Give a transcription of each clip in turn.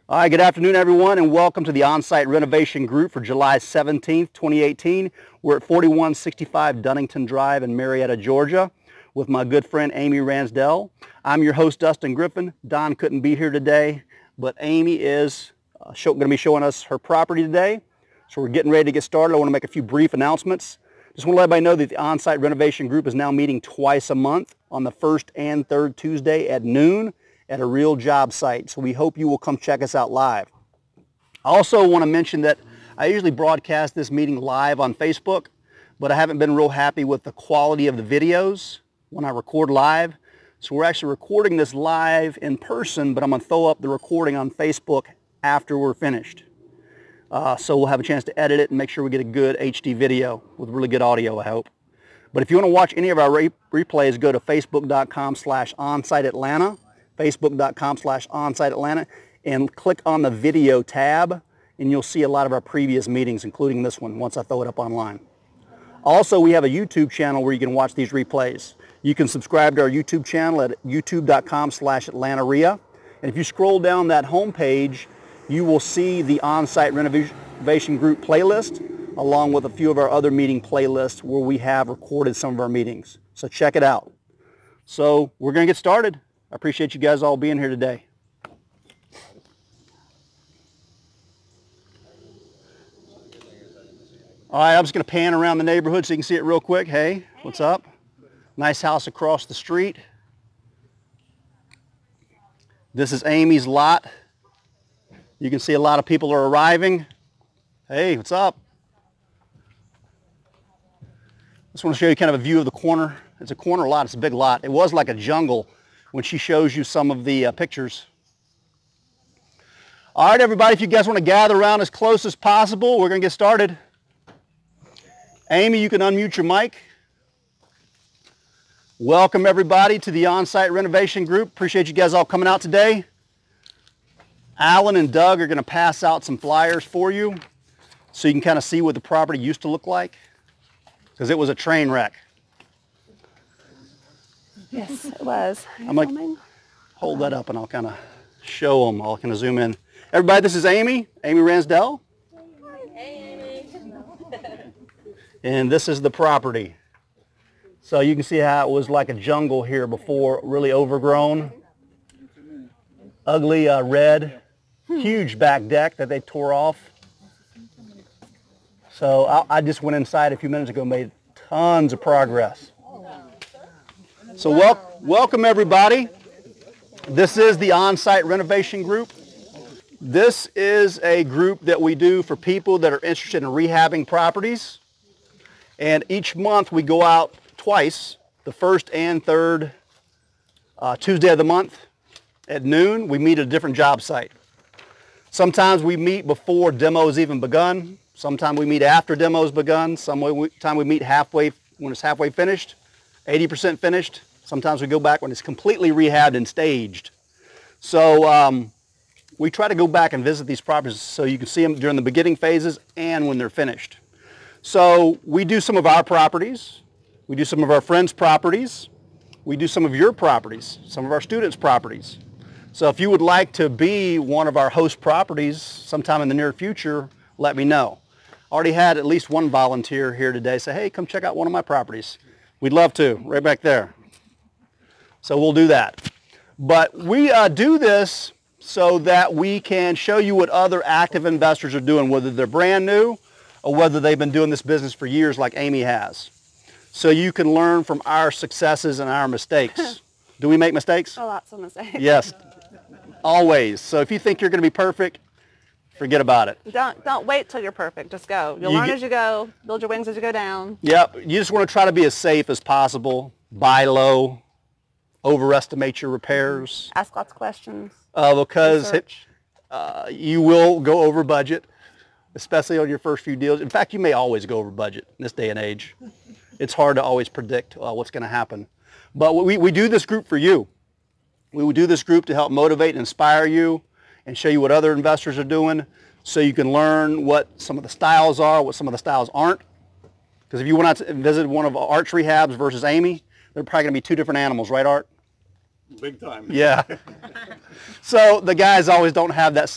All right, good afternoon, everyone, and welcome to the Onsite Renovation Group for July 17th, 2018. We're at 4165 Dunnington Drive in Marietta, Georgia, with my good friend Amy Ransdell. I'm your host, Dustin Griffin. Don couldn't be here today, but Amy is going to be showing us her property today. So we're getting ready to get started. I want to make a few brief announcements. Just want to let everybody know that the Onsite Renovation Group is now meeting twice a month on the first and third Tuesday at noon at a real job site. So we hope you will come check us out live. I also want to mention that I usually broadcast this meeting live on Facebook, but I haven't been real happy with the quality of the videos when I record live. So we're actually recording this live in person, but I'm going to throw up the recording on Facebook after we're finished. So we'll have a chance to edit it and make sure we get a good HD video with really good audio, I hope. But if you want to watch any of our replays, go to facebook.com/onsiteatlanta. facebook.com/onsiteatlanta and click on the video tab, and you'll see a lot of our previous meetings, including this one, once I throw it up online. Also, we have a YouTube channel where you can watch these replays. You can subscribe to our YouTube channel at youtube.com/AtlantaREIA. And if you scroll down that home page, you will see the Onsite Renovation Group playlist, along with a few of our other meeting playlists where we have recorded some of our meetings. So check it out. So we're going to get started. I appreciate you guys all being here today. All right, I'm just going to pan around the neighborhood so you can see it real quick. Hey, what's up? Nice house across the street. This is Amy's lot. You can see a lot of people are arriving. Hey, what's up? Just want to show you kind of a view of the corner. It's a corner lot. It's a big lot. It was like a jungle when she shows you some of the pictures. All right, everybody, if you guys want to gather around as close as possible, we're going to get started. Amy, you can unmute your mic. Welcome, everybody, to the Onsite Renovation Group. Appreciate you guys all coming out today. Alan and Doug are going to pass out some flyers for you so you can kind of see what the property used to look like, because it was a train wreck. Yes, it was. I'm like, hold that up and I'll kind of show them. I'll kind of zoom in. Everybody, this is Amy Ransdell. Hey, Amy. And this is the property. So you can see how it was like a jungle here before, really overgrown. Ugly red, huge back deck that they tore off. So I just went inside a few minutes ago and made tons of progress. So welcome everybody. This is the Onsite Renovation Group. This is a group that we do for people that are interested in rehabbing properties. And each month we go out twice, the first and third Tuesday of the month at noon. We meet at a different job site. Sometimes we meet before demos even begun. Sometimes we meet after demos begun. Sometimes we meet halfway when it's halfway finished. 80% finished. Sometimes we go back when it's completely rehabbed and staged. So we try to go back and visit these properties so you can see them during the beginning phases and when they're finished. So we do some of our properties. We do some of our friends' properties. We do some of your properties, some of our students' properties. So if you would like to be one of our host properties sometime in the near future, let me know. Already had at least one volunteer here today say, hey, come check out one of my properties. We'd love to, right back there. So we'll do that. But we do this so that we can show you what other active investors are doing, whether they're brand new or whether they've been doing this business for years like Amy has. So you can learn from our successes and our mistakes. Do we make mistakes? Oh, lots of mistakes. Yes, always. So if you think you're going to be perfect, forget about it. Don't wait till you're perfect. Just go. You'll learn as you go. Build your wings as you go down. Yep. You just want to try to be as safe as possible. Buy low. Overestimate your repairs. Ask lots of questions. Because you will go over budget, especially on your first few deals. In fact, you may always go over budget in this day and age. It's hard to always predict what's going to happen. But we do this group for you. We would do this group to help motivate and inspire you and show you what other investors are doing so you can learn what some of the styles are, what some of the styles aren't. Because if you went out to visit one of Art's rehabs versus Amy, they're probably going to be two different animals, right, Art? Big time. Yeah. So the guys always don't have that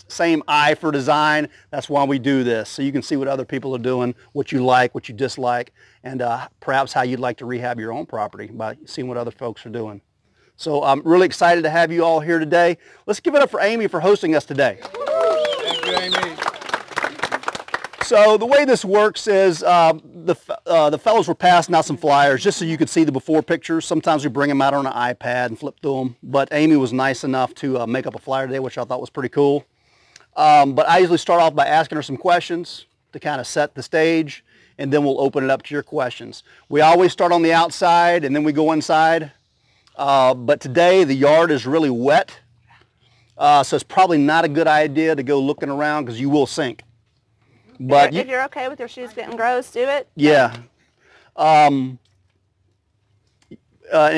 same eye for design. That's why we do this. So you can see what other people are doing, what you like, what you dislike, and perhaps how you'd like to rehab your own property by seeing what other folks are doing. So I'm really excited to have you all here today. Let's give it up for Amy for hosting us today. Thank you, Amy. So the way this works is the fellows were passing out some flyers just so you could see the before pictures. Sometimes we bring them out on an iPad and flip through them, but Amy was nice enough to make up a flyer today, which I thought was pretty cool. But I usually start off by asking her some questions to kind of set the stage, and then we'll open it up to your questions. We always start on the outside and then we go inside, but today the yard is really wet, so it's probably not a good idea to go looking around because you will sink. But if you're okay with your shoes getting gross, do it. Yeah. It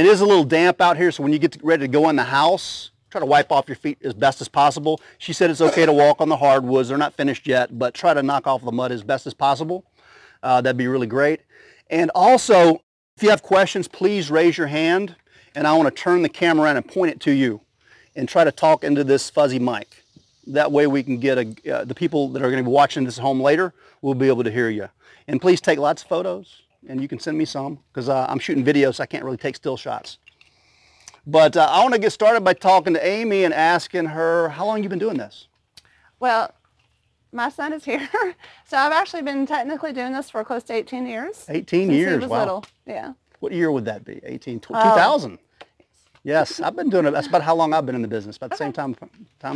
is a little damp out here, so when you get ready to go in the house, try to wipe off your feet as best as possible. She said it's okay to walk on the hardwoods. They're not finished yet, but try to knock off the mud as best as possible. That'd be really great. And also, if you have questions, please raise your hand, and I want to turn the camera around and point it to you and try to talk into this fuzzy mic. That way we can get the people that are going to be watching this at home later will be able to hear you. And please take lots of photos, and you can send me some because I'm shooting videos, so I can't really take still shots. But I want to get started by talking to Amy and asking her, how long have you been doing this? Well, my son is here, so I've actually been technically doing this for close to 18 years. 18 years, since he was wow. little. Yeah. What year would that be? 2000? Yes, I've been doing it. That's about how long I've been in the business, about the same time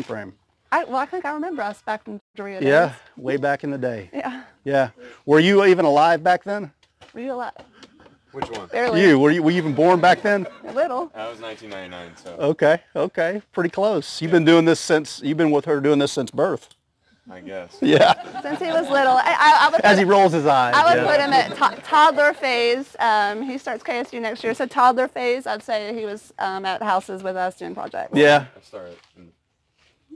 frame. I think I remember us back in REIA days. Yeah, way back in the day. Yeah. Yeah. Were you even alive back then? Were you alive? Which one? Barely. Were you even born back then? A little. That was 1999, so. Okay, pretty close. You've been doing this you've been with her doing this since birth. I guess. Yeah. Since he was little. I would As he rolls his eyes. I would put him at toddler phase. He starts KSU next year, so toddler phase, I'd say he was at houses with us doing projects. Yeah. I started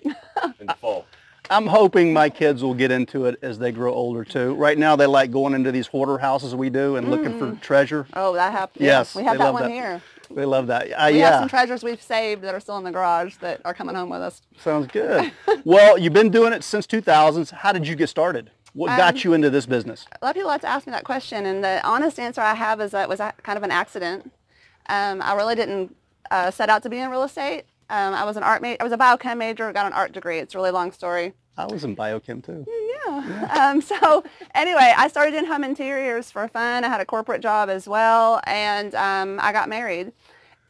in the fall. I'm hoping my kids will get into it as they grow older too. Right now they like going into these hoarder houses we do and looking for treasure. Oh, that happens. Yes. We have they that love one here. They love that. We yeah. have some treasures we've saved that are still in the garage that are coming home with us. Sounds good. Well, you've been doing it since 2000s. How did you get started? What got you into this business? A lot of people like to ask me that question, and the honest answer I have is that it was kind of an accident. I really didn't set out to be in real estate. I was I was a biochem major, got an art degree. It's a really long story. I was in biochem too. Yeah. So anyway, I started in home interiors for fun. I had a corporate job as well, and I got married.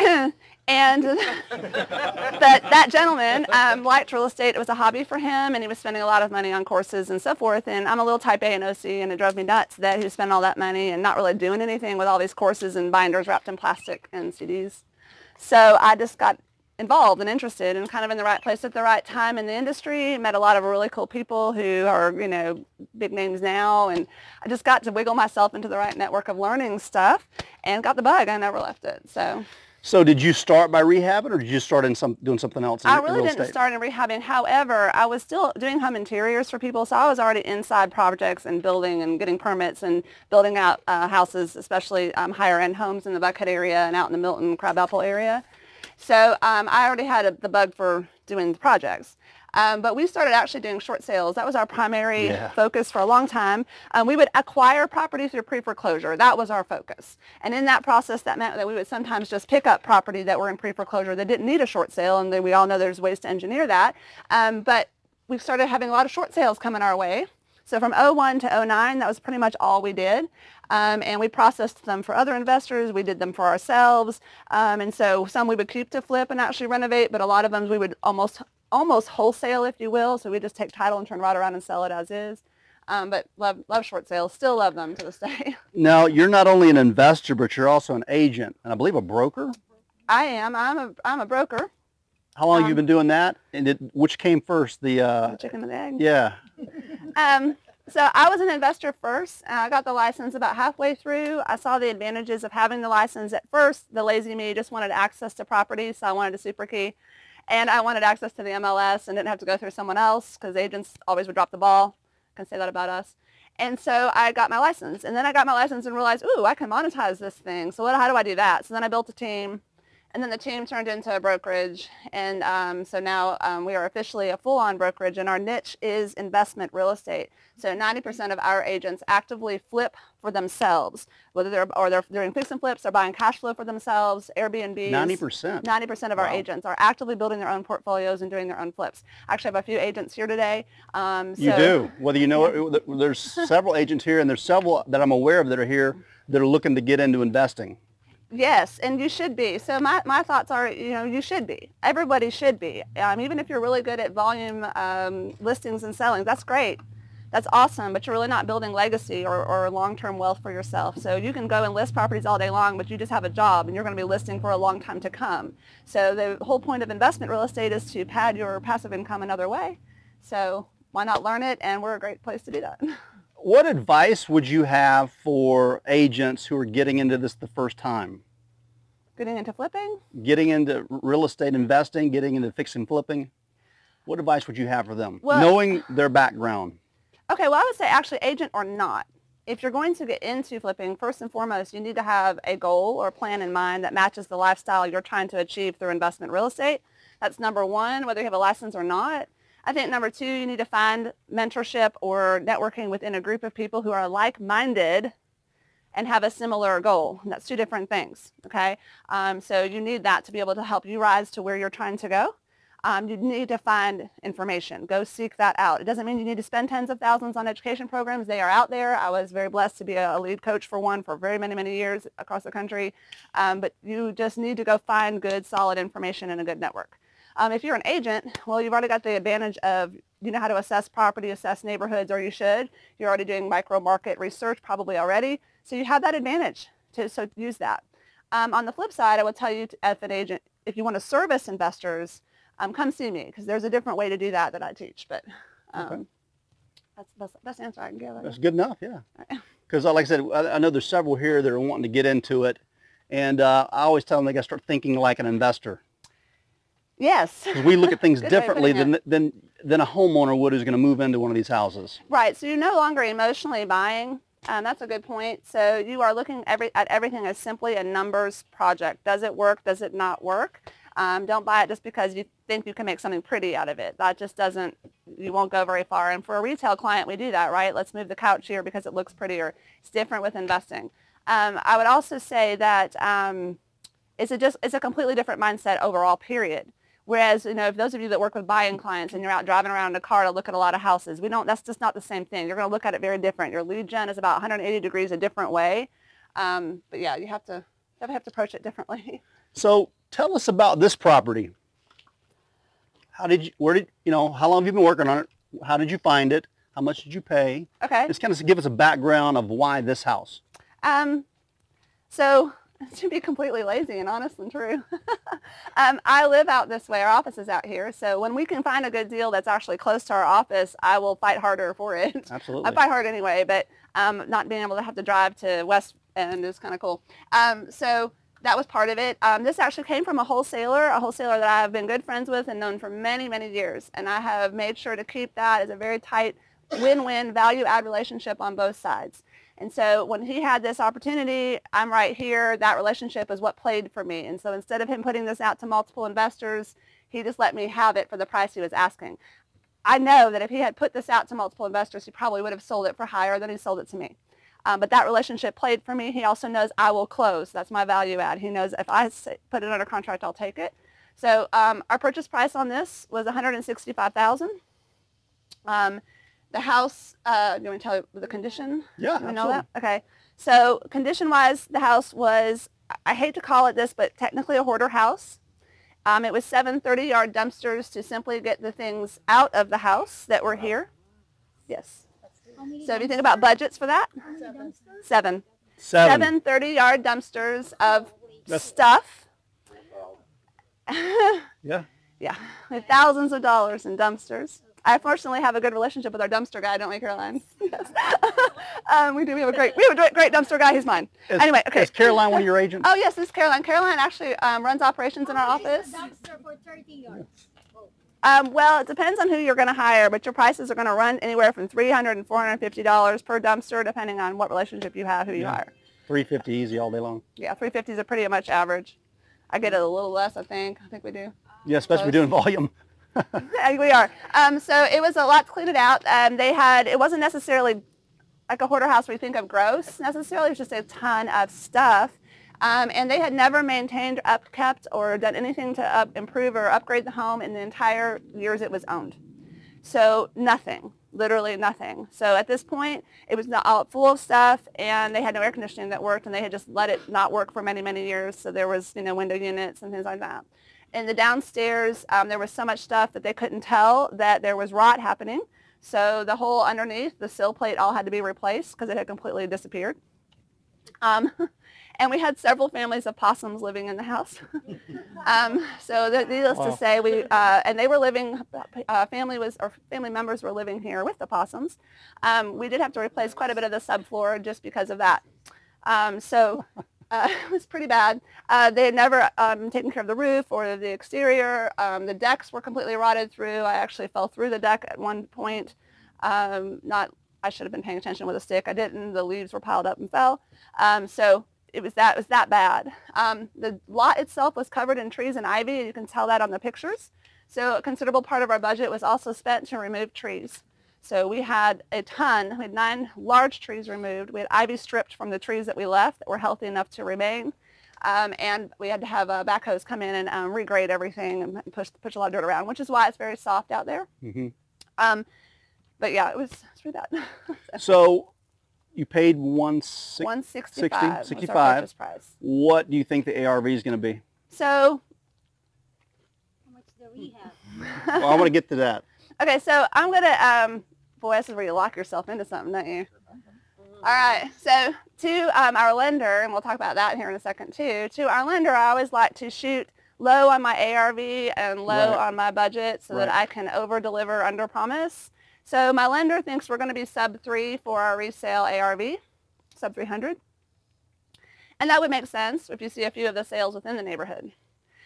And that gentleman liked real estate. It was a hobby for him, and he was spending a lot of money on courses and so forth. And I'm a little type A and OC, and it drove me nuts that he was spending all that money and not really doing anything with all these courses and binders wrapped in plastic and CDs. So I just got involved and interested and kind of in the right place at the right time in the industry. Met a lot of really cool people who are, you know, big names now, and I just got to wiggle myself into the right network of learning stuff and got the bug. I never left it. So did you start by rehabbing, or did you start in doing something else in I really real didn't estate? start in rehabbing. However, I was still doing home interiors for people, so I was already inside projects and building and getting permits and building out houses, especially higher end homes in the Buckhead area and out in the Milton, Crabapple area. So I already had the bug for doing the projects. But we started actually doing short sales. That was our primary focus for a long time. We would acquire property through pre-foreclosure. That was our focus. And in that process, that meant that we would sometimes just pick up property that were in pre-foreclosure that didn't need a short sale, and we all know there's ways to engineer that. But we started having a lot of short sales coming our way. So from 01 to 09, that was pretty much all we did. And we processed them for other investors. We did them for ourselves. And so some we would keep to flip and actually renovate, but a lot of them we would almost wholesale, if you will. So we just take title and turn right around and sell it as is. But love short sales. Still love them to this day. Now, you're not only an investor, but you're also an agent, and I believe a broker? I am. I'm a broker. How long have you been doing that? And which came first? The chicken and the egg? Yeah. So I was an investor first. I got the license about halfway through. I saw the advantages of having the license at first. The lazy me just wanted access to property, so I wanted a super key. And I wanted access to the MLS and didn't have to go through someone else because agents always would drop the ball. I can say that about us. And so I got my license. And then I got my license and realized, ooh, I can monetize this thing. So how do I do that? So then I built a team. And then the team turned into a brokerage, and so now we are officially a full-on brokerage, and our niche is investment real estate. So 90% of our agents actively flip for themselves, whether they're doing fix and flips, they're buying cash flow for themselves, Airbnbs. 90%? 90% of our agents are actively building their own portfolios and doing their own flips. Actually, I have a few agents here today. You do. Whether you know it, there's several agents here, and there's several that I'm aware of that are here that are looking to get into investing. Yes, and you should be. So my thoughts are, you should be. Everybody should be. Even if you're really good at volume listings and selling, that's great. That's awesome, but you're really not building legacy or long-term wealth for yourself. So you can go and list properties all day long, but you just have a job, and you're going to be listing for a long time to come. So the whole point of investment real estate is to pad your passive income another way. So why not learn it? And we're a great place to do that. What advice would you have for agents who are getting into this the first time? Getting into flipping? Getting into real estate investing, getting into fix and flipping? What advice would you have for them, well, knowing their background? Okay, well, I would say actually agent or not. If you're going to get into flipping, first and foremost, you need to have a goal or a plan in mind that matches the lifestyle you're trying to achieve through investment real estate. That's number one, whether you have a license or not. I think number two, you need to find mentorship or networking within a group of people who are like-minded and have a similar goal. And that's two different things, okay? So you need that to be able to help you rise to where you're trying to go. You need to find information. Go seek that out. It doesn't mean you need to spend tens of thousands on education programs. They are out there. I was very blessed to be a lead coach for one for very many, many years across the country. But you just need to go find good, solid information and a good network. If you're an agent, well, you've already got the advantage of you know how to assess property, assess neighborhoods, or you should. You're already doing micro market research probably already. So you have that advantage, so use that. On the flip side, I will tell you as an agent, if you want to service investors, come see me, because there's a different way to do that I teach. But Okay. that's the best answer I can give. That's good enough, yeah. Because like I said, I know there's several here that are wanting to get into it, and I always tell them they got to start thinking like an investor. Yes. Because we look at things Good way of differently putting than a homeowner would who's going to move into one of these houses. Right. So you're no longer emotionally buying. That's a good point. So you are looking at everything as simply a numbers project. Does it work? Does it not work? Don't buy it just because you think you can make something pretty out of it. That just doesn't, you won't go very far. And for a retail client, we do that, right? Let's move the couch here because it looks prettier. It's different with investing. I would also say that it's a completely different mindset overall, period. Whereas, if those of you that work with buying clients and you're out driving around in a car to look at a lot of houses, that's just not the same thing. You're going to look at it very different. Your lead gen is about 180 degrees a different way. But yeah, you have to approach it differently. So tell us about this property. How long have you been working on it? How did you find it? How much did you pay? Okay. Just kind of give us a background of why this house. So to be completely lazy and honest and true, I live out this way. Our office is out here. So when we can find a good deal that's actually close to our office, I will fight harder for it. Absolutely. I fight hard anyway, but not being able to have to drive to West End is kind of cool. So that was part of it. This actually came from a wholesaler that I have been good friends with and known for many, many years. And I have made sure to keep that as a very tight win-win value-add relationship on both sides. And so when he had this opportunity, I'm right here. That relationship is what played for me. And so instead of him putting this out to multiple investors, he just let me have it for the price he was asking. I know that if he had put this out to multiple investors, he probably would have sold it for higher than he sold it to me. But that relationship played for me. He also knows I will close. That's my value add. He knows if I put it under contract, I'll take it. So our purchase price on this was $165,000. The house, do you want me to tell you the condition? Yeah, you know that? Okay. So condition-wise, the house was, I hate to call it this, but technically a hoarder house. It was 7 30-yard dumpsters to simply get the things out of the house that were here. Yes. So if you think about budgets for that, seven 30-yard dumpsters of stuff. Yeah. Yeah, with thousands of dollars in dumpsters. I fortunately have a good relationship with our dumpster guy, don't we, Caroline? Yes. We do. We have a great dumpster guy. He's mine. Anyway, okay. Is Caroline one of your agents? Oh yes, this is Caroline. Caroline actually runs operations in our office. Dumpster for 30 yards. Well, it depends on who you're going to hire, but your prices are going to run anywhere from $300 and $450 per dumpster, depending on what relationship you have, who you hire. $350 easy all day long. Yeah, $350 is a pretty much average. I get it a little less, I think we do. Yeah, especially if we're doing volume. We are. So it was a lot to clean it out. It wasn't necessarily like a hoarder house where you think of gross necessarily. It was just a ton of stuff. And they had never maintained, upkept, or done anything to improve or upgrade the home in the entire years it was owned. So nothing, literally nothing. So at this point, it was not full of stuff, and they had no air conditioning that worked, and they had just let it not work for many, many years. So there was, window units and things like that. In the downstairs, there was so much stuff that they couldn't tell that there was rot happening. So the whole underneath, the sill plate all had to be replaced because it had completely disappeared. And we had several families of possums living in the house. Needless to say, and they were living, family members were living here with the possums. We did have to replace quite a bit of the subfloor just because of that. It was pretty bad. They had never taken care of the roof or the exterior. The decks were completely rotted through. I actually fell through the deck at one point. I should have been paying attention with a stick. I didn't. The leaves were piled up and fell. It was that bad. The lot itself was covered in trees and ivy, and you can tell that on the pictures. So a considerable part of our budget was also spent to remove trees. So we had we had 9 large trees removed. We had ivy stripped from the trees that we left that were healthy enough to remain. And we had to have backhoes come in and regrade everything and push a lot of dirt around, which is why it's very soft out there. Mm-hmm. But yeah, it was pretty bad. So you paid $165. $65. Price. What do you think the ARV is going to be? So, how much do we have? Well, I want to get to that. Okay, so I'm going to, boy, this is where you lock yourself into something, don't you? All right, so to our lender, and we'll talk about that here in a second too, to our lender, I always like to shoot low on my ARV and low on my budget so that I can over-deliver, under-promise. So my lender thinks we're going to be sub-3 for our resale ARV, sub-300. And that would make sense if you see a few of the sales within the neighborhood.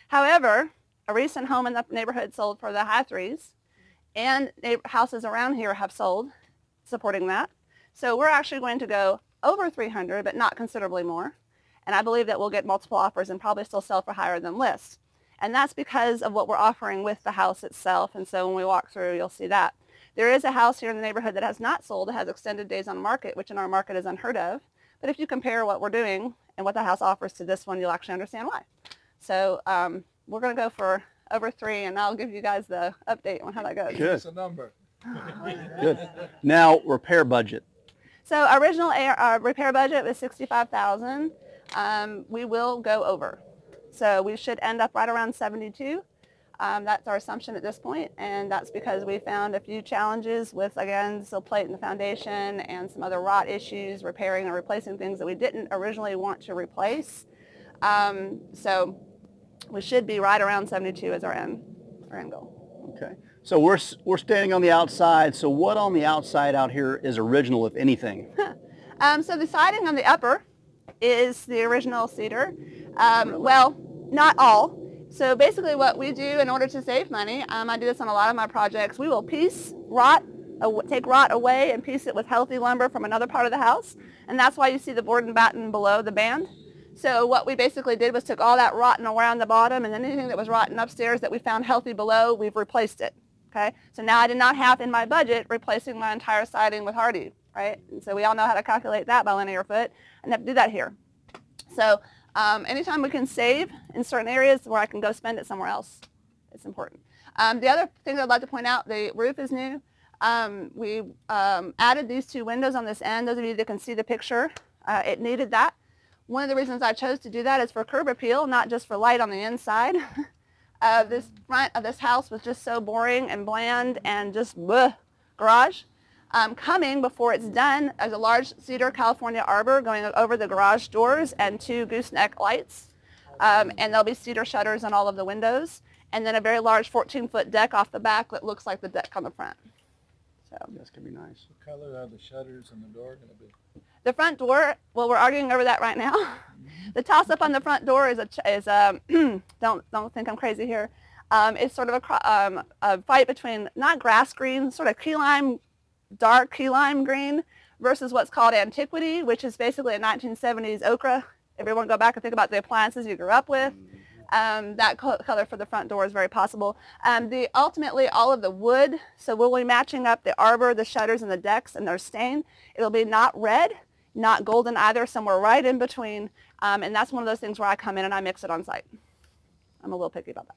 However, a recent home in the neighborhood sold for the high 3s, and houses around here have sold, supporting that. So we're actually going to go over 300, but not considerably more. And I believe that we'll get multiple offers and probably still sell for higher than list. And that's because of what we're offering with the house itself. And so when we walk through, you'll see that. There is a house here in the neighborhood that has not sold. It has extended days on market, which in our market is unheard of. But if you compare what we're doing and what the house offers to this one, you'll actually understand why. So we're going to go for over 3, and I'll give you guys the update on how that goes. Good. That's a number. Good. Now, repair budget. So original repair budget was $65,000. We will go over. So we should end up right around 72. That's our assumption at this point, and that's because we found a few challenges with, again, sill plate in the foundation and some other rot issues, repairing and replacing things that we didn't originally want to replace. So we should be right around 72 as our end goal. Okay. So we're standing on the outside. So what on the outside out here is original, if anything? So the siding on the upper is the original cedar. Well, not all. So basically what we do in order to save money, I do this on a lot of my projects, we will take rot away and piece it with healthy lumber from another part of the house. And that's why you see the board and batten below the band. So what we basically did was took all that rotten around the bottom, and then anything that was rotten upstairs that we found healthy below, we've replaced it. Okay? So now I did not have in my budget replacing my entire siding with hardy, right? And so we all know how to calculate that by linear foot, and have to do that here. So anytime we can save in certain areas where I can go spend it somewhere else, it's important. The other thing I'd like to point out, the roof is new. We added these 2 windows on this end. Those of you that can see the picture, it needed that. One of the reasons I chose to do that is for curb appeal, not just for light on the inside. This front of this house was just so boring and bland and just bleh, garage. Coming before it's done, there's a large cedar California arbor going over the garage doors and 2 gooseneck lights. And there'll be cedar shutters on all of the windows. And then a very large 14-foot deck off the back that looks like the deck on the front. So That's going to be nice. What color are the shutters and the door going to be? the front door, well, we're arguing over that right now. The toss-up on the front door is don't think I'm crazy here. It's sort of a fight between not grass green, sort of key lime, dark key lime green, versus what's called antiquity, which is basically a 1970s ochre. Everyone go back and think about the appliances you grew up with. That color for the front door is very possible. Ultimately, all of the wood, so we'll be matching up the arbor, the shutters, and the decks, and their stain. It'll be not red, not golden either, somewhere right in between. And that's one of those things where I come in and I mix it on site. I'm a little picky about that.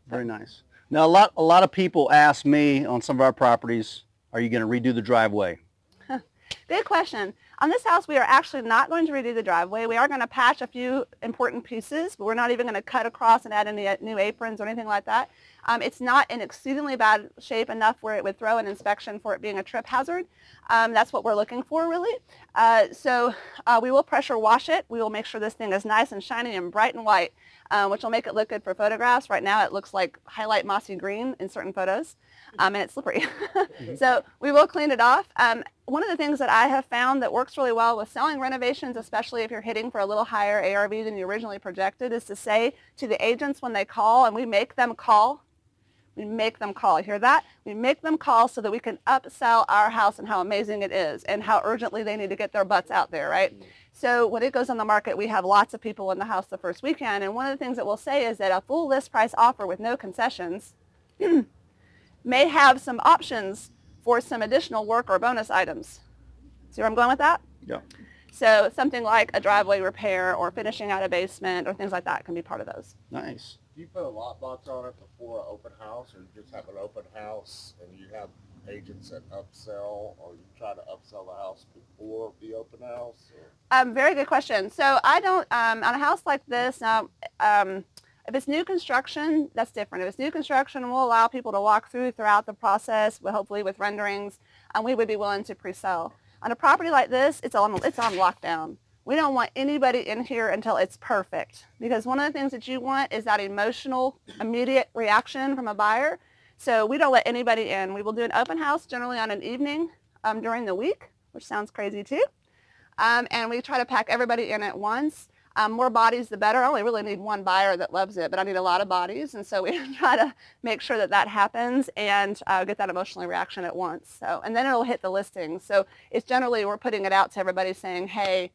Very nice. Now, a lot of people ask me on some of our properties, are you going to redo the driveway? Good question. On this house, we are actually not going to redo the driveway. We are going to patch a few important pieces, but we're not even going to cut across and add any new aprons or anything like that. It's not in exceedingly bad shape enough where it would throw an inspection for it being a trip hazard. That's what we're looking for, really. So we will pressure wash it. We will make sure this thing is nice and shiny and bright and white, which will make it look good for photographs. Right now, it looks like highlight mossy green in certain photos, and it's slippery. So we will clean it off. One of the things that I have found that works really well with selling renovations, especially if you're hitting for a little higher ARV than you originally projected, is to say to the agents when they call, and we make them call. We make them call. You hear that? We make them call so that we can upsell our house and how amazing it is and how urgently they need to get their butts out there, right? So when it goes on the market, we have lots of people in the house the first weekend, and one of the things that we'll say is that a full list price offer with no concessions may have some options for some additional work or bonus items. See where I'm going with that? Yeah. So something like a driveway repair or finishing out a basement or things like that can be part of those. Nice. Do you put a lockbox on it before an open house, or you just have an open house and you have agents that upsell, or you try to upsell the house before the open house? Very good question. So I don't, on a house like this, now, if it's new construction, that's different. If it's new construction, we'll allow people to walk throughout the process, hopefully with renderings, and we would be willing to pre-sell. On a property like this, it's on lockdown. We don't want anybody in here until it's perfect, because one of the things that you want is that emotional, immediate reaction from a buyer. So we don't let anybody in. We will do an open house generally on an evening during the week, which sounds crazy too. And we try to pack everybody in at once. More bodies, the better. I only really need one buyer that loves it, but I need a lot of bodies. And so we try to make sure that that happens and get that emotional reaction at once. So, and then it'll hit the listing. So it's generally, we're putting it out to everybody saying, hey,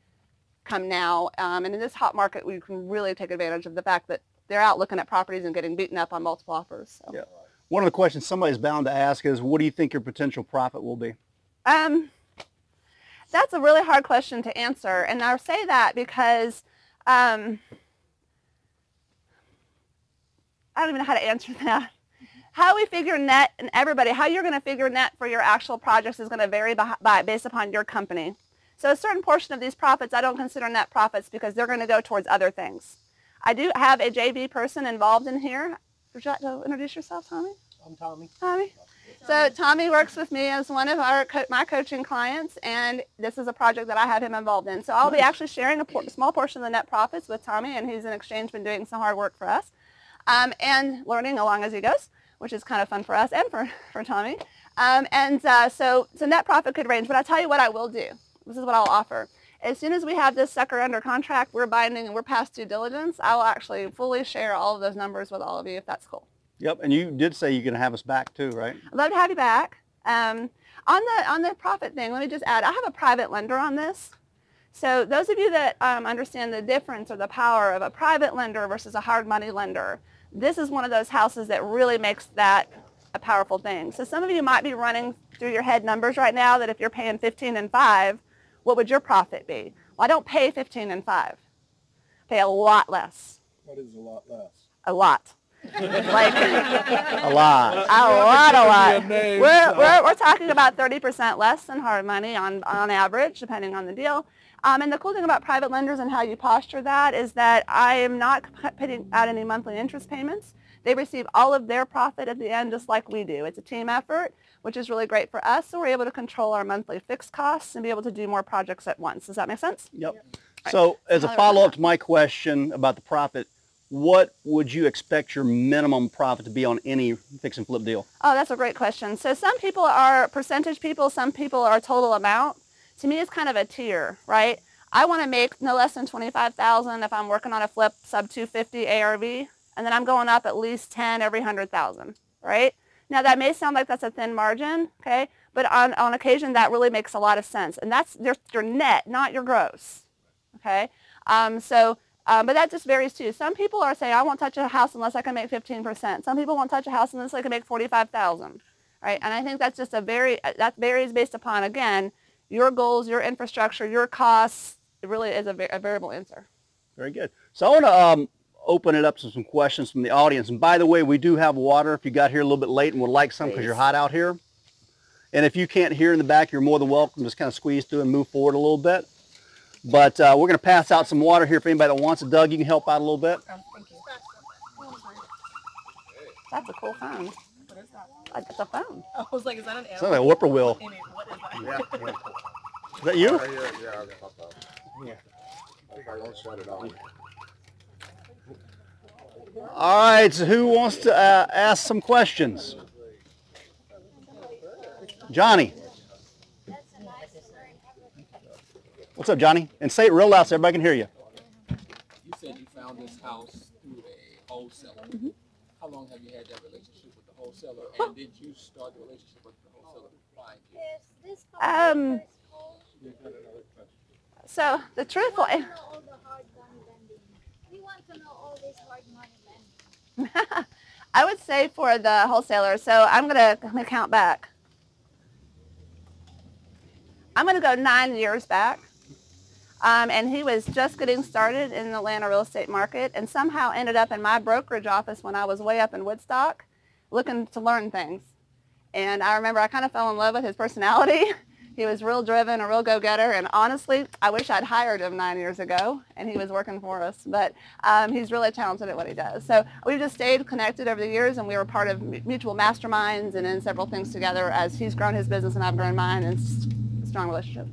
come now. And in this hot market, we can really take advantage of the fact that they're out looking at properties and getting beaten up on multiple offers. So. Yeah. One of the questions somebody's bound to ask is, what do you think your potential profit will be? That's a really hard question to answer. And I say that because I don't even know how to answer that. How we figure net, and everybody, how you're going to figure net for your actual projects is going to vary based upon your company. So a certain portion of these profits I don't consider net profits because they're going to go towards other things. I do have a JV person involved in here. Would you like to introduce yourself, Tommy? I'm Tommy. Tommy? So Tommy works with me as one of my coaching clients, and this is a project that I have him involved in. So I'll be actually sharing a small portion of the net profits with Tommy, and he's in exchange been doing some hard work for us and learning along as he goes, which is kind of fun for us and for Tommy. So net profit could range, but I'll tell you what I will do. This is what I'll offer. As soon as we have this sucker under contract, we're binding and we're past due diligence, I will actually fully share all of those numbers with all of you if that's cool. Yep, and you did say you're going to have us back too, right? I'd love to have you back. On the profit thing, let me just add, I have a private lender on this. So those of you that understand the difference or the power of a private lender versus a hard money lender, this is one of those houses that really makes that a powerful thing. So some of you might be running through your head numbers right now that if you're paying 15 and 5, what would your profit be? Well, I don't pay 15 and 5. I pay a lot less. What is a lot less? A lot. Like A lot. a lot. We're talking about 30% less than hard money on average, depending on the deal. And the cool thing about private lenders and how you posture that is that I am not putting out any monthly interest payments. They receive all of their profit at the end just like we do. It's a team effort, which is really great for us, so we're able to control our monthly fixed costs and be able to do more projects at once. Does that make sense? Yep. So as a follow-up to my question about the profit, what would you expect your minimum profit to be on any fix and flip deal? Oh, that's a great question. So some people are percentage people, some people are total amount. To me, it's kind of a tier, right? I want to make no less than $25,000 if I'm working on a flip sub 250 ARV, and then I'm going up at least 10 every 100,000, right? Now that may sound like that's a thin margin, okay? But on occasion that really makes a lot of sense, and that's your net, not your gross, okay? But that just varies too. Some people are saying, I won't touch a house unless I can make 15%. Some people won't touch a house unless they can make 45,000, right? And I think that's just that varies based upon, again, your goals, your infrastructure, your costs. It really is a variable answer. Very good. So I want to open it up to some questions from the audience. And by the way, we do have water if you got here a little bit late and would like some because you're hot out here. And if you can't hear in the back, you're more than welcome. Just kind of squeeze through and move forward a little bit. But we're going to pass out some water here for anybody that wants it. Doug, you can help out a little bit. Thank you. That's a cool phone. What is that? It's a phone. I was like, is that an It's like a whippoorwill. Amy, what is that? Yeah. Is that you? Yeah. I won't shut it off. All right, so who wants to ask some questions? Johnny. What's up, Johnny? And say it real loud so everybody can hear you. You said you found this house through a wholesaler. Mm-hmm. How long have you had that relationship with the wholesaler? And did you start the relationship with the wholesaler prior to? So the truthful, We want to know all this hard money lending. I would say for the wholesaler. So I'm gonna count back. I'm gonna go 9 years back. And he was just getting started in the Atlanta real estate market and somehow ended up in my brokerage office when I was way up in Woodstock looking to learn things. And I remember I kind of fell in love with his personality. He was real driven, a real go-getter, and honestly, I wish I'd hired him 9 years ago and he was working for us. But he's really talented at what he does. So we've just stayed connected over the years and we were part of mutual masterminds and in several things together as he's grown his business and I've grown mine, and it's a strong relationship.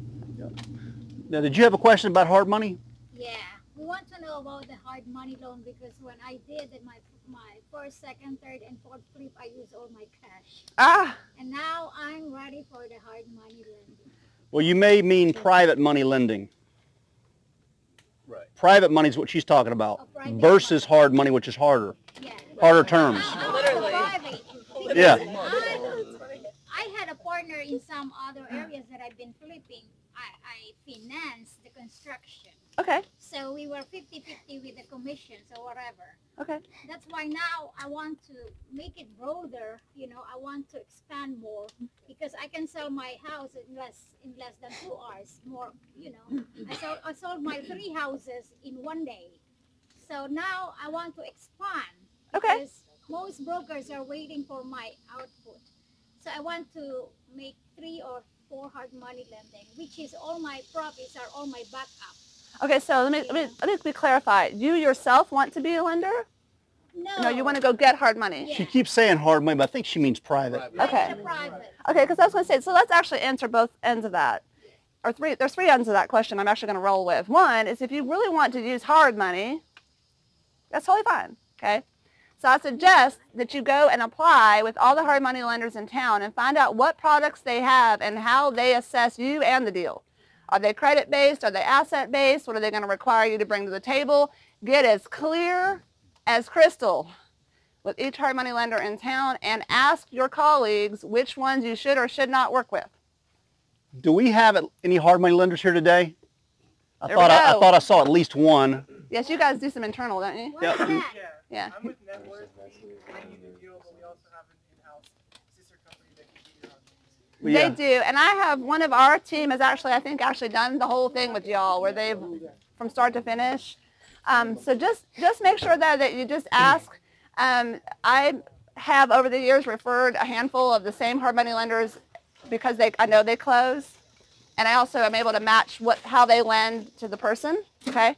Now, did you have a question about hard money? Yeah, we want to know about the hard money loan because when I did my first, second, third, and fourth flip, I used all my cash. And now I'm ready for the hard money lending. Well, you may mean private money lending. Right. Private money is what she's talking about versus hard money, which is harder. Yeah. Harder terms. Literally. Yeah. I had a partner in some other areas that I've been flipping. I financed the construction. Okay. So we were 50-50 with the commissions or whatever. Okay. That's why now I want to make it broader. You know, I want to expand more because I can sell my house in less than 2 hours. More, you know, I sold my 3 houses in 1 day. So now I want to expand. Okay. Because most brokers are waiting for my output. So I want to make 3 or 4 hard money lending, which is all my profits are all my backup. Okay, so let me clarify. You yourself want to be a lender? No, you want to go get hard money. Yeah. She keeps saying hard money, but I think she means private. Okay. Private. Okay, because I was going to say, so let's actually answer both ends of that. There's 3 ends of that question I'm actually going to roll with. One is if you really want to use hard money, that's totally fine, okay? So I suggest that you go and apply with all the hard money lenders in town and find out what products they have and how they assess you and the deal. Are they credit-based? Are they asset-based? What are they going to require you to bring to the table? Get as clear as crystal with each hard money lender in town and ask your colleagues which ones you should or should not work with. Do we have any hard money lenders here today? I There we thought go. I saw at least one. Yes, you guys do some internal, don't you? What Yep. is that? Yeah. I'm with Network. We do deal, but we also have an in-house sister company that can do your own things. Yeah. They do, and I have one of our team has actually, I think, done the whole thing with y'all, where they've from start to finish. So just make sure that you just ask. I have over the years referred a handful of the same hard money lenders because I know they close, and I also am able to match how they lend to the person. Okay.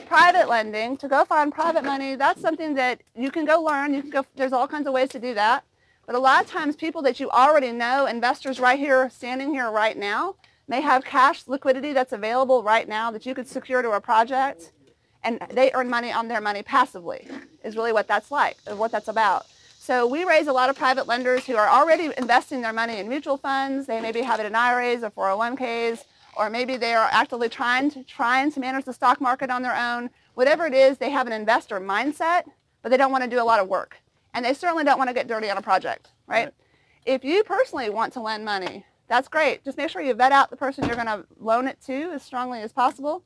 Private lending, to go find private money, that's something that you can go learn. You can go. There's all kinds of ways to do that. But a lot of times people that you already know, investors right here, standing here right now, may have cash liquidity that's available right now that you could secure to a project, and they earn money on their money passively, is really what that's like, or what that's about. So we raise a lot of private lenders who are already investing their money in mutual funds. They maybe have it in IRAs or 401ks, or maybe they are actively trying to manage the stock market on their own. Whatever it is, they have an investor mindset, but they don't want to do a lot of work. And they certainly don't want to get dirty on a project, right? If you personally want to lend money, that's great. Just make sure you vet out the person you're going to loan it to as strongly as possible.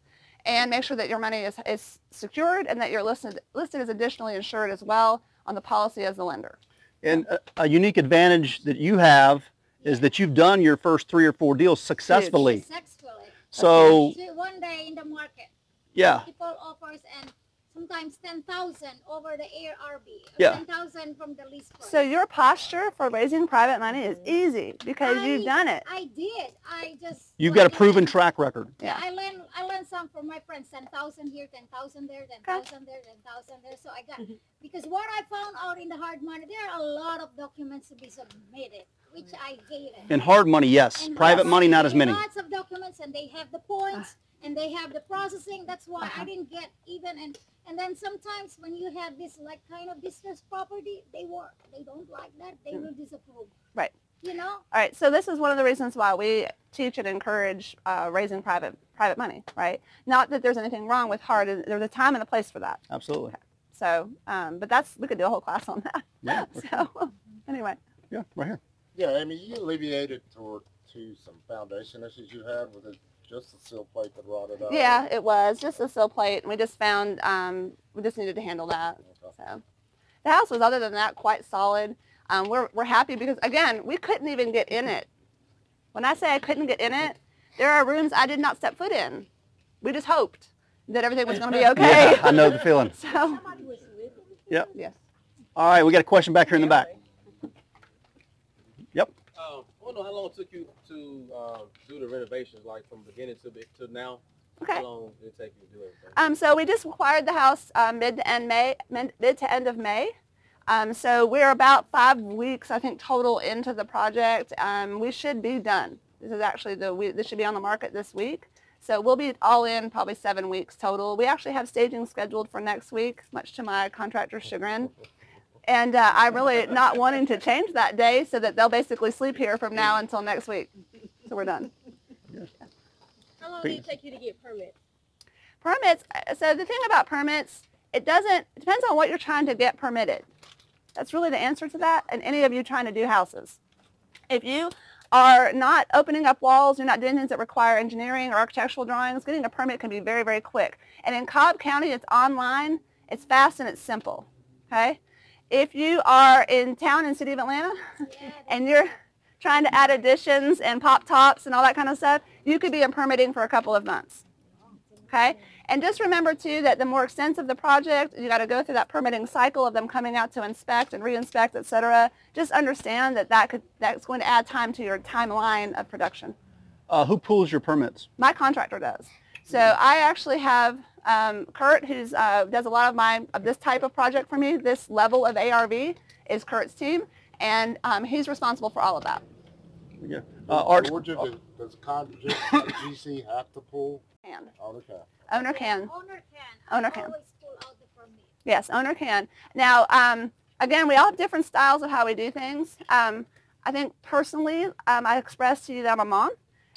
and make sure that your money is secured and that you're listed as additionally insured as well on the policy as the lender. And a unique advantage that you have is that you've done your first 3 or 4 deals successfully. Successfully. So, One day in the market, yeah. people offers and sometimes 10,000 over the ARB, Yeah. 10,000 from the lease price. So your posture for raising private money is easy because you've done it. I did. I just. You've got a proven track record. Yeah. I learned some from my friends. 10,000 here, 10,000 there, 10,000 there, 10,000 there. So I got because what I found out in the hard money, there are a lot of documents to be submitted, which I hated. In hard money, yes. And Private hard money, not as many. Lots of documents, and they have the points, and they have the processing. That's why I didn't get even. And then sometimes when you have this like kind of distressed property, they don't like that. They will disapprove. Right. You know. All right. So this is one of the reasons why we teach and encourage raising private money. Right. Not that there's anything wrong with hard. There's a time and a place for that. Absolutely. Okay. So, but we could do a whole class on that. Yeah. So, anyway. Yeah, right here. Yeah, Amy, you alleviated to some foundation issues you had with it. Just a sill plate that rotted out. Yeah, it was just a sill plate, and we just found we just needed to handle that. Okay. So the house was, other than that, quite solid. We're happy because again, we couldn't even get in it. When I say I couldn't get in it, there are rooms I did not step foot in. We just hoped that everything was going to be okay. Yeah, I know the feeling. So, Yep. yes. All right, we got a question back here in the back. Yep. I want to know how long it took you to do the renovations, like from beginning to now. Okay. How long did it take you to do everything? So we just acquired the house mid to end of May. So we're about 5 weeks, I think, total into the project. We should be done. This is actually this should be on the market this week. So we'll be all in probably 7 weeks total. We actually have staging scheduled for next week, much to my contractor's chagrin. And I'm really not wanting to change that day so that they'll basically sleep here from now until next week. So we're done. How long did it take you to get permits? Permits, so the thing about permits, it depends on what you're trying to get permitted. That's really the answer to that, and any of you trying to do houses. If you are not opening up walls, you're not doing things that require engineering or architectural drawings, getting a permit can be very, very quick. And in Cobb County, it's online, it's fast, and it's simple, okay? If you are in town in the city of Atlanta and you're trying to add additions and pop tops and all that kind of stuff, you could be in permitting for a couple of months, okay? And just remember, too, that the more extensive the project, you got to go through that permitting cycle of them coming out to inspect and re-inspect, et cetera. Just understand that that's going to add time to your timeline of production. Who pulls your permits? My contractor does. So I actually have Kurt, who does a lot of this type of project for me. This level of ARV is Kurt's team, and he's responsible for all of that. Yeah. Art. Georgia, does GC have to pull? Can. Oh, okay. Owner can. Owner can. Owner can. Always pull out the permit. Yes, owner can. Now, again, we all have different styles of how we do things. I think personally, I expressed to you that I'm a mom,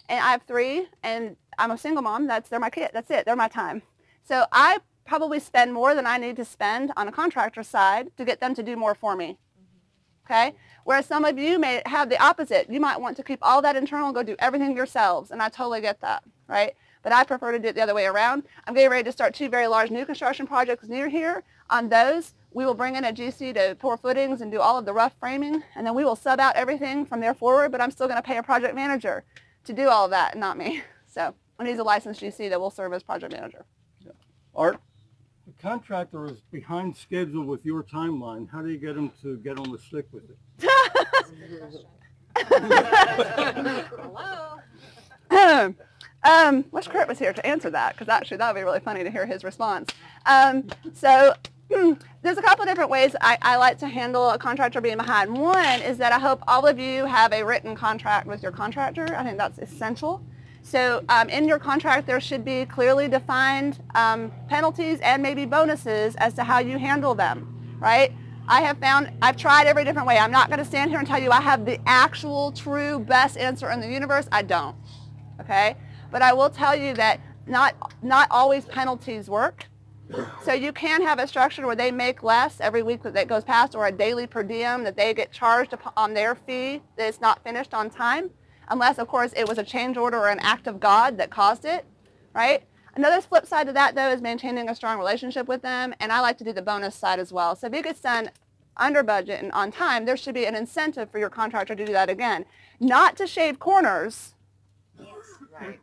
and I have 3, and I'm a single mom. They're my kid. That's it. They're my time. So I probably spend more than I need to spend on a contractor side to get them to do more for me. Okay? Whereas some of you may have the opposite. You might want to keep all that internal and go do everything yourselves, and I totally get that, right? But I prefer to do it the other way around. I'm getting ready to start 2 very large new construction projects near here. On those, we will bring in a GC to pour footings and do all of the rough framing, and then we will sub out everything from there forward, but I'm still going to pay a project manager to do all of that, and not me. So when he's a licensed GC that will serve as project manager. Yeah. Art? The contractor is behind schedule with your timeline. How do you get him to get on the stick with it? Hello. Wish Kurt was here to answer that, because actually that would be really funny to hear his response. So there's a couple of different ways I like to handle a contractor being behind. One is that I hope all of you have a written contract with your contractor. I think that's essential. So in your contract, there should be clearly defined penalties and maybe bonuses as to how you handle them, right? I've tried every different way. I'm not going to stand here and tell you I have the actual, true, best answer in the universe. I don't, okay? But I will tell you that not always penalties work. So you can have a structure where they make less every week that goes past, or a daily per diem that they get charged on their fee that it's not finished on time, unless, of course, it was a change order or an act of God that caused it, right? Another flip side to that, though, is maintaining a strong relationship with them, and I like to do the bonus side as well. So if it gets done under budget and on time, there should be an incentive for your contractor to do that again. Not to shave corners,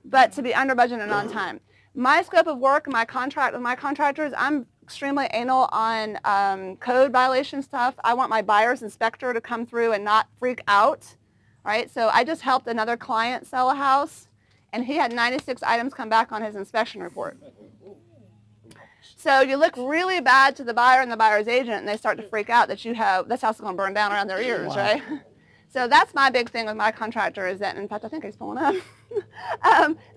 but to be under budget and on time. My scope of work, my contract with my contractors, I'm extremely anal on code violation stuff. I want my buyer's inspector to come through and not freak out, right? So I just helped another client sell a house, and he had 96 items come back on his inspection report. So you look really bad to the buyer and the buyer's agent, and they start to freak out that you have, this house is going to burn down around their ears, right? So that's my big thing with my contractor is that, in fact, I think he's pulling up,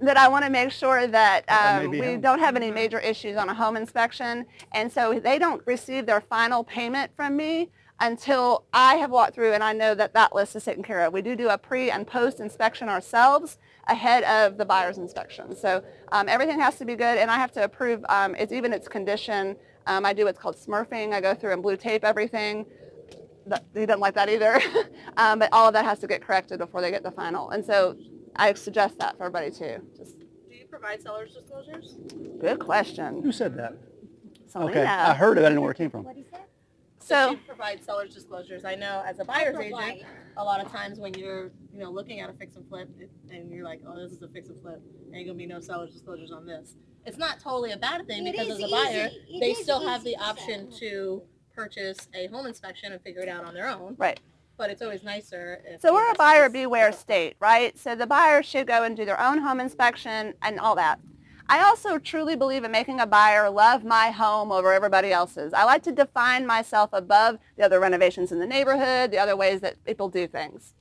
that I want to make sure that we don't have any major issues on a home inspection. And so they don't receive their final payment from me until I have walked through and I know that that list is taken care of. We do a pre and post inspection ourselves ahead of the buyer's inspection. So everything has to be good, and I have to approve its condition. I do what's called smurfing. I go through and blue tape everything. He doesn't like that either. But all of that has to get corrected before they get the final. And so I suggest that for everybody too. Do you provide seller's disclosures? Good question. Who said that? Selena. Okay, I heard it. I didn't know where it came from. What is that? So you provide seller's disclosures. I know as a buyer's agent, a lot of times when you're looking at a fix and flip and you're like, oh, this is a fix and flip, and you're gonna be no seller's disclosures on this. It's not totally a bad thing because as a buyer, they still have the option to purchase a home inspection and figure it out on their own. Right. But it's always nicer if So we're a buyer beware state, right? So the buyer should go and do their own home inspection and all that. I also truly believe in making a buyer love my home over everybody else's. I like to define myself above the other renovations in the neighborhood, the other ways that people do things.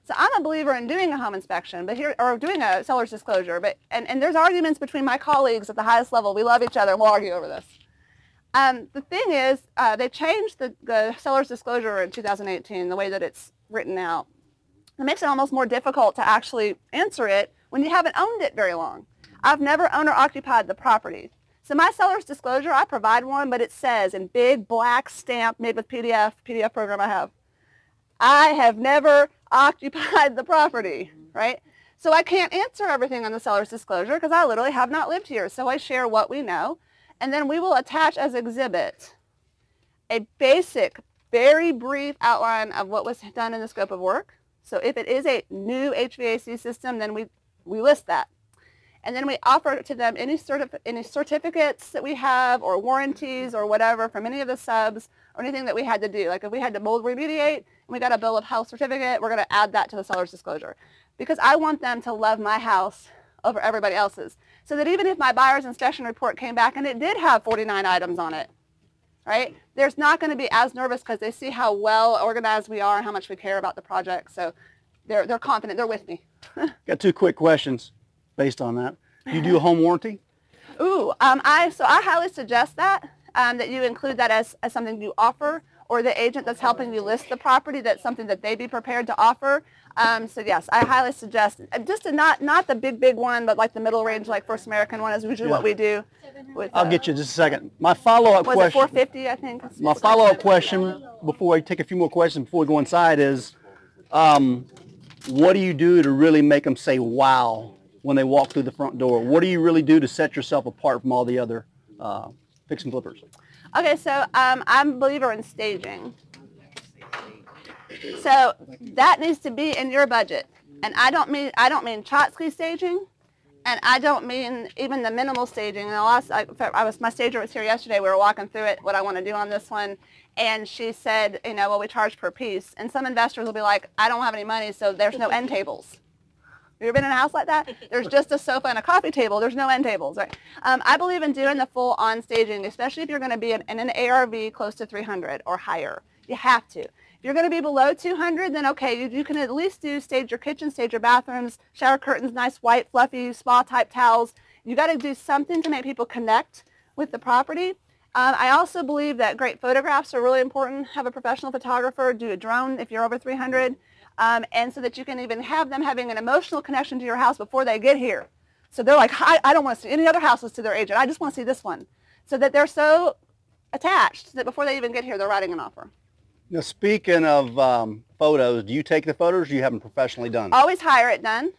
So I'm a believer in doing a home inspection, or doing a seller's disclosure. And there's arguments between my colleagues at the highest level. We love each other, and we'll argue over this. The thing is, they changed the seller's disclosure in 2018, the way that it's written out. It makes it almost more difficult to actually answer it when you haven't owned it very long. I've never owned or occupied the property. So my seller's disclosure, I provide one, but it says in big black stamp made with PDF program I have never occupied the property, right? So I can't answer everything on the seller's disclosure because I literally have not lived here. So I share what we know. And then we will attach as exhibit a basic, very brief outline of what was done in the scope of work. So if it is a new HVAC system, then we list that. And then we offer to them any certificates that we have or warranties or whatever from any of the subs or anything that we had to do. Like if we had to mold remediate and we got a bill of health certificate, we're going to add that to the seller's disclosure. Because I want them to love my house over everybody else's. So that even if my buyer's inspection report came back and it did have 49 items on it, right, there's not going to be as nervous because they see how well organized we are and how much we care about the project. So they're confident. They're with me. Got two quick questions based on that. You do a home warranty? Ooh, I highly suggest that you include that as something you offer, or the agent that's helping you list the property, that's something that they be prepared to offer. So yes, I highly suggest just not the big one, but like the middle range, like First American one is usually what we do. With, I'll get you in just a second. My follow-up question. Was it 450? I think. My follow-up question before I take a few more questions before we go inside is, what do you do to really make them say wow when they walk through the front door? What do you really do to set yourself apart from all the other fix and flippers? Okay, so I'm a believer in staging. So that needs to be in your budget, and I don't mean Chotsky staging, and I don't mean even the minimal staging. And my stager was here yesterday. We were walking through it, what I want to do on this one, and she said, well, we charge per piece, and some investors will be like, I don't have any money, so there's no end tables. Have you ever been in a house like that? There's just a sofa and a coffee table. There's no end tables, right? I believe in doing the full on staging, especially if you're going to be in an ARV close to 300 or higher. You have to. If you're going to be below 200, then okay, you can at least stage your kitchen, stage your bathrooms, shower curtains, nice white, fluffy, spa-type towels. You got to do something to make people connect with the property. I also believe that great photographs are really important. Have a professional photographer do a drone if you're over 300. And so that you can even have them having an emotional connection to your house before they get here. So they're like, I don't want to see any other houses to their agent. I just want to see this one. So that they're so attached that before they even get here, they're writing an offer. Now, speaking of photos, do you take the photos or do you have them professionally done? Always hire it done.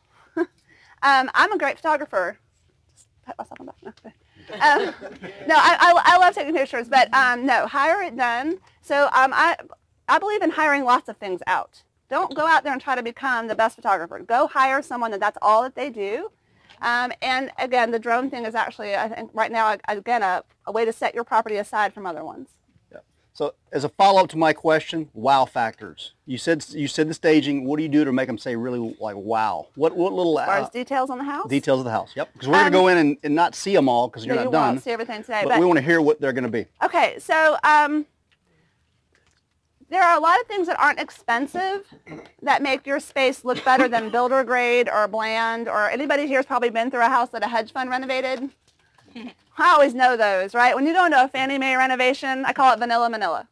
I'm a great photographer. pat myself on the back. No, no, I love taking pictures, but no, hire it done. So I believe in hiring lots of things out. Don't go out there and try to become the best photographer. Go hire someone that's all that they do. And again, the drone thing is actually, I think right now, again, a way to set your property aside from other ones. Yeah. So as a follow-up to my question, wow factors. You said the staging. What do you do to make them say really like wow? What little as far as details on the house? Details of the house. Yep. Because we're going to go in and not see them all because you're not done. Won't see everything today, but we want to hear what they're going to be. Okay. So there are a lot of things that aren't expensive that make your space look better than builder grade or bland, or anybody here has probably been through a house that a hedge fund renovated. I always know those, right? When you go into a Fannie Mae renovation, I call it vanilla manila.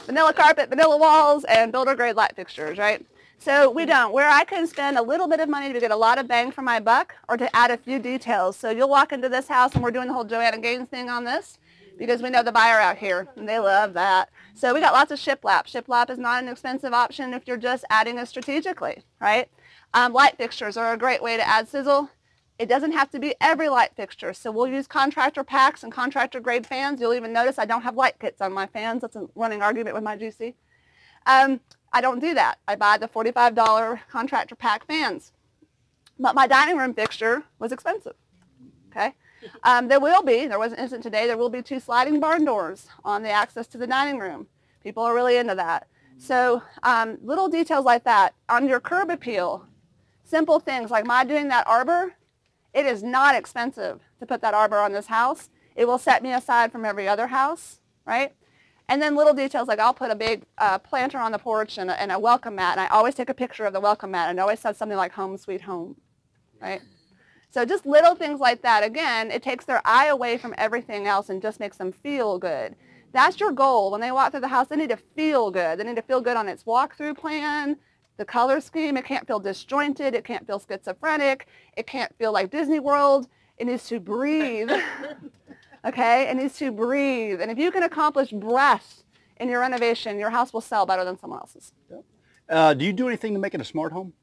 Vanilla carpet, vanilla walls, and builder grade light fixtures, right? So we don't. Where I can spend a little bit of money to get a lot of bang for my buck or to add a few details. So you'll walk into this house and we're doing the whole Joanna Gaines thing on this, because we know the buyer out here, and they love that. So we got lots of shiplap. Shiplap is not an expensive option if you're just adding it strategically, right? Light fixtures are a great way to add sizzle. It doesn't have to be every light fixture. So we'll use contractor packs and contractor grade fans. You'll even notice I don't have light kits on my fans. That's a running argument with my GC. I don't do that. I buy the $45 contractor pack fans. But my dining room fixture was expensive, okay? There will be 2 sliding barn doors on the access to the dining room. People are really into that. So little details like that. On your curb appeal, simple things like my doing that arbor, it is not expensive to put that arbor on this house. It will set me aside from every other house, right? And then little details like I'll put a big planter on the porch and a welcome mat, and I always take a picture of the welcome mat, and it always says something like home sweet home, right? So just little things like that. Again, it takes their eye away from everything else and just makes them feel good. That's your goal. When they walk through the house, they need to feel good. They need to feel good on its walkthrough plan, the color scheme. It can't feel disjointed. It can't feel schizophrenic. It can't feel like Disney World. It needs to breathe. Okay? It needs to breathe. And if you can accomplish breath in your renovation, your house will sell better than someone else's. Do you do anything to make it a smart home?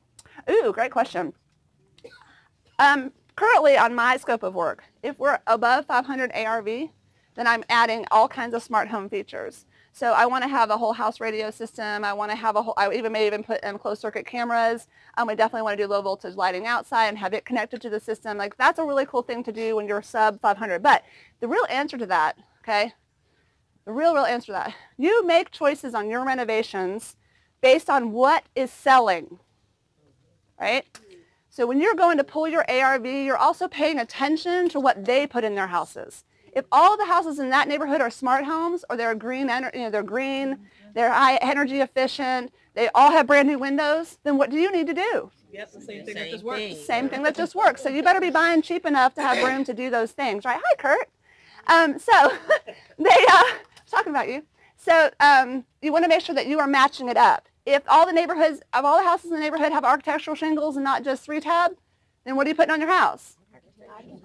Ooh, great question. Currently on my scope of work, if we're above 500 ARV, then I'm adding all kinds of smart home features. So I want to have a whole house radio system. I want to have I may even put closed circuit cameras. We definitely want to do low voltage lighting outside and have it connected to the system. Like that's a really cool thing to do when you're sub 500. But the real answer to that, okay, the real answer to that, you make choices on your renovations based on what is selling, right? So when you're going to pull your ARV, you're also paying attention to what they put in their houses. If all the houses in that neighborhood are smart homes, or they're green, they're high energy efficient, they all have brand new windows, then what do you need to do? Yep, the same thing that just works. Same thing that just works. So you better be buying cheap enough to have room to do those things, right? Hi, Kurt. So talking about you. So you want to make sure that you are matching it up. If all the houses in the neighborhood have architectural shingles and not just 3-tab, then what are you putting on your house?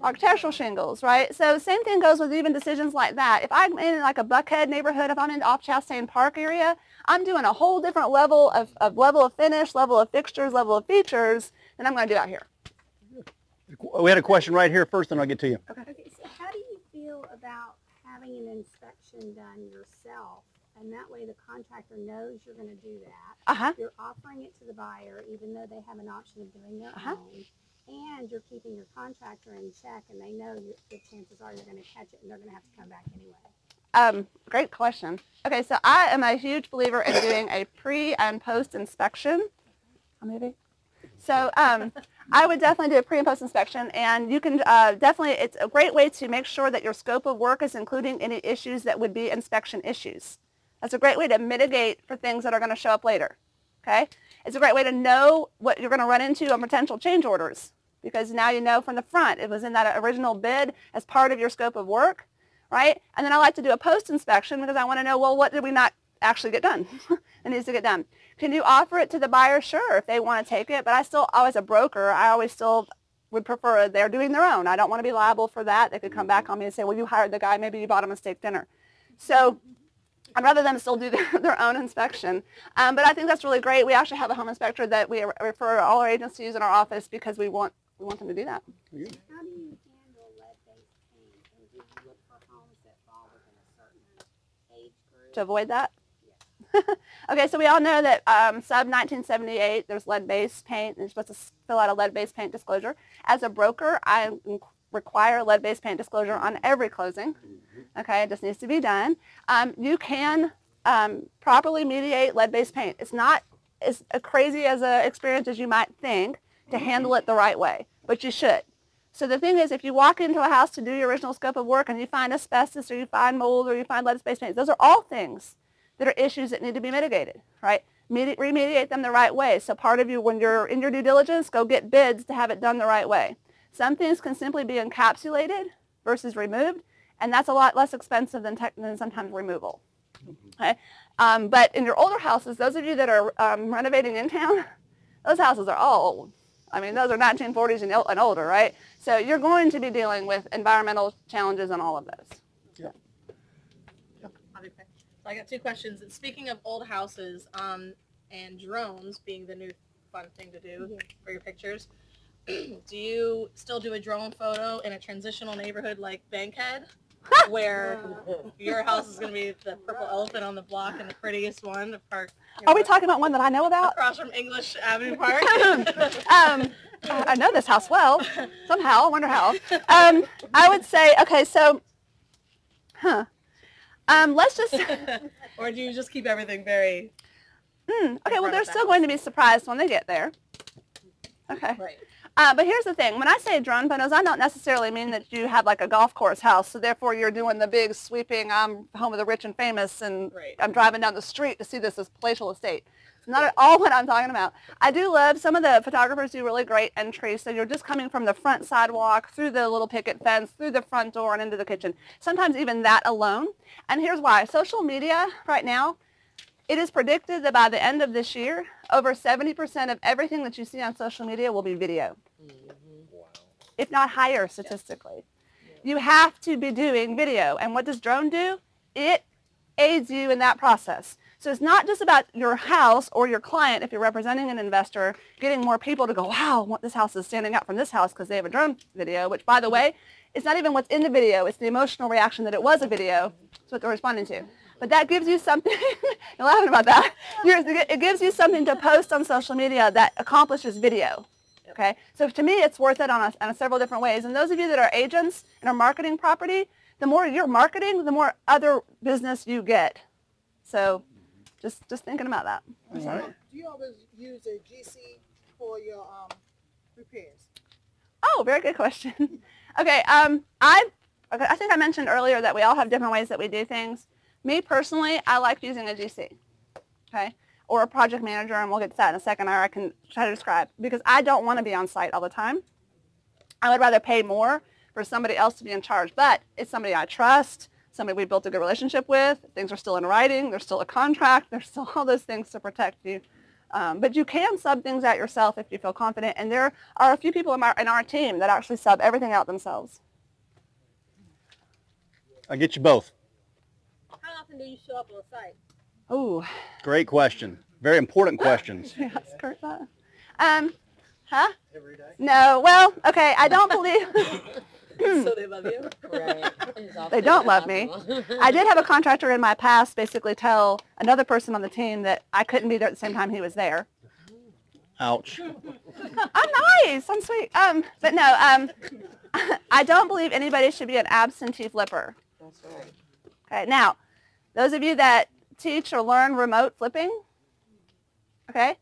Architectural shingles, right? So same thing goes with even decisions like that. If I'm in like a Buckhead neighborhood, if I'm in off Chastain Park area, I'm doing a whole different level of finish, level of fixtures, level of features than I'm going to do out here. We had a question right here first, and I'll get to you. Okay, so how do you feel about having an inspection done yourself? And that way the contractor knows you're going to do that. You're offering it to the buyer, even though they have an option of doing their own. And you're keeping your contractor in check, and they know the chances are you're going to catch it, and they're going to have to come back anyway. Great question. Okay, so I am a huge believer in doing a pre and post inspection. Maybe. So I would definitely do a pre and post inspection, and you can it's a great way to make sure that your scope of work is including any issues that would be inspection issues. That's a great way to mitigate for things that are going to show up later. Okay? It's a great way to know what you're going to run into on potential change orders, because now you know from the front it was in that original bid as part of your scope of work, right? And then I like to do a post inspection because I want to know, well, what did we not actually get done? It needs to get done. Can you offer it to the buyer? Sure, if they want to take it, but I still, always a broker, I always still would prefer they're doing their own. I don't want to be liable for that. They could come back on me and say, well, you hired the guy, maybe you bought him a steak dinner. So I'd rather them still do their own inspection. But I think that's really great. We actually have a home inspector that we refer all our agents to use in our office because we want we want them to do that. How do you handle lead-based paint? And do you look for homes that fall within a certain age group? To avoid that? Okay, so we all know that sub 1978, there's lead-based paint, and you're supposed to fill out a lead-based paint disclosure. As a broker, I require lead-based paint disclosure on every closing. Okay, it just needs to be done. You can properly mediate lead-based paint. It's not as crazy as an experience as you might think to handle it the right way, but you should. So the thing is, if you walk into a house to do your original scope of work and you find asbestos or you find mold or you find lead-based paint, those are all things that are issues that need to be mitigated, right? Remediate them the right way. So part of you, when you're in your due diligence, go get bids to have it done the right way. Some things can simply be encapsulated versus removed, and that's a lot less expensive than sometimes removal. Okay? But in your older houses, those of you that are renovating in town, those houses are all old. I mean, those are 1940s and older, right? So you're going to be dealing with environmental challenges on all of those. So I got two questions. Speaking of old houses and drones being the new fun thing to do for your pictures, do you still do a drone photo in a transitional neighborhood like Bankhead, where your house is going to be the purple elephant on the block and the prettiest one to park? Are we talking about one that I know about? Across from English Avenue Park. I know this house well, somehow. I wonder how. I would say, okay, so, let's just... Or do you just keep everything very... Okay, well, they're still going to be surprised when they get there. Okay. Right. But here's the thing. When I say drone photos, I don't necessarily mean that you have like a golf course house, so therefore you're doing the big sweeping, I'm home of the rich and famous, and I'm driving down the street to see this palatial estate. It's not at all what I'm talking about. I do love, some of the photographers do really great entries, so you're just coming from the front sidewalk, through the little picket fence, through the front door, and into the kitchen. Sometimes even that alone. And here's why. Social media right now, it is predicted that by the end of this year, over 70% of everything that you see on social media will be video. If not higher statistically. You have to be doing video. And what does drone do? It aids you in that process. So it's not just about your house or your client, if you're representing an investor, getting more people to go, wow, this house is standing out from this house because they have a drone video, which, by the way, it's not even what's in the video. It's the emotional reaction that it was a video. That's what they're responding to. But that gives you something, you're laughing about that. It gives you something to post on social media that accomplishes video. Okay? So to me, it's worth it on several different ways. And those of you that are agents and are marketing property, the more you're marketing, the more other business you get. So just thinking about that. Do you always use a GC for your repairs? Oh, very good question. Okay, I think I mentioned earlier that we all have different ways that we do things. Me personally, I like using a GC, okay, or a project manager, and we'll get to that in a second, or I can try to describe, because I don't want to be on site all the time. I would rather pay more for somebody else to be in charge, but it's somebody I trust, somebody we built a good relationship with, things are still in writing, there's still a contract, there's still all those things to protect you. But you can sub things out yourself if you feel confident, and there are a few people in our team that actually sub everything out themselves. I'll get you both. How often do you show up on site? Oh. Great question. Very important questions. Yeah, skirt that. Huh? Every day? No, well, okay, I don't believe... So they love you? Right. They don't love me. I did have a contractor in my past basically tell another person on the team that I couldn't be there at the same time he was there. Ouch. I'm nice. I'm sweet. But no, I don't believe anybody should be an absentee flipper. That's right. Okay, now, those of you that teach or learn remote flipping, okay,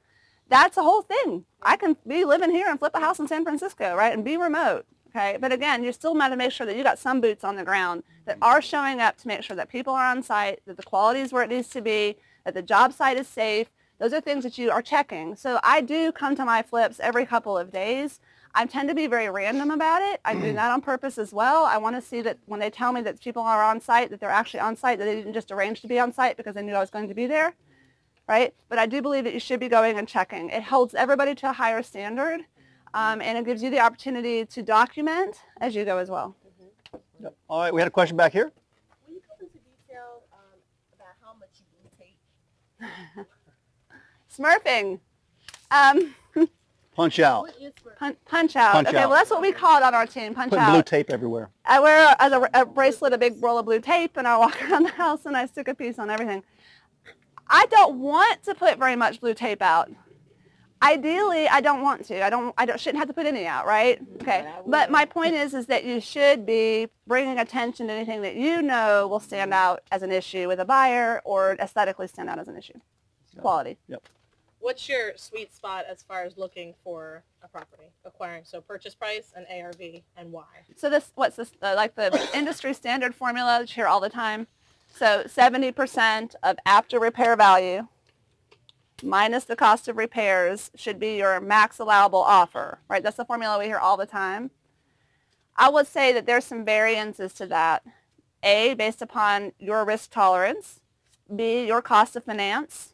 that's a whole thing. I can be living here and flip a house in San Francisco, right, and be remote. Okay, but again, you still got to make sure that you got some boots on the ground that are showing up to make sure that people are on site, that the quality is where it needs to be, that the job site is safe. Those are things that you are checking. So I do come to my flips every couple of days. I tend to be very random about it. I do that on purpose as well. I want to see that when they tell me that people are on site, that they're actually on site, that they didn't just arrange to be on site because they knew I was going to be there, right? But I do believe that you should be going and checking. It holds everybody to a higher standard. And it gives you the opportunity to document as you go as well. Yep. All right, we had a question back here. Will you go into detail about how much you blue tape? Smurfing. Punch out. Punch out. Punch okay, out. well that's what we call it on our team. Punch Putting out. blue tape everywhere. I wear as a bracelet a big roll of blue tape, and I walk around the house and I stick a piece on everything. I don't want to put very much blue tape out. Ideally, I don't want to. I shouldn't have to put any out, right? Okay. But my point is that you should be bringing attention to anything that you know will stand out as an issue with a buyer or aesthetically stand out as an issue. Quality. Yep. What's your sweet spot as far as looking for a property, acquiring? So purchase price and ARV, and why? So what's this, like the industry standard formula that you hear all the time? So 70% of after repair value minus the cost of repairs should be your max allowable offer, right? That's the formula we hear all the time. I would say that there's some variances to that. A, based upon your risk tolerance. B, your cost of finance.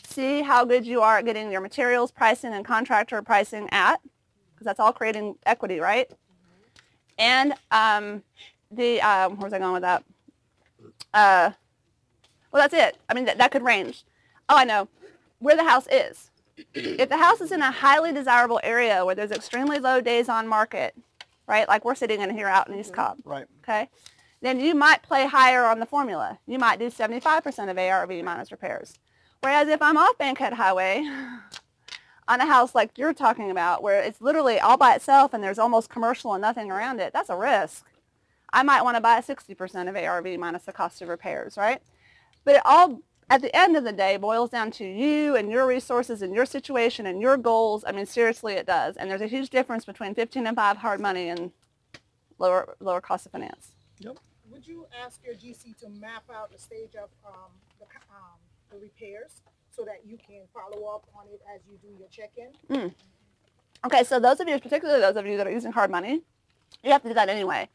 C, how good you are at getting your materials pricing and contractor pricing at, because that's all creating equity, right? And where was I going with that? Well, that's it. I mean, that could range. Oh, I know. Where the house is. If the house is in a highly desirable area where there's extremely low days on market, right, like we're sitting in here out in East Cobb, right? Okay, then you might play higher on the formula. You might do 75% of ARV minus repairs. Whereas if I'm off Bankhead Highway on a house like you're talking about, where it's literally all by itself and there's almost commercial and nothing around it, that's a risk. I might want to buy 60% of ARV minus the cost of repairs, right? But it all, at the end of the day, boils down to you and your resources and your situation and your goals. I mean, seriously, it does. And there's a huge difference between 15 and 5 hard money and lower cost of finance. Yep. Would you ask your GC to map out the stage of the repairs so that you can follow up on it as you do your check-in? Okay, so those of you, particularly those of you that are using hard money, you have to do that anyway.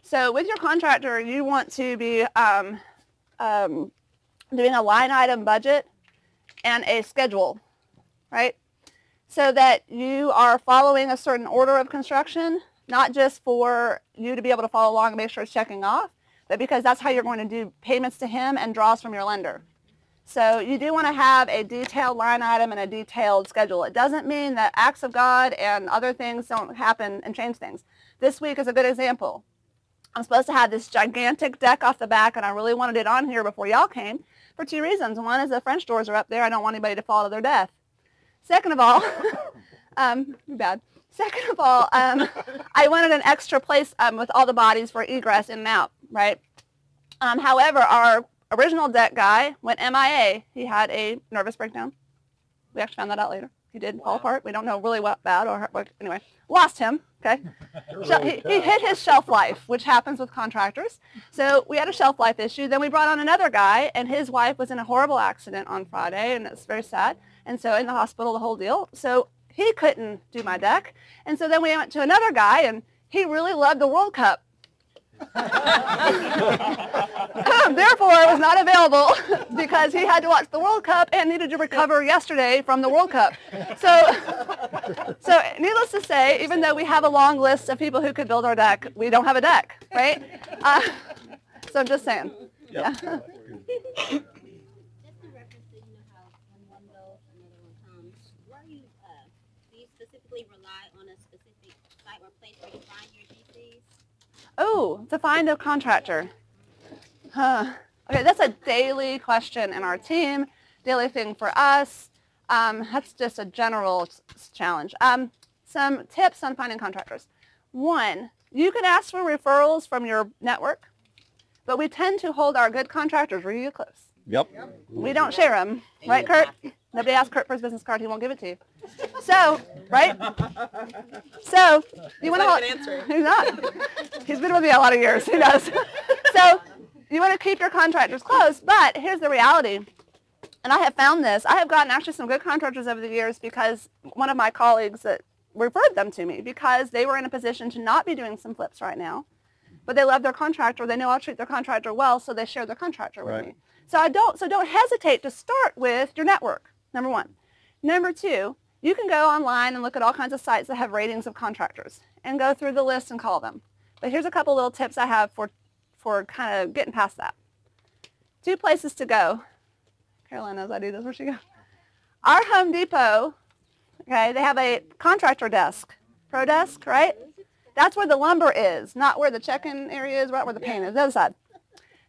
So with your contractor, you want to be doing a line item budget and a schedule, right? So that you are following a certain order of construction, not just for you to be able to follow along and make sure it's checking off, but because that's how you're going to do payments to him and draws from your lender. So you do want to have a detailed line item and a detailed schedule. It doesn't mean that acts of God and other things don't happen and change things. This week is a good example. I'm supposed to have this gigantic deck off the back, and I really wanted it on here before y'all came for 2 reasons. One is the French doors are up there. I don't want anybody to fall to their death. Second of all, bad. Second of all, I wanted an extra place with all the bodies for egress in and out, right? However, our original deck guy went MIA. He had a nervous breakdown. We actually found that out later. He did fall apart. We don't know really what bad or anyway. Lost him. Okay. He hit his shelf life, which happens with contractors. So we had a shelf life issue. Then we brought on another guy, and his wife was in a horrible accident on Friday, and it's very sad. And so in the hospital, the whole deal. So he couldn't do my deck. And so then we went to another guy, and he really loved the World Cup. Therefore, I was not available because he had to watch the World Cup and needed to recover yesterday from the World Cup. So needless to say, even though we have a long list of people who could build our deck, we don't have a deck, right? So I'm just saying. Yep. Yeah. Oh, to find a contractor. Okay, that's a daily question in our team, daily thing for us. That's just a general challenge. Some tips on finding contractors. One, you can ask for referrals from your network, but we tend to hold our good contractors really close. Yep. We don't share them, right, Kurt? Nobody asked Kurt for his business card. He won't give it to you. So, right? So, you want to hold... He's not. He's been with me a lot of years. He knows. So, you want to keep your contractors close, but here's the reality. And I have found this. I have gotten actually some good contractors over the years because one of my colleagues that referred them to me because they were in a position to not be doing some flips right now, but they love their contractor. They know I'll treat their contractor well, so they share their contractor with me. So don't hesitate to start with your network, number one. Number two, you can go online and look at all kinds of sites that have ratings of contractors and go through the list and call them. But here's a couple little tips I have for kind of getting past that. 2 places to go. Caroline knows I do this. Where'd she go? Our Home Depot Okay, they have a contractor desk, pro desk, right? That's where the lumber is, not where the check-in area is, right where the paint is, the other side.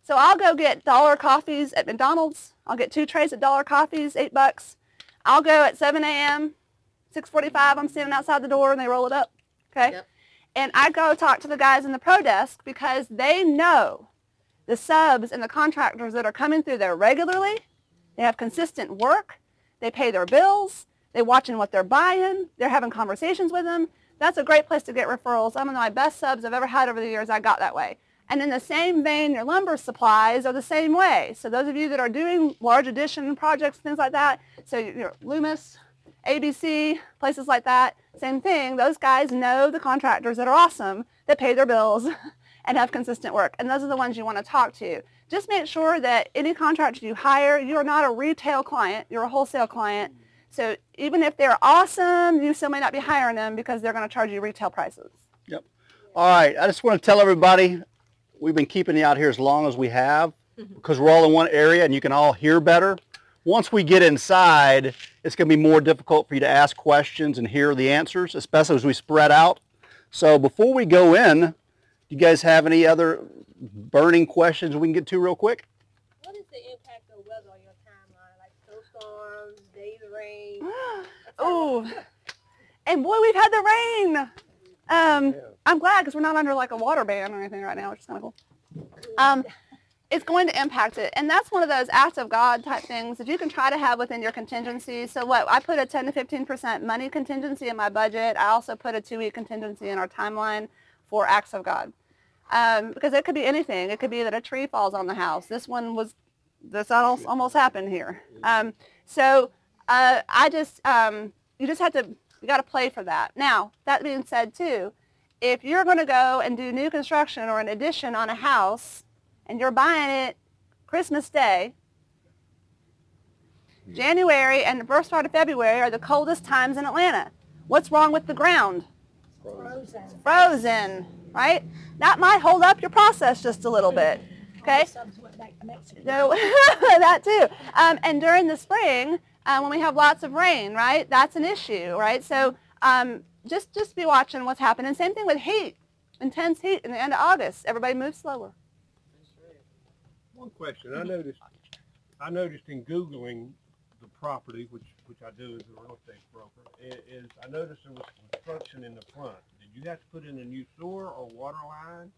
So I'll go get dollar coffees at McDonald's. I'll get 2 trays of dollar coffees, $8. I'll go at 7 a.m., 6:45, I'm standing outside the door and they roll it up, okay? Yep. And I go talk to the guys in the pro desk because they know the subs and the contractors that are coming through there regularly. They have consistent work. They pay their bills. They're watching what they're buying. They're having conversations with them. That's a great place to get referrals. Some of my best subs I've ever had over the years, I got that way. And in the same vein, your lumber supplies are the same way. So those of you that are doing large addition projects, things like that, so your Loomis, ABC, places like that, same thing. Those guys know the contractors that are awesome, that pay their bills and have consistent work. And those are the ones you want to talk to. Just make sure that any contractor you hire, you're not a retail client, you're a wholesale client. So even if they're awesome, you still may not be hiring them because they're going to charge you retail prices. Yep. All right. I just want to tell everybody, we've been keeping you out here as long as we have because we're all in one area and you can all hear better. Once we get inside, it's going to be more difficult for you to ask questions and hear the answers, especially as we spread out. So before we go in, do you guys have any other burning questions we can get to real quick? What is the impact of weather on your timeline, like snowstorms, days of rain? Oh, and boy, we've had the rain. I'm glad because we're not under like a water ban or anything right now, which is kind of cool. It's going to impact it, and that's one of those acts of God type things that you can try to have within your contingency. So what, I put a 10 to 15% money contingency in my budget. I also put a 2-week contingency in our timeline for acts of God. Because it could be anything. It could be that a tree falls on the house. This almost happened here. You got to play for that. Now, that being said too, if you're going to go and do new construction or an addition on a house and you're buying it Christmas Day, January and the first part of February are the coldest times in Atlanta. What's wrong with the ground? Frozen. Frozen, right? That might hold up your process just a little bit, okay? No, that too. And during the spring, when we have lots of rain, right, that's an issue, right? So just be watching what's happening. Same thing with heat, intense heat in the end of August. Everybody moves slower. One question. I noticed in Googling the property, which I do as a real estate broker, is I noticed there was construction in the front. Did you have to put in a new sewer or water line?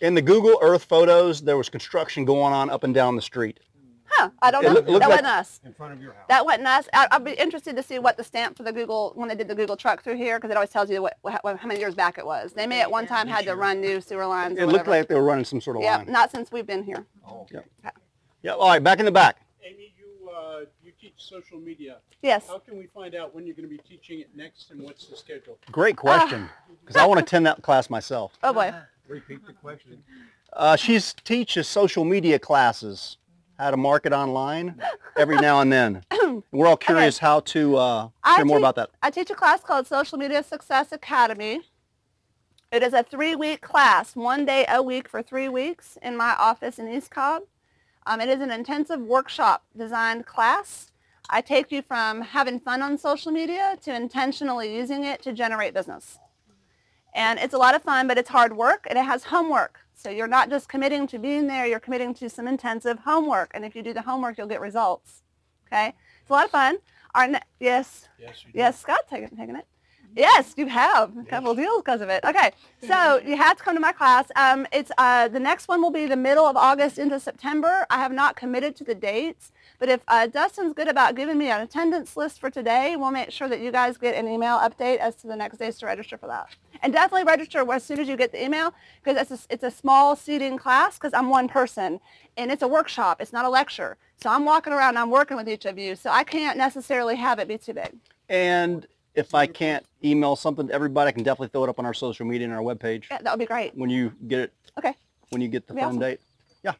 In the Google Earth photos, there was construction going on up and down the street. Huh, I don't know. That wasn't us. In front of your house. That wasn't us. I'd be interested to see what the stamp for the Google, when they did the Google truck through here, because it always tells you how many years back it was. They may at one time had to run new sewer lines or It looked like they were running some sort of line. Yeah, not since we've been here. Oh, okay. Yeah, all right, back in the back. Amy, you teach social media. Yes. How can we find out when you're going to be teaching it next and what's the schedule? Great question, because I want to attend that class myself. Oh boy. Repeat the question. She teaches social media classes, how to market online every now and then. We're all curious how to hear more about that. I teach a class called Social Media Success Academy. It is a 3-week class, 1 day a week for 3 weeks in my office in East Cobb. It is an intensive workshop designed class. I take you from having fun on social media to intentionally using it to generate business. And it's a lot of fun, but it's hard work, and it has homework. So you're not just committing to being there, you're committing to some intensive homework. And if you do the homework, you'll get results. Okay? It's a lot of fun. Yes, Scott's taking it. Yes, you have a couple of deals because of it. Okay, so you have to come to my class. The next one will be the middle of August into September. I have not committed to the dates, but if Dustin's good about giving me an attendance list for today, we'll make sure that you guys get an email update as to the next days to register for that. And definitely register as soon as you get the email, because it's a small seating class, because I'm one person, and it's a workshop. It's not a lecture. So I'm walking around and I'm working with each of you, so I can't necessarily have it be too big. And if I can't email something to everybody, I can definitely throw it up on our social media and our webpage. Yeah, that would be great. When you get it. Okay. When you get the firm date. Yeah.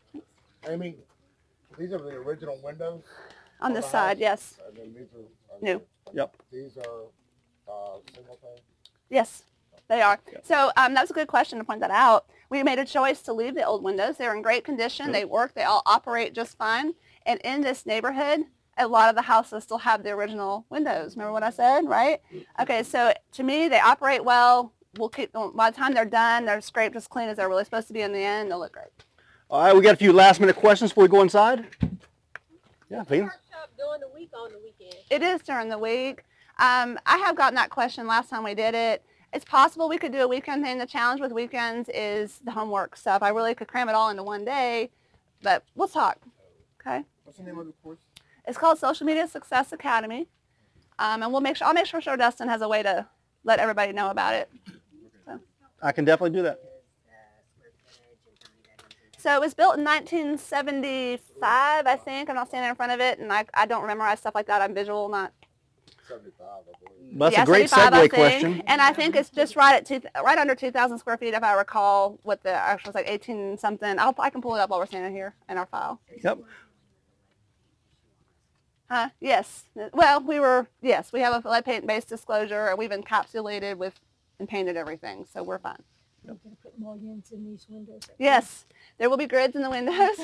Amy, these are the original windows? On this side, yes. And then these are new. Yep. These are single pane? Yes, they are. Yep. So that was a good question to point that out. We made a choice to leave the old windows. They're in great condition. They work. They all operate just fine. And in this neighborhood, a lot of the houses still have the original windows. Remember what I said, right? Okay, so to me, they operate well. We'll keep them, by the time they're done, they're scraped as clean as they're really supposed to be in the end. They'll look great. All right, we got a few last minute questions before we go inside. Yeah, Vina. Workshop during the week on the weekend? It is during the week. I have gotten that question last time we did it. It's possible we could do a weekend thing. The challenge with weekends is the homework stuff. I really could cram it all into one day, but we'll talk. Okay. What's the name of the course? It's called Social Media Success Academy, and I'll make sure Dustin has a way to let everybody know about it. So. I can definitely do that. So it was built in 1975, I think. I'm not standing in front of it, and I don't memorize stuff like that. I'm visual, not. 75, I believe. That's a great segue question. And I think it's just right under 2,000 square feet, if I recall what the actual was, like 18 something. I can pull it up while we're standing here in our file. Yep. Yes. Well, we have a lead paint based disclosure, and we've encapsulated with and painted everything, so we're fine. You're going to put mullions in these windows? Yes, there will be grids in the windows.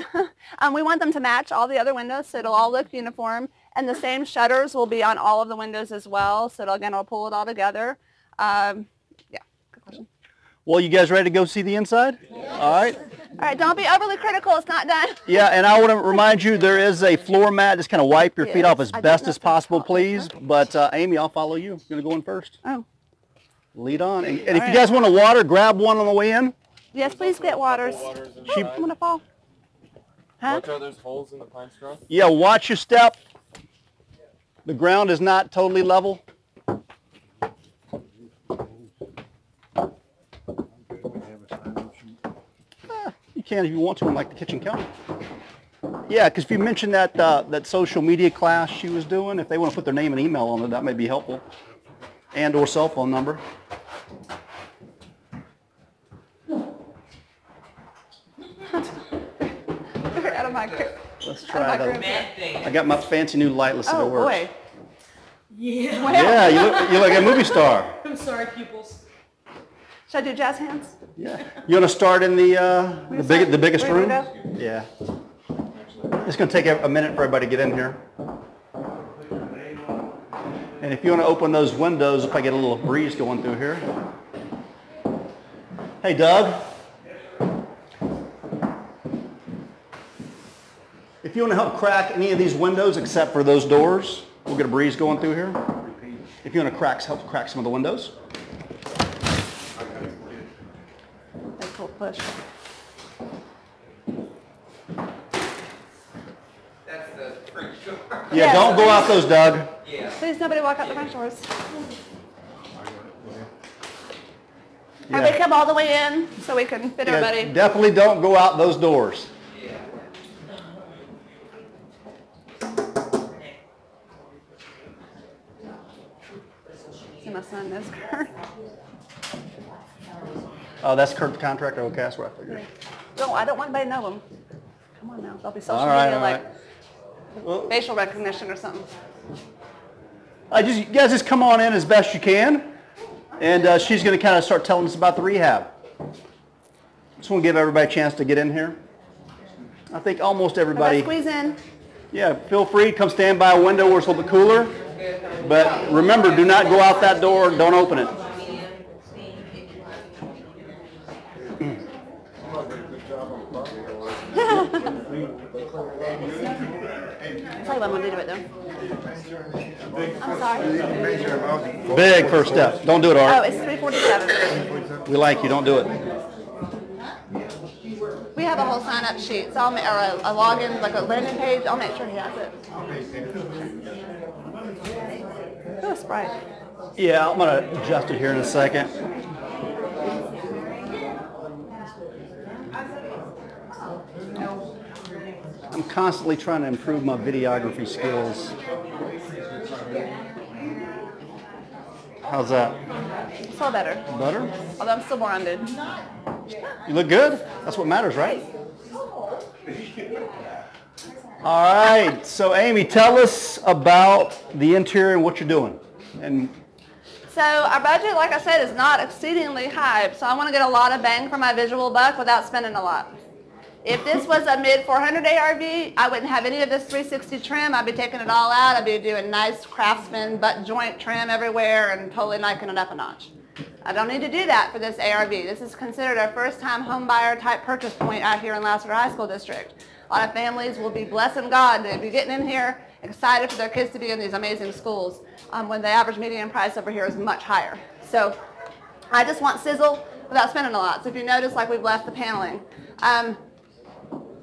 We want them to match all the other windows, so it'll all look uniform. And the same shutters will be on all of the windows as well, so I'll pull it all together. Yeah, good question. Well, you guys ready to go see the inside? Yes. All right. All right, don't be overly critical. It's not done. Yeah, and I want to remind you there is a floor mat. Just kind of wipe your feet off as best as possible, please. But Amy, I'll follow you. You're going to go in first. Oh. Lead on. And if you guys want a water, grab one on the way in. Yes, please get waters. I'm going to fall. Huh? Watch out, there's holes in the pine straw. Yeah, watch your step. The ground is not totally level. You can if you want to, like the kitchen counter. Yeah, because if you mention that that social media class she was doing, if they want to put their name and email on it, that may be helpful. And or cell phone number. Out of my grip. Let's try that. I got my fancy new light. Let's see if it works. Boy. Yeah. Wow. Yeah, you look like a movie star. I'm sorry, pupils. Should I do jazz hands? Yeah. You want to start in the biggest room? Yeah. It's going to take a minute for everybody to get in here. And if you want to open those windows, if I get a little breeze going through here. Hey, Doug. If you want to help crack any of these windows except for those doors, we'll get a breeze going through here. If you want to help crack some of the windows. That's cool push. That's the French door. Yeah, don't go out those, Doug. Yeah. Please, nobody walk out the front doors. Yeah. Everybody come all the way in so we can fit everybody. Definitely don't go out those doors. See, my son knows Kurt. Oh, that's Kurt the contractor. Okay, that's what I figured. No, I don't want anybody to know them. Come on now. They'll be social All right, media, all like right. facial recognition or something. You guys just come on in as best you can. And she's going to kind of start telling us about the rehab. Just want to give everybody a chance to get in here. I think almost everybody. Squeeze in. Yeah, feel free. Come stand by a window where it's a little bit cooler. But remember, do not go out that door. Don't open it. I'll tell you what I'm going to do to it though. I'm sorry. Big first step. Don't do it, Art. Oh, it's 347. We like you. Don't do it. We have a whole sign-up sheet, so or a login, like a landing page. I'll make sure he has it. Oh, Sprite. Yeah, I'm going to adjust it here in a second. I'm constantly trying to improve my videography skills. How's that? It's all better. Better? Although I'm still blinded. You look good? That's what matters, right? All right. So, Amy, tell us about the interior and what you're doing. And so our budget, like I said, is not exceedingly high. So I want to get a lot of bang for my visual buck without spending a lot. If this was a mid 400 ARV, I wouldn't have any of this 360 trim. I'd be taking it all out. I'd be doing nice Craftsman butt joint trim everywhere and totally knocking it up a notch. I don't need to do that for this ARV. This is considered a first-time home buyer type purchase point out here in Lassiter High School District. A lot of families will be blessing God to be getting in here, excited for their kids to be in these amazing schools when the average median price over here is much higher. So I just want sizzle without spending a lot. So if you notice, like we've left the paneling.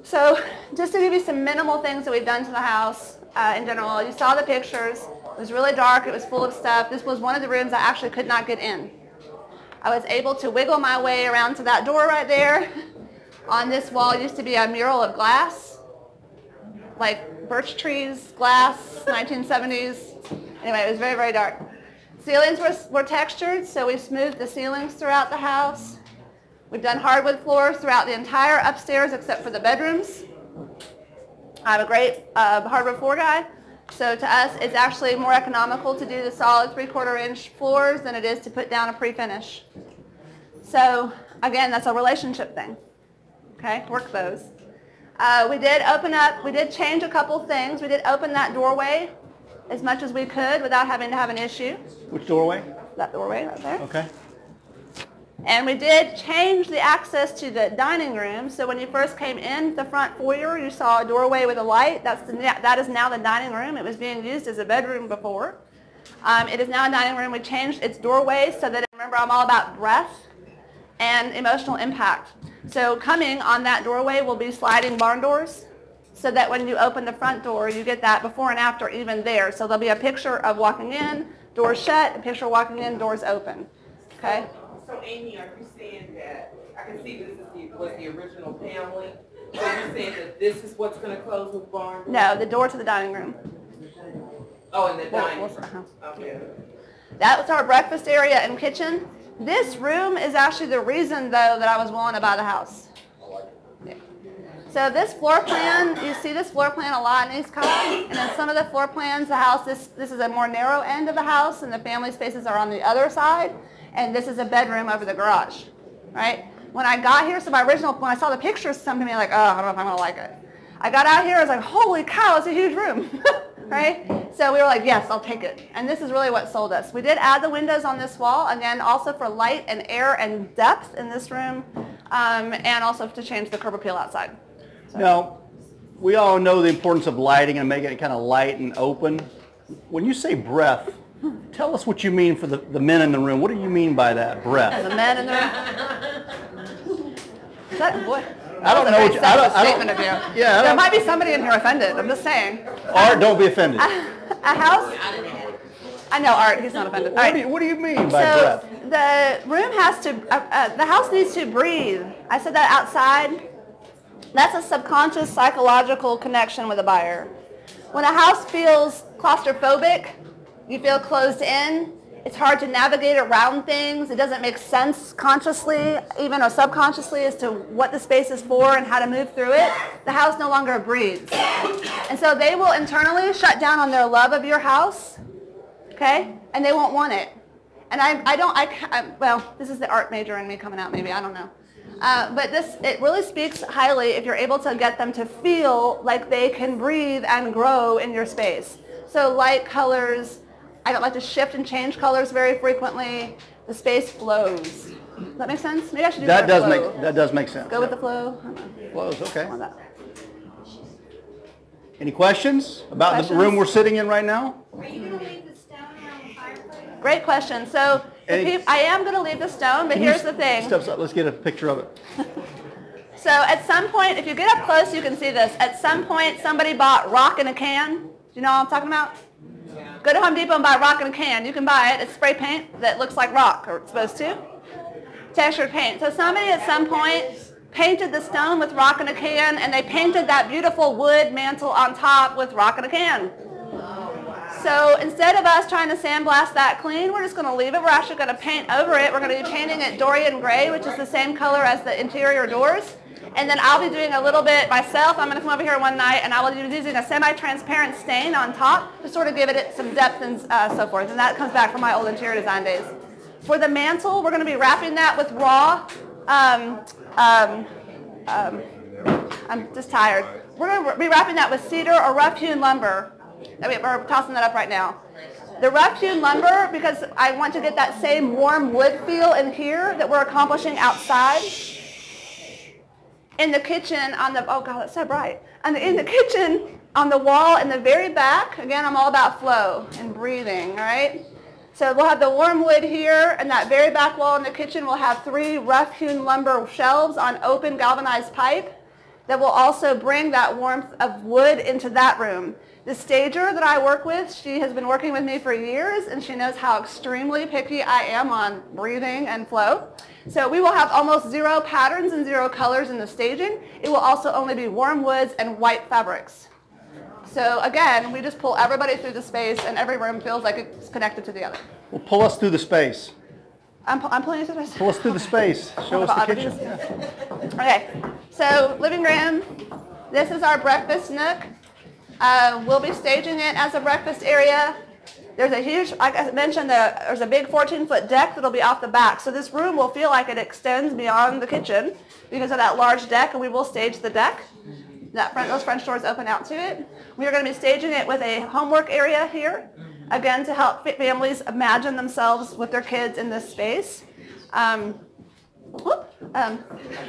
So just to give you some minimal things that we've done to the house in general, you saw the pictures. It was really dark. It was full of stuff. This was one of the rooms I actually could not get in. I was able to wiggle my way around to that door right there. On this wall used to be a mural of glass, like birch trees, glass, 1970s. Anyway, it was very, very dark. Ceilings were textured, so we smoothed the ceilings throughout the house. We've done hardwood floors throughout the entire upstairs except for the bedrooms. I'm a great hardwood floor guy, so to us it's actually more economical to do the solid 3/4 inch floors than it is to put down a pre-finish. So again, that's a relationship thing. Okay, work those. We did open up, we did change a couple things. We did open that doorway as much as we could without having to have an issue. Which doorway? That doorway right there. Okay. And we did change the access to the dining room. So when you first came in the front foyer, you saw a doorway with a light. That is now the dining room. It was being used as a bedroom before. It is now a dining room. We changed its doorway so that, remember, I'm all about breadth and emotional impact. So coming on that doorway will be sliding barn doors so that when you open the front door, you get that before and after even there. So there'll be a picture of walking in, doors shut, a picture of walking in, doors open. Okay? So Amy, are you saying that, I can see this was the original paneling, so you're saying that this is what's going to close with barn doors? No, the door to the dining room. Oh, in the dining room. Okay. That was our breakfast area and kitchen. This room is actually the reason, though, that I was willing to buy the house. Yeah. So this floor plan, you see this floor plan a lot in East Cobb, and in some of the floor plans, the house, this is a more narrow end of the house, and the family spaces are on the other side. And this is a bedroom over the garage, right? When I got here, so when I saw the pictures, some to me like, oh, I don't know if I'm gonna like it. I got out here, I was like, holy cow, it's a huge room, right? So we were like, yes, I'll take it. And this is really what sold us. We did add the windows on this wall, again, also for light and air and depth in this room, and also to change the curb appeal outside. So. Now, we all know the importance of lighting and making it kind of light and open. When you say breadth, tell us what you mean for the men in the room. What do you mean by that, breadth? The men in the room. Is that boy? I don't know. Statement of you. Yeah. There might be somebody in here offended. I'm just saying. Art, don't be offended. A house. I know Art. He's not offended. What do you mean by breadth? The room has to. The house needs to breathe. I said that outside. That's a subconscious psychological connection with a buyer. When a house feels claustrophobic, you feel closed in, it's hard to navigate around things, it doesn't make sense consciously, even or subconsciously, as to what the space is for and how to move through it, the house no longer breathes. And so they will internally shut down on their love of your house, okay, and they won't want it. And well, this is the art major in me coming out maybe, I don't know. But it really speaks highly if you're able to get them to feel like they can breathe and grow in your space. So light colors, I don't like to shift and change colors very frequently. The space flows. Does that make sense? Maybe I should do that. That does make sense. Go with the flow. Flows, okay. Any questions about the room we're sitting in right now? Are you going to leave the stone around the fireplace? Great question. So I am going to leave the stone, but here's the thing. Steps up. Let's get a picture of it. So at some point, if you get up close, you can see this. At some point, somebody bought rock in a can. Do you know what I'm talking about? Yeah. Go to Home Depot and buy rock in a can. You can buy it. It's spray paint that looks like rock, or it's supposed to. Textured paint. So somebody at some point painted the stone with rock in a can, and they painted that beautiful wood mantle on top with rock in a can. So instead of us trying to sandblast that clean, we're just going to leave it. We're actually going to paint over it. We're going to be painting it Dorian gray, which is the same color as the interior doors. And then I'll be doing a little bit myself. I'm going to come over here one night, and I will be using a semi-transparent stain on top to sort of give it some depth and so forth. And that comes back from my old interior design days. For the mantle, we're going to be wrapping that with raw I'm just tired. We're going to be wrapping that with cedar or rough-hewn lumber. We're tossing that up right now. The rough-hewn lumber, because I want to get that same warm wood feel in here that we're accomplishing outside. In the kitchen, on the, oh God, that's so bright. In the kitchen, on the wall in the very back, again, I'm all about flow and breathing, all right? So we'll have the warm wood here, and that very back wall in the kitchen will have 3 rough-hewn lumber shelves on open galvanized pipe that will also bring that warmth of wood into that room. The stager that I work with, she has been working with me for years, and she knows how extremely picky I am on breathing and flow. So we will have almost 0 patterns and 0 colors in the staging. It will also only be warm woods and white fabrics. So again, we just pull everybody through the space, and every room feels like it's connected to the other. Well, pull us through the space. I'm pulling you through the space. Pull us through the space. Show us the kitchen. Okay, so living room. This is our breakfast nook. We'll be staging it as a breakfast area. There's a huge, like I mentioned, there's a big 14-foot deck that'll be off the back. So this room will feel like it extends beyond the kitchen because of that large deck, and we will stage the deck. Those French doors open out to it. We are going to be staging it with a homework area here, again, to help families imagine themselves with their kids in this space.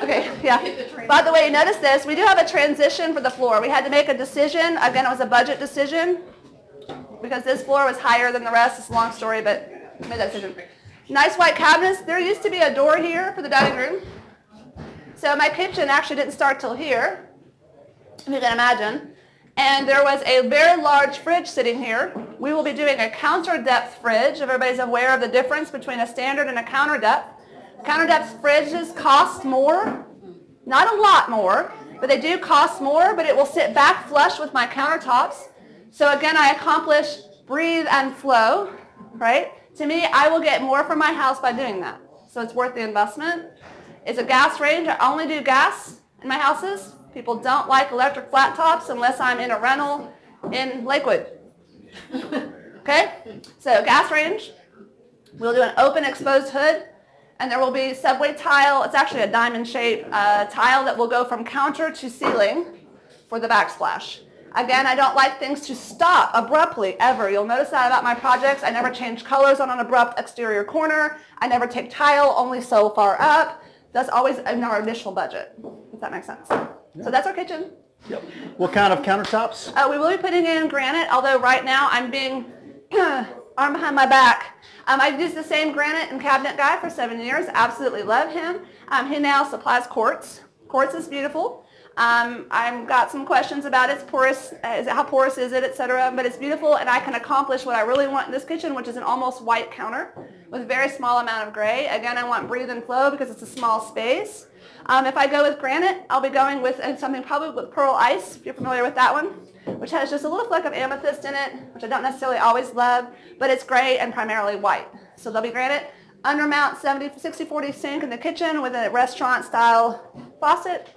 Okay, yeah. By the way, notice this. We do have a transition for the floor. We had to make a decision. Again, it was a budget decision because this floor was higher than the rest. It's a long story, but we made that decision. Nice white cabinets. There used to be a door here for the dining room. So my kitchen actually didn't start till here, if you can imagine. And there was a very large fridge sitting here. We will be doing a counter depth fridge. Everybody's aware of the difference between a standard and a counter depth. Counter depth fridges cost more, not a lot more, but they do cost more, but it will sit back flush with my countertops. So again, I accomplish breathe and flow, right? To me, I will get more from my house by doing that. So it's worth the investment. It's a gas range. I only do gas in my houses. People don't like electric flat tops unless I'm in a rental in Lakewood. Okay? So gas range. We'll do an open exposed hood. And there will be subway tile. It's actually a diamond shape tile that will go from counter to ceiling for the backsplash. Again, I don't like things to stop abruptly ever. You'll notice that about my projects. I never change colors on an abrupt exterior corner. I never take tile only so far up. That's always in our initial budget, if that makes sense. Yeah. So that's our kitchen. Yep. What kind of countertops? We will be putting in granite, although right now I'm being arm behind my back. I've used the same granite and cabinet guy for 7 years. Absolutely love him. He now supplies quartz. Quartz is beautiful. I've got some questions about its porous, how porous is it, etc. But it's beautiful, and I can accomplish what I really want in this kitchen, which is an almost white counter with a very small amount of gray. Again, I want breathe and flow because it's a small space. If I go with granite, I'll be going with something probably with pearl ice, if you're familiar with that one, which has just a little fleck of amethyst in it, which I don't necessarily always love, but it's gray and primarily white. So there'll be granite. Undermount 60-40 sink in the kitchen with a restaurant-style faucet.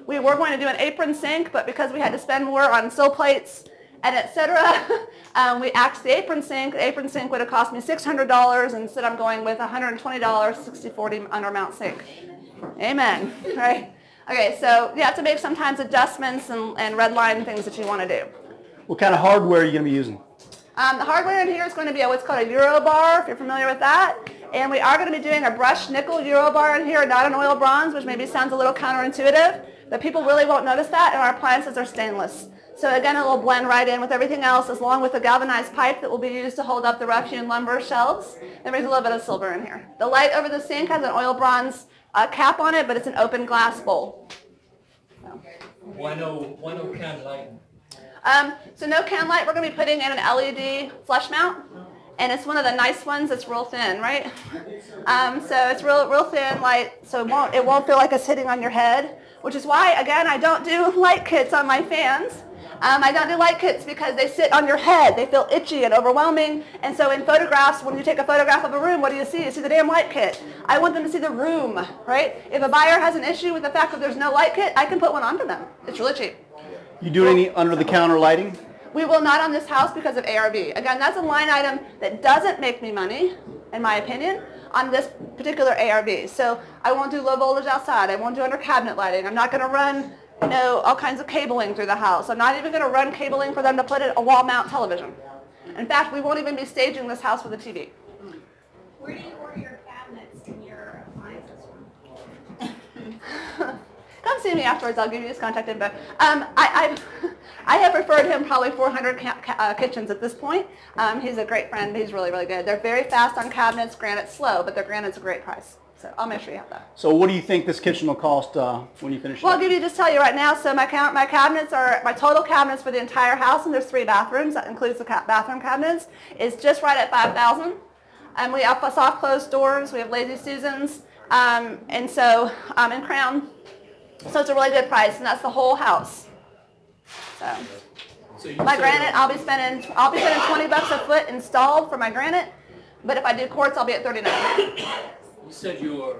We were going to do an apron sink, but because we had to spend more on sill plates and etc., we axed the apron sink. The apron sink would have cost me $600, and instead I'm going with $120 60-40 undermount sink. Amen. Right? Okay, so you have to make sometimes adjustments and red line things that you want to do. What kind of hardware are you going to be using? The hardware in here is going to be what's called a Euro bar, if you're familiar with that. And we are going to be doing a brushed nickel Euro bar in here, not an oil bronze, which maybe sounds a little counterintuitive, but people really won't notice that, and our appliances are stainless. So again, it will blend right in with everything else, as long with the galvanized pipe that will be used to hold up the rough-hewn lumber shelves. And there's a little bit of silver in here. The light over the sink has an oil bronze cap on it, but it's an open glass bowl. So. Why no can light? So no can light. We're going to be putting in an LED flush mount, and it's one of the nice ones that's real thin, right? So it's real thin light, so it won't feel like it's hitting on your head, which is why, again, I don't do light kits on my fans. I don't do light kits because they sit on your head. They feel itchy and overwhelming. And so in photographs, when you take a photograph of a room, what do you see? You see the damn light kit. I want them to see the room, right? If a buyer has an issue with the fact that there's no light kit, I can put one on for them. It's really cheap. You do any under-the-counter lighting? We will not on this house because of ARV. Again, that's a line item that doesn't make me money, in my opinion. on this particular ARV. So I won't do low voltage outside. I won't do under cabinet lighting. I'm not going to run, you know, all kinds of cabling through the house. I'm not even going to run cabling for them to put in a wall mount television. In fact, we won't even be staging this house with a TV. Where do you order your cabinets and your appliances from? Come see me afterwards. I'll give you his contact info. I have referred him probably 400 kitchens at this point. He's a great friend. He's really, really good. They're very fast on cabinets. Granite's slow, but their granite's a great price. So I'll make sure you have that. So what do you think this kitchen will cost when you finish? Well, I'll just tell you right now. So my cabinets are, my total cabinets for the entire house, and there's 3 bathrooms. That includes the bathroom cabinets. Is just right at $5,000. And we have soft closed doors. We have Lazy Susans, and so in Crown. So it's a really good price, and that's the whole house. So my granite, I'll be spending $20 a foot installed for my granite, but if I do quartz, I'll be at $39. You said your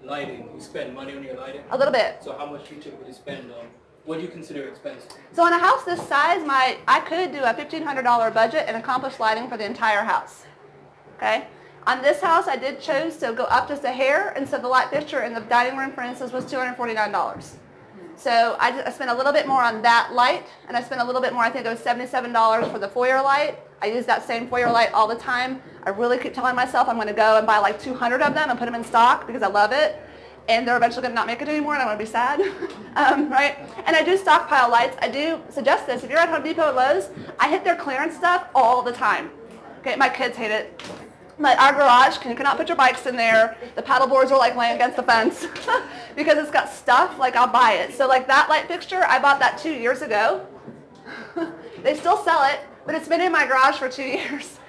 lighting, you spend money on your lighting? A little bit. So how much do you typically spend on, what do you consider expensive? So on a house this size, I could do a $1,500 budget and accomplish lighting for the entire house. Okay? On this house, I did choose to go up just a hair, and so the light fixture in the dining room, for instance, was $249. So I spent a little bit more on that light, and I spent a little bit more, I think it was $77 for the foyer light. I use that same foyer light all the time. I really keep telling myself I'm going to go and buy like 200 of them and put them in stock because I love it. And they're eventually going to not make it anymore, and I'm going to be sad. Right? And I do stockpile lights. I do suggest this. If you're at Home Depot or Lowe's, I hit their clearance stuff all the time. Okay, my kids hate it. Our garage, you cannot put your bikes in there. The paddle boards are like laying against the fence because it's got stuff, like I'll buy it. So like that light fixture, I bought that 2 years ago. They still sell it, but it's been in my garage for 2 years.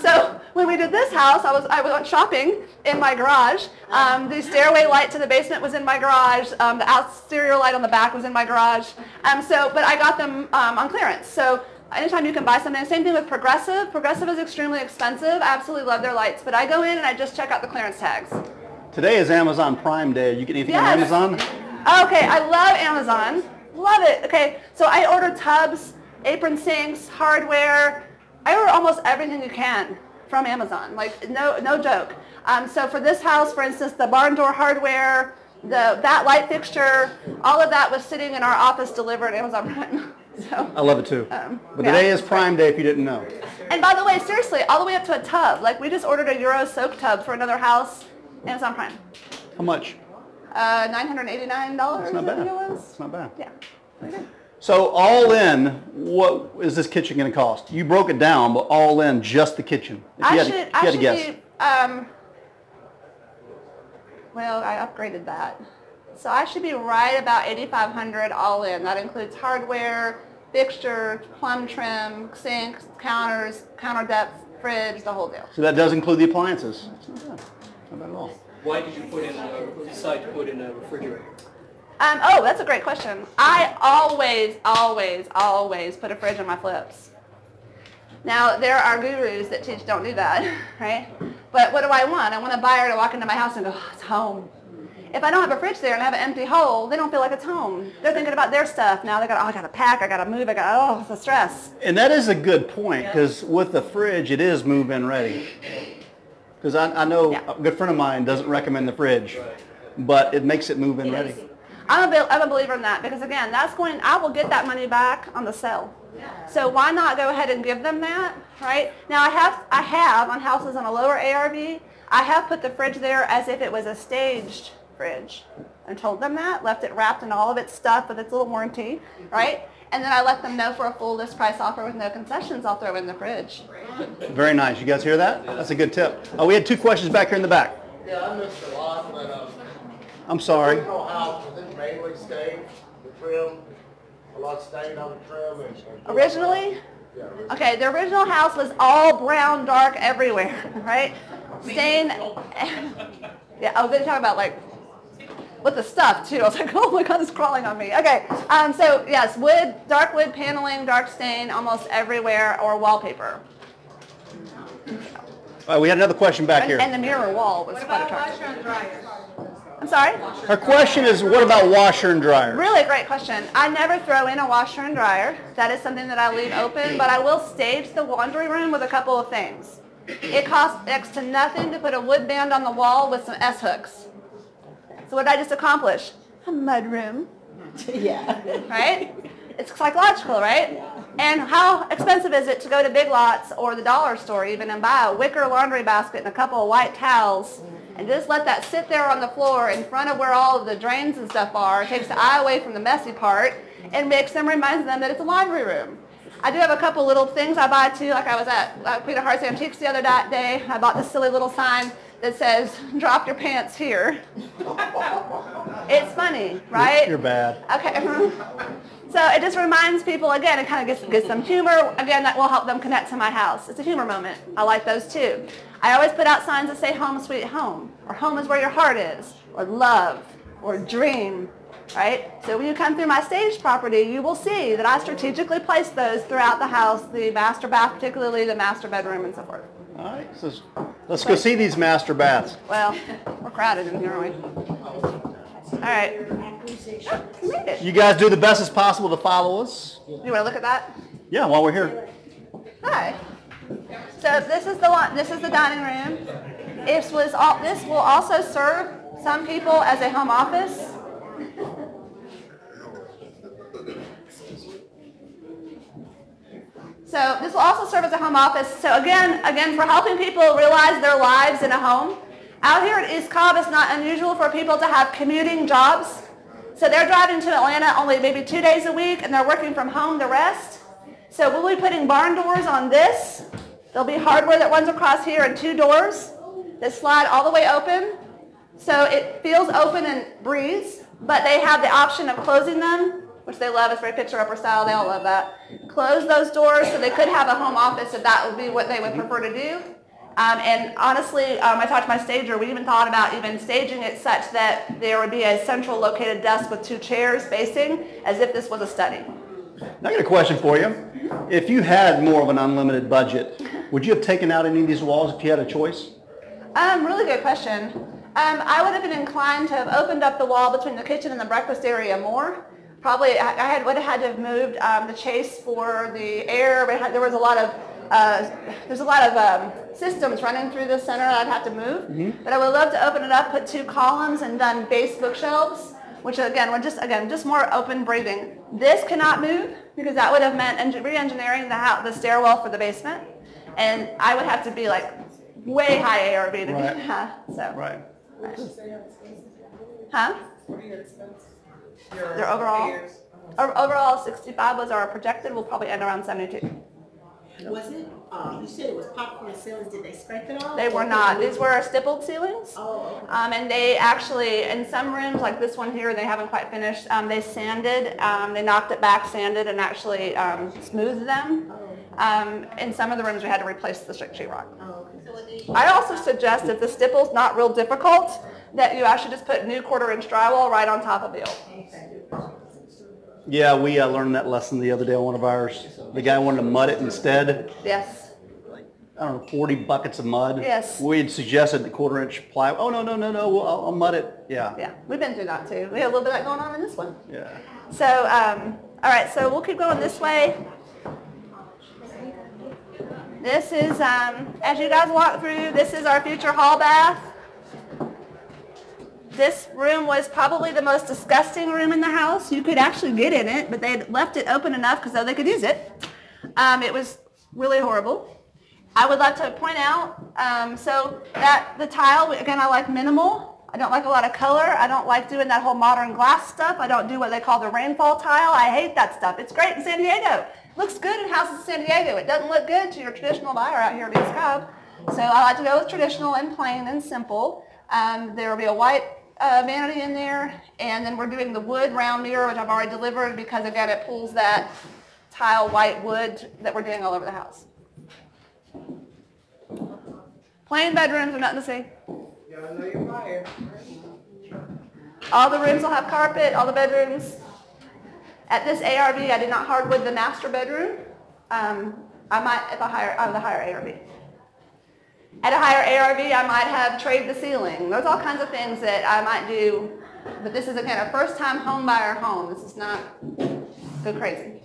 So when we did this house, I went shopping in my garage. The stairway light to the basement was in my garage. The exterior light on the back was in my garage. But I got them on clearance. So anytime you can buy something, same thing with Progressive. Progressive is extremely expensive. I absolutely love their lights, but I go in and I just check out the clearance tags. Today is Amazon Prime Day. You get anything on Amazon? Okay, I love Amazon. Love it. Okay, so I order tubs, apron sinks, hardware. I order almost everything you can from Amazon. Like no joke. So for this house, for instance, the barn door hardware, that light fixture, all of that was sitting in our office delivered Amazon Prime. So, I love it too. But today is Prime Day if you didn't know. And by the way, seriously, all the way up to a tub. Like we just ordered a Euro soak tub for another house, Amazon Prime. How much? $989. That's not bad. I think it was. That's not bad. Yeah. Okay. So all in, what is this kitchen going to cost? You broke it down, but all in, just the kitchen. If you had to guess. Well, I upgraded that. So I should be right about $8,500 all in. That includes hardware, fixtures, plumb trim, sinks, counters, counter depth, fridge, the whole deal. So that does include the appliances. Not bad at all. Why did you decide to put in a refrigerator? Oh, that's a great question. I always put a fridge on my flips. Now, there are gurus that teach don't do that, right? But what do I want? I want a buyer to walk into my house and go, oh, it's home. If I don't have a fridge there and I have an empty hole, they don't feel like it's home. They're thinking about their stuff. Now they got, I got to pack, I got to move, it's a stress. And that is a good point, because with the fridge, it is move-in ready. Because I know a good friend of mine doesn't recommend the fridge, but it makes it move-in ready. I'm a believer in that, because again, I will get that money back on the sale. So why not go ahead and give them that, right? Now I have on houses on a lower ARV, I have put the fridge there as if it was a staged fridge and told them that, left it wrapped in all of its stuff with its little warranty, right? And then I let them know for a full list price offer with no concessions, I'll throw in the fridge. Very nice. You guys hear that? That's a good tip. We had 2 questions back here in the back. Yeah, I missed a lot, but I'm sorry. The original house, was it mainly staged, the trim, a lot stayed on the trim? Originally? Yeah, okay, the original house was all brown, dark everywhere, right? Stain. Yeah, I was going to talk about like with the stuff too. I was like, oh my God, it's crawling on me. Okay, so yes, wood, dark wood paneling, dark stain almost everywhere, or wallpaper. We had another question back here. And the mirror wall was quite attractive. Washer and dryer? I'm sorry? Her question is, what about washer and dryer? Really great question. I never throw in a washer and dryer. That is something that I leave open, but I will stage the laundry room with a couple of things. It costs next to nothing to put a wood band on the wall with some S-hooks. So what did I just accomplish? A mudroom. Yeah. Right? It's psychological, right? And how expensive is it to go to Big Lots or the dollar store even and buy a wicker laundry basket and a couple of white towels and just let that sit there on the floor in front of where all of the drains and stuff are? It takes the eye away from the messy part and reminds them that it's a laundry room. I do have a couple little things I buy too. Like I was at Queen of Hearts Antiques the other day. I bought this silly little sign that says, drop your pants here. It's funny, right? You're bad. Okay. So it just reminds people, again, it kind of gets some humor. Again, that will help them connect to my house. It's a humor moment. I like those too. I always put out signs that say home sweet home, or home is where your heart is, or love, or dream, right? So when you come through my staged property, you will see that I strategically place those throughout the house, the master bath, particularly the master bedroom and so forth. All right, so let's go see these master baths. Well, we're crowded in here, aren't we? All right. You guys do the best as possible to follow us. You want to look at that? Yeah, while we're here. Hi. So this is the dining room. This will also serve some people as a home office. So this will also serve as a home office. So again, for helping people realize their lives in a home. Out here at East Cobb, it's not unusual for people to have commuting jobs. So they're driving to Atlanta only maybe 2 days a week, and they're working from home the rest. So we'll be putting barn doors on this. There'll be hardware that runs across here and 2 doors that slide all the way open. So it feels open and breathes, but they have the option of closing them, which they love. It's very picture-upper style. They all love that. Close those doors so they could have a home office if that would be what they would prefer to do. And honestly, I talked to my stager. We even thought about even staging it such that there would be a central located desk with 2 chairs facing as if this was a study. Now I got a question for you. If you had more of an unlimited budget, would you have taken out any of these walls if you had a choice? Really good question. I would have been inclined to have opened up the wall between the kitchen and the breakfast area more. Probably I would have had to have moved the chase for the air. There was a lot of there's a lot of systems running through the center that I'd have to move. Mm-hmm. But I would love to open it up, put 2 columns, and done base bookshelves, which again were just more open breathing. This cannot move because that would have meant re-engineering the stairwell for the basement, and I would have to be like way high ARV to do that. So. Right. Huh? What are your expenses? Their overall 65 was our projected. We'll probably end around 72. Was it? You said it was popcorn ceilings. Did they scrape it off? They were not. These were stippled ceilings. Oh, okay. And they actually, in some rooms like this one here, they haven't quite finished. They sanded. They knocked it back, sanded, and actually smoothed them. In some of the rooms, we had to replace the sheetrock. Oh, okay. I also suggest if the stipple's not real difficult, that you actually just put new 1/4-inch drywall right on top of the old. Yeah, we learned that lesson the other day on one of ours. The guy wanted to mud it instead. Yes. I don't know, 40 buckets of mud. Yes. We had suggested the 1/4-inch ply. Oh, no, I'll mud it. Yeah. Yeah, we've been through that too. We had a little bit of that going on in this one. Yeah. So, all right, so we'll keep going this way. This is, as you guys walk through, this is our future hall bath. This room was probably the most disgusting room in the house. You could actually get in it, but they had left it open enough because they could use it. It was really horrible. I would like to point out, so that the tile, again, I like minimal. I don't like a lot of color. I don't like doing that whole modern glass stuff. I don't do what they call the rainfall tile. I hate that stuff. It's great in San Diego. Looks good in houses in San Diego. It doesn't look good to your traditional buyer out here at East Cobb. So I like to go with traditional and plain and simple. There will be a white vanity in there, and then we're doing the wood round mirror, which I've already delivered because, again, it pulls that tile white wood that we're doing all over the house. Plain bedrooms are nothing to see. Y'all know your buyer. All the rooms will have carpet, all the bedrooms. At this ARV, I did not hardwood the master bedroom. I might, if I hire, with a higher ARV. At a higher ARV, I might have trade the ceiling. There's all kinds of things that I might do, but this is, again, a first-time home buyer home. This is not go crazy.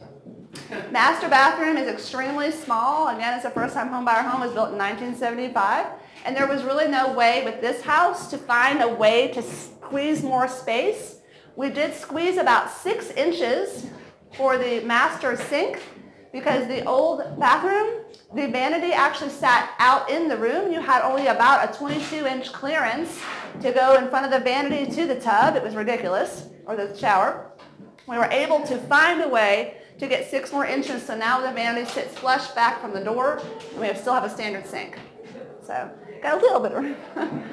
Master bathroom is extremely small. Again, it's a first-time home buyer home. It was built in 1975. And there was really no way with this house to find a way to squeeze more space. We did squeeze about 6 inches for the master sink because the old bathroom, the vanity actually sat out in the room. You had only about a 22-inch clearance to go in front of the vanity to the tub. It was ridiculous, or the shower. We were able to find a way to get 6 more inches, so now the vanity sits flush back from the door, and we still have a standard sink. So, got a little bit of room.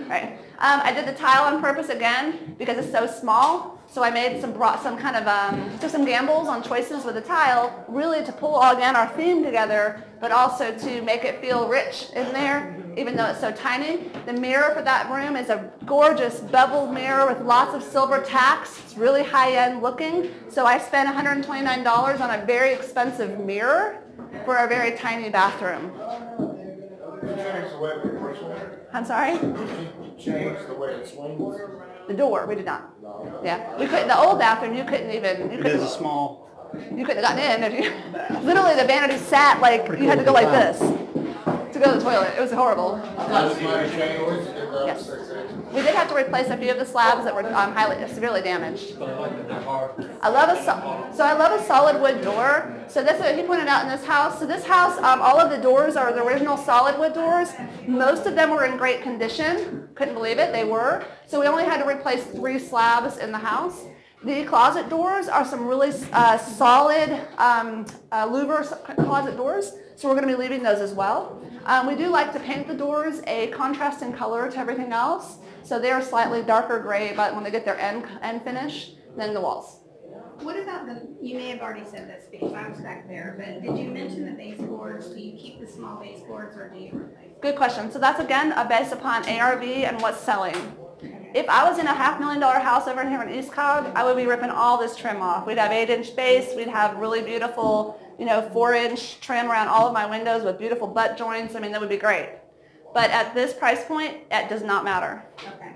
Right. I did the tile on purpose again because it's so small. So I made brought some kind of, took some gambles on choices with the tile, really to pull again our theme together, but also to make it feel rich in there, even though it's so tiny. The mirror for that room is a gorgeous beveled mirror with lots of silver tacks. It's really high-end looking. So I spent $129 on a very expensive mirror for a very tiny bathroom. I'm sorry? Change the way it swings? The door, we did not. Yeah, we couldn't. The old bathroom, you couldn't even. It is a small. You couldn't have gotten in if you. Literally, the vanity sat like you had to go like this to go to the toilet. It was horrible. Yes. We did have to replace a few of the slabs that were severely damaged. I love a solid wood door. So that's what he pointed out in this house. So this house, all of the doors are the original solid wood doors. Most of them were in great condition. Couldn't believe it, they were. So we only had to replace 3 slabs in the house. The closet doors are some really solid louver closet doors. So we're going to be leaving those as well. We do like to paint the doors a contrasting color to everything else. So they're slightly darker gray, but when they get their end finish, then the walls. What about you may have already said this because I was back there, but did you mention the baseboards? Do you keep the small baseboards or do you replace? Good question. So that's again based upon ARV and what's selling. If I was in a $500,000 house over here in East Cog, I would be ripping all this trim off. We'd have 8-inch base. We'd have really beautiful, 4-inch trim around all of my windows with beautiful butt joints. I mean, that would be great. But at this price point, it does not matter. Okay.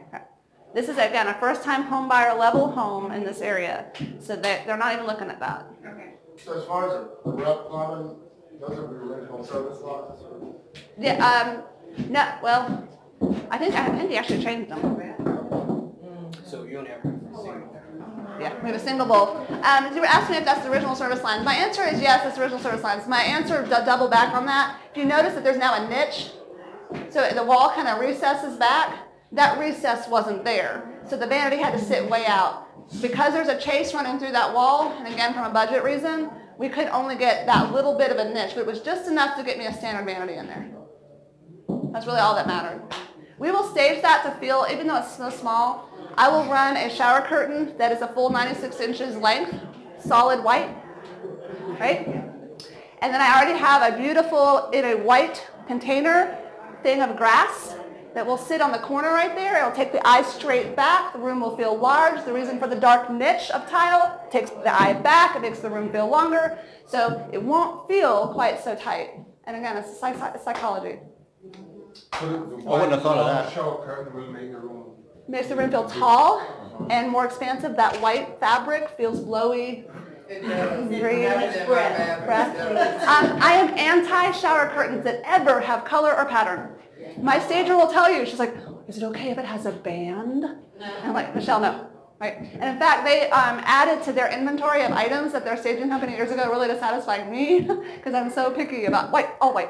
This is, again, a first-time home buyer level home in this area. So they're not even looking at that. Okay. So as far as the rep plumbing, those are the original service lots? Yeah, no, well, I think he actually changed them. So you only have a single? Yeah, we have a single bowl. You were asking if that's the original service lines. My answer is yes, that's the original service lines. My answer, double back on that. If you notice that there's now a niche, so the wall kind of recesses back, that recess wasn't there. So the vanity had to sit way out. Because there's a chase running through that wall, and again, from a budget reason, we could only get that little bit of a niche, but it was just enough to get me a standard vanity in there. That's really all that mattered. We will stage that to feel, even though it's so small, I will run a shower curtain that is a full 96 inches length, solid white, right? And then I already have a beautiful, in a white container, thing of grass that will sit on the corner right there. It'll take the eye straight back. The room will feel large. The reason for the dark niche of tile takes the eye back. It makes the room feel longer. So it won't feel quite so tight. And again, it's psychology. I wouldn't have thought of that. Makes the room feel tall and more expansive. That white fabric feels blowy. Breath. I am anti-shower curtains that ever have color or pattern. My stager will tell you, she's like, is it okay if it has a band? And I'm like, Michelle, no. Right? And in fact, they added to their inventory of items at their staging company years ago, really to satisfy me, because I'm so picky about white, all white.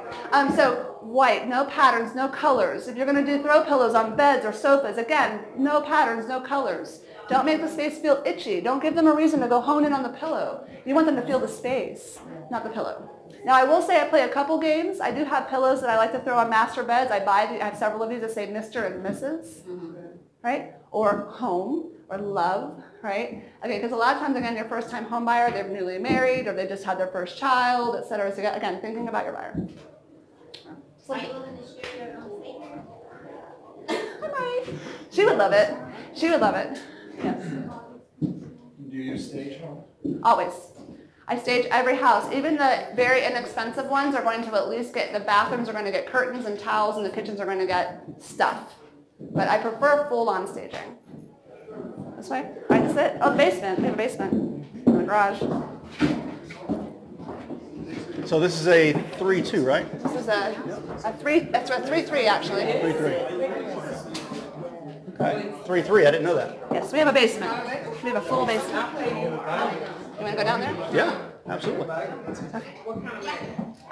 So white, no patterns, no colors. If you're going to do throw pillows on beds or sofas, again, no patterns, no colors. Don't make the space feel itchy. Don't give them a reason to go hone in on the pillow. You want them to feel the space, not the pillow. Now, I will say I play a couple games. I do have pillows that I like to throw on master beds. I have several of these that say Mr. and Mrs., right? Or home, or love, right? Okay, because a lot of times, again, your first-time home buyer, they're newly married, or they just had their first child, et cetera. So again, thinking about your buyer. She would love it. She would love it. Yes. Do you stage home? Always. I stage every house. Even the very inexpensive ones are going to at least get, the bathrooms are going to get curtains and towels, and the kitchens are going to get stuff. But I prefer full-on staging. This way? Right, that's it. Oh, the basement. We have a basement in the garage. So this is a 3-2, right? This is a 3, that's a 3-3 actually. 3-3. Okay, 3-3, I didn't know that. Yes, we have a basement. We have a full basement. You want to go down there? Yeah, absolutely.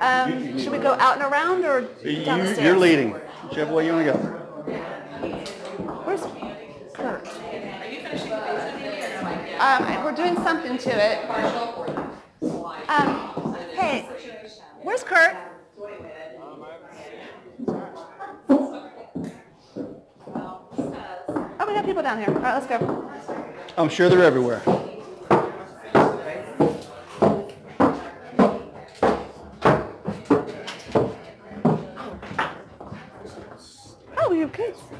Okay. Should we go out and around or down the stairs? You're leading, whichever way you want to go. Where's Kurt? We're doing something to it. Hey, where's Kurt? Oh, we got people down here. All right, let's go. I'm sure they're everywhere. Oh, we have kids. All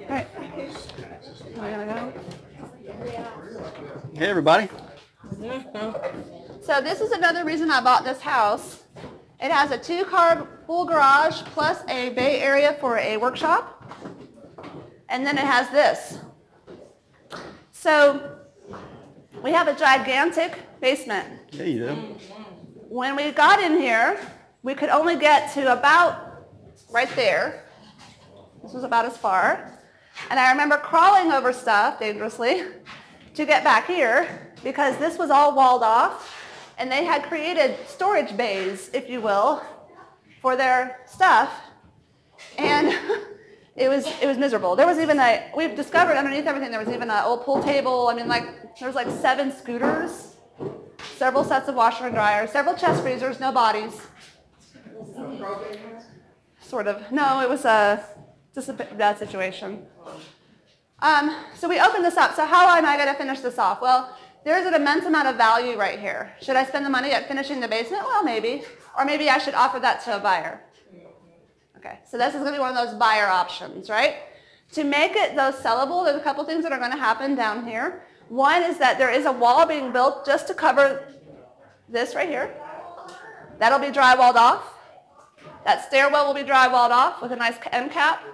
right. Are we gonna go? Hey, everybody. So this is another reason I bought this house. It has a 2-car full garage plus a bay area for a workshop. And then it has this. So we have a gigantic basement. Yeah, you do. When we got in here, we could only get to about right there. This was about as far. And I remember crawling over stuff dangerously to get back here because this was all walled off. And they had created storage bays, if you will, for their stuff. And it was miserable. There was even we've discovered underneath everything, there was even an old pool table. I mean, there was 7 scooters, several sets of washer and dryer, several chest freezers, no bodies. Sort of. No, it was just a bad situation. So we opened this up. So how am I going to finish this off? Well, there's an immense amount of value right here. Should I spend the money at finishing the basement? Well, maybe. Or maybe I should offer that to a buyer. Okay, so this is going to be one of those buyer options, right? To make it those sellable, there's a couple things that are going to happen down here. One is that there is a wall being built just to cover this right here. That'll be drywalled off. That stairwell will be drywalled off with a nice end cap.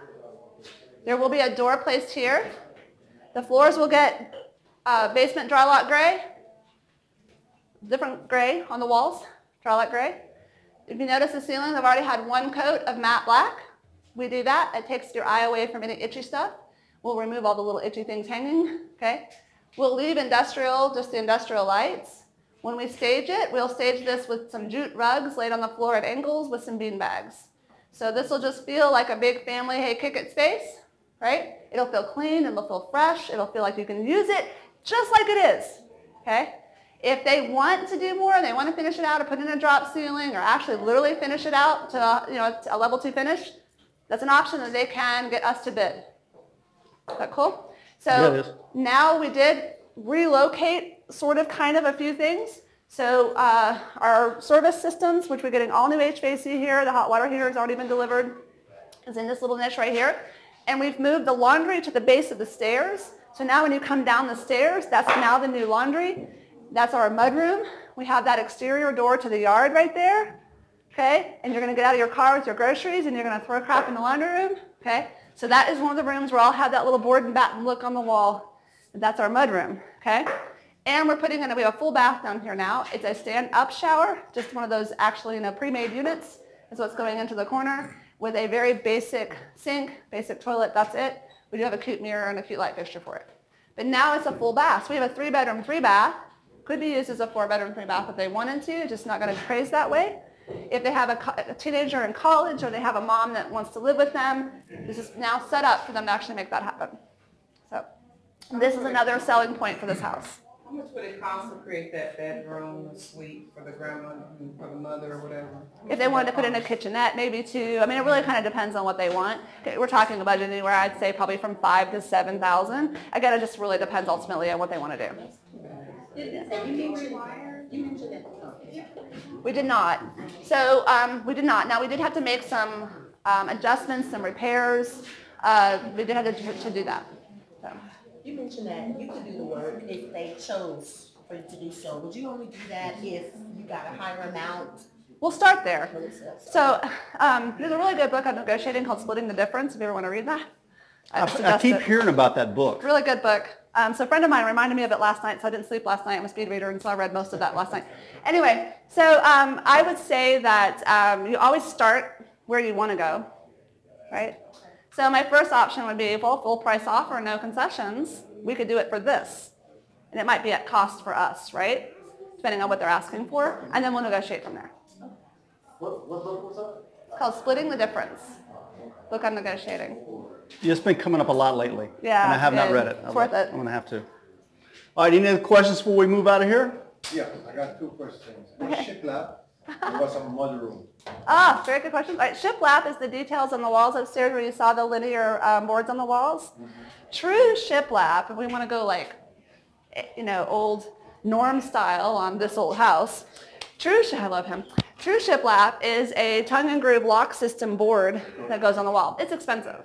There will be a door placed here. The floors will get basement Drylot gray, different gray on the walls, Drylot gray. If you notice the ceilings, I've already had 1 coat of matte black. We do that. It takes your eye away from any itchy stuff. We'll remove all the little itchy things hanging, okay? We'll leave industrial, just the industrial lights. When we stage it, we'll stage this with some jute rugs laid on the floor at angles with some bean bags. So this will just feel like a big family, hey, kick it space, right? It'll feel clean, it'll feel fresh, it'll feel like you can use it just like it is, okay? If they want to do more, they want to finish it out or put in a drop ceiling or actually literally finish it out to a level 2 finish, that's an option that they can get us to bid. Is that cool? So yeah, it is. Now we did relocate sort of kind of a few things. So our service systems, which we're getting all new HVAC here, the hot water heater has already been delivered, is in this little niche right here. And we've moved the laundry to the base of the stairs. So now when you come down the stairs, that's now the new laundry. That's our mudroom. We have that exterior door to the yard right there, okay? And you're going to get out of your car with your groceries and you're going to throw crap in the laundry room, okay? So that is one of the rooms where I'll have that little board and batten look on the wall. That's our mudroom, okay? And we're putting in, we have a full bath down here now. It's a stand-up shower, just one of those actually, pre-made units is what's going into the corner with a very basic sink, basic toilet, that's it. We do have a cute mirror and a cute light fixture for it. But now it's a full bath. So we have a 3-bedroom, 3-bath. Could be used as a 4-bedroom, 3-bath if they wanted to, just not going to praise that way. If they have a teenager in college or they have a mom that wants to live with them, this is now set up for them to actually make that happen. So this is another selling point for this house. How much would it cost to create that bedroom, a suite for the grandmother, for the mother or whatever? If they wanted to put in a kitchenette, maybe too. I mean, it really kind of depends on what they want. We're talking a budget anywhere, I'd say probably from $5,000 to $7,000. Again, it just really depends ultimately on what they want to do. We did not. So we did not. Now we did have to make some adjustments, some repairs. We did have to do that. So. You mentioned that you could do the work if they chose for you to do so. Would you only do that if you got a higher amount? We'll start there. So there's a really good book on negotiating called Splitting the Difference, if you ever want to read that. I keep hearing about that book. Really good book. So a friend of mine reminded me of it last night, so I didn't sleep last night. I'm a speed reader, and so I read most of that last night. Anyway, so I would say that you always start where you want to go, right? So my first option would be full price offer, no concessions. We could do it for this, and it might be at cost for us, right? Depending on what they're asking for, and then we'll negotiate from there. What book was that? It's called Splitting the Difference. Book on negotiating. Yeah, it's been coming up a lot lately. Yeah, and I have not read it. It's worth it. I'm going to have to. All right, any other questions before we move out of here? Yeah, I got 2 questions. What's shiplap? And what's a mudroom? Ah, very good question. All right, shiplap is the details on the walls upstairs where you saw the linear boards on the walls. True shiplap, if we want to go like, old Norm style on this old house, I love him. True shiplap is a tongue and groove lock system board that goes on the wall. It's expensive.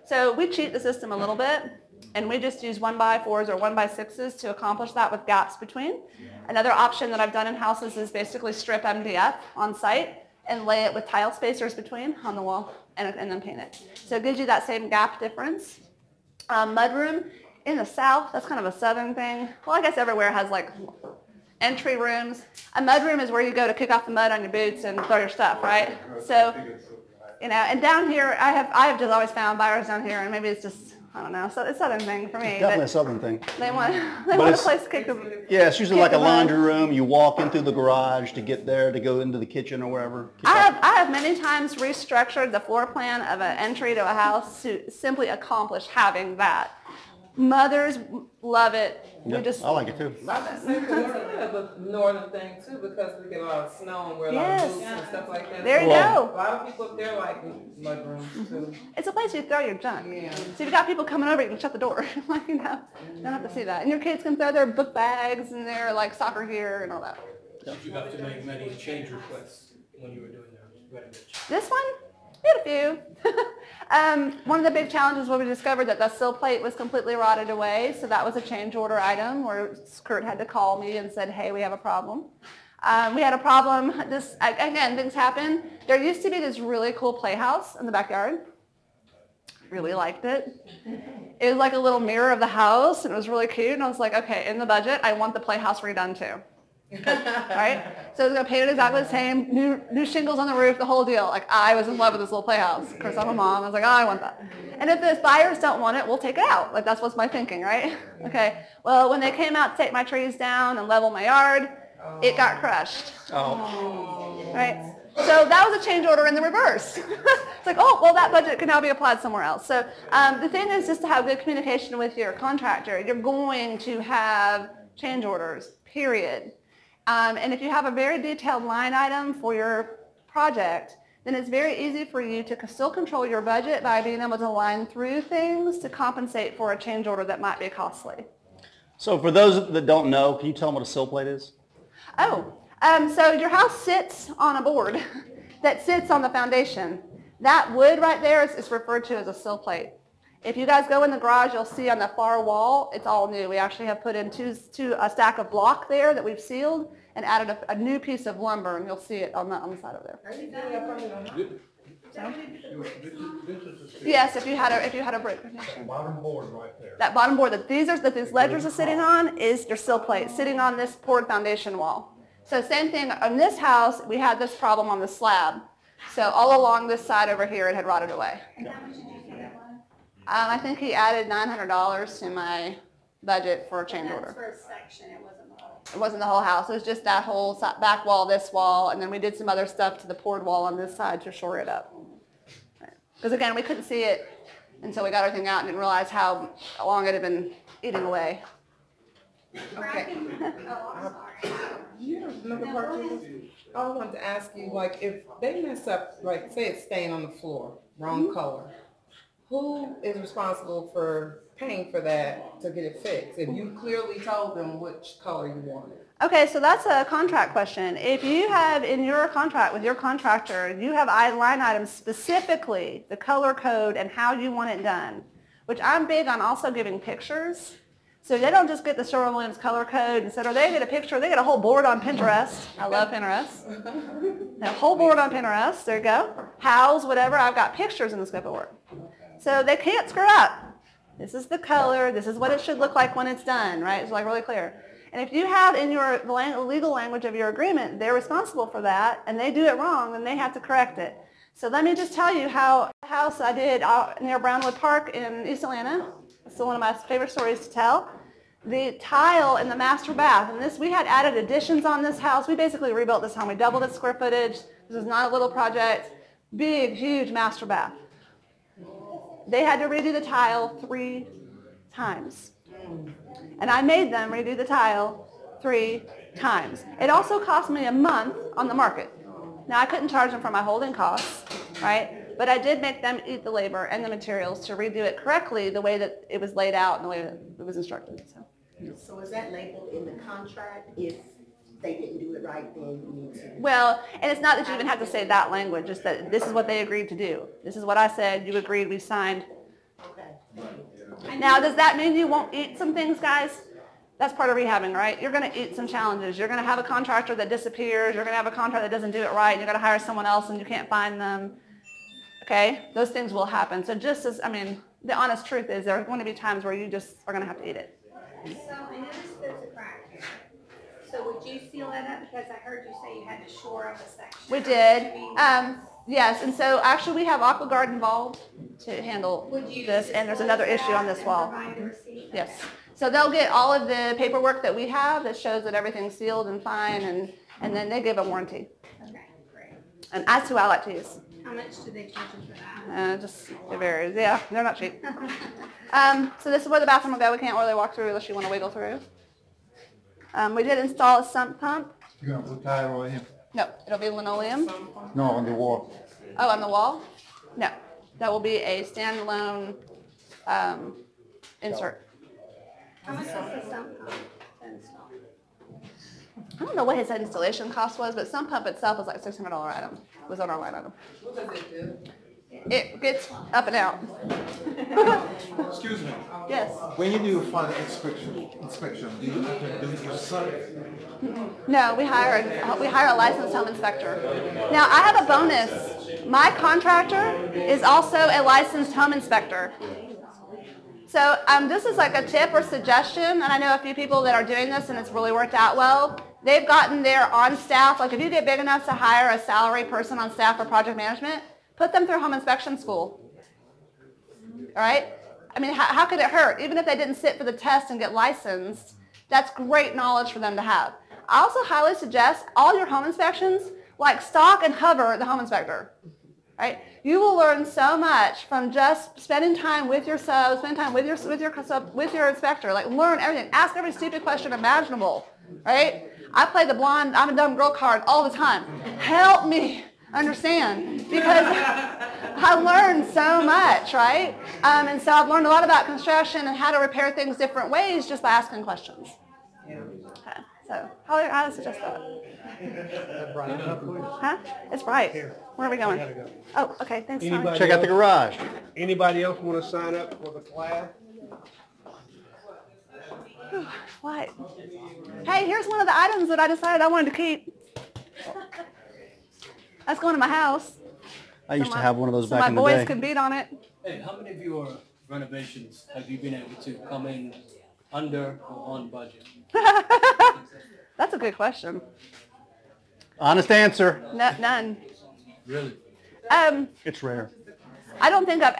So we cheat the system a little bit, and we just use 1x4s or 1x6s to accomplish that with gaps between. Another option that I've done in houses is basically strip MDF on site and lay it with tile spacers between on the wall and then paint it. So it gives you that same gap difference. Mudroom in the south, that's kind of a southern thing. Well, I guess everywhere has like entry rooms. A mudroom is where you go to kick off the mud on your boots and throw your stuff, right? So, and down here, I have just always found buyers down here, and maybe it's just, I don't know, so it's a southern thing for me. Definitely a southern thing. They want a place to kick the Yeah, it's usually like a laundry room. You walk in through the garage to get there, to go into the kitchen or wherever. I have many times restructured the floor plan of an entry to a house to simply accomplish having that. Mothers love it. Yeah, I like it too. Love it. It's a northern thing too, because we get a lot of snow and wear a lot of boots and stuff like that. There you go. A lot of people up there like mudrooms too. It's a place you throw your junk. Yeah. So if you've got people coming over, you can shut the door. Like, don't have to see that. And your kids can throw their book bags and their like soccer gear and all that. Did you have to make many change requests when you were doing the renovation? This one? We had a few. One of the big challenges was we discovered that the sill plate was completely rotted away, so that was a change order item where Kurt had to call me and said, hey, we have a problem. We had a problem. Again, things happen. There used to be this really cool playhouse in the backyard. Really liked it. It was like a little mirror of the house, and it was really cute, and I was like, okay, in the budget, I want the playhouse redone too. Right? So I was going to paint it exactly the same, new shingles on the roof, the whole deal. Like, I was in love with this little playhouse. Of course, I'm a mom. I was like, oh, I want that. And if the buyers don't want it, we'll take it out. Like, that's what's my thinking, right? Okay. Well, when they came out to take my trees down and level my yard, it got crushed. Oh. Right? So that was a change order in the reverse. It's like, oh, well, that budget can now be applied somewhere else. So the thing is just to have good communication with your contractor. You're going to have change orders, period. And if you have a very detailed line item for your project, then it's very easy for you to still control your budget by being able to line through things to compensate for a change order that might be costly. So for those that don't know, can you tell them what a sill plate is? Oh, so your house sits on a board that sits on the foundation. That wood right there is referred to as a sill plate. If you guys go in the garage, you'll see on the far wall, it's all new. We actually have put in a stack of block there that we've sealed and added a new piece of lumber, and you'll see it on the side over there. Yes, if you had a brick. Bottom board right there. That bottom board that these ledgers are sitting on is your sill plate sitting on this poured foundation wall. So same thing on this house, we had this problem on the slab. So all along this side over here, it had rotted away. I think he added $900 to my budget for a change order. For a section, it wasn't the whole. It wasn't the whole house. It was just that whole back wall, this wall, and then we did some other stuff to the poured wall on this side to shore it up. Because again, we couldn't see it until we got everything out and didn't realize how long it had been eating away. Okay. Another part to this. I wanted to ask you, like, if they mess up, like, say it's staying on the floor, wrong color, who is responsible for paying for that to get it fixed? If you clearly told them which color you wanted. Okay, so that's a contract question. If you have in your contract with your contractor, you have line items specifically, the color code and how you want it done, which I'm big on also giving pictures. So they don't just get the Sherwin-Williams color code and said, or they get a picture, they get a whole board on Pinterest. I love Pinterest. A whole board on Pinterest, there you go. House, whatever, I've got pictures in the scope of work. So they can't screw up. This is the color. This is what it should look like when it's done, right? It's like really clear. And if you have in your legal language of your agreement, they're responsible for that, and they do it wrong, then they have to correct it. So let me just tell you how a house I did near Brownwood Park in East Atlanta. It's one of my favorite stories to tell. The tile in the master bath, and we had added additions on this house. We basically rebuilt this home. We doubled its square footage. This is not a little project. Big, huge master bath. They had to redo the tile 3 times. And I made them redo the tile 3 times. It also cost me a month on the market. Now, I couldn't charge them for my holding costs, right? But I did make them eat the labor and the materials to redo it correctly the way that it was laid out and the way that it was instructed. So is that labeled in the contract? If they didn't do it right, then you need to... Well, and it's not that you even have to say that language, just that this is what they agreed to do. This is what I said, you agreed, we signed. Okay. Now, does that mean you won't eat some things, guys? That's part of rehabbing, right? You're going to eat some challenges. You're going to have a contractor that disappears. You're going to have a contractor that doesn't do it right. You're going to hire someone else and you can't find them. Okay? Those things will happen. So just as, the honest truth is there are going to be times where you just are going to have to eat it. So I noticed there's a crack here. So would you seal that up? Because I heard you say you had to shore up a section. We did. Yes, and so actually we have AquaGuard involved to handle this, and there's another issue on this wall. Yes. So they'll get all of the paperwork that we have that shows that everything's sealed and fine, and then they give a warranty. Okay, great. And that's who I like to use. How much do they charge you for that? It varies. Yeah, they're not cheap. So this is where the bathroom will go. We can't really walk through unless you want to wiggle through. We did install a sump pump. You're going to put tile on him? No, it'll be linoleum. No, on the wall. Oh, on the wall? No, that will be a standalone insert. How much is the sump pump to install? I don't know what his installation cost was, but sump pump itself was like $600 item. It was on our line item. What does it do? It gets up and out. Excuse me. Yes. When you do a final inspection, do you have to do it yourself? No, we hire a licensed home inspector. Now, I have a bonus. My contractor is also a licensed home inspector. So this is like a tip or suggestion, and I know a few people that are doing this, and it's really worked out well. They've gotten their on staff, like if you get big enough to hire a salary person on staff for project management, put them through home inspection school. All right? How could it hurt? Even if they didn't sit for the test and get licensed, that's great knowledge for them to have. I also highly suggest all your home inspections, like stock and hover the home inspector. Right? You will learn so much from just spending time with your sub, spending time with your inspector. Like learn everything. Ask every stupid question imaginable. Right? I play the blonde, I'm a dumb girl card all the time. Help me understand, because I learned so much, right? And so I've learned a lot about construction and how to repair things different ways just by asking questions. Okay, so how do I suggest that? Huh? It's bright. Where are we going? Oh, okay, thanks, Tom. Check out the garage. Anybody else want to sign up for the class? What? Hey, here's one of the items that I decided I wanted to keep. That's going to my house. I used to have one of those back in the day. So my boys day. can beat on it. Hey, how many of your renovations have you been able to come in under or on budget? That's a good question. Honest answer. None. Really? It's rare. I don't think I've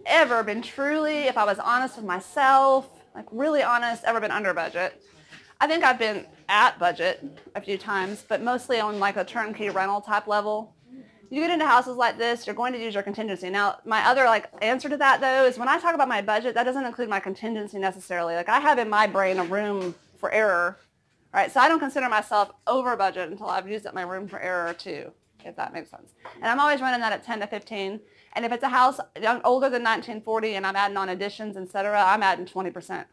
ever been truly, if I was honest with myself, like really honest, ever been under budget. I think I've been at budget a few times, but mostly on like a turnkey rental type level. You get into houses like this, you're going to use your contingency. Now, my other answer to that though is when I talk about my budget, that doesn't include my contingency necessarily. Like I have in my brain a room for error, right? So I don't consider myself over budget until I've used up my room for error too, if that makes sense. And I'm always running that at 10 to 15. And if it's a house older than 1940 and I'm adding on additions, etc., I'm adding 20%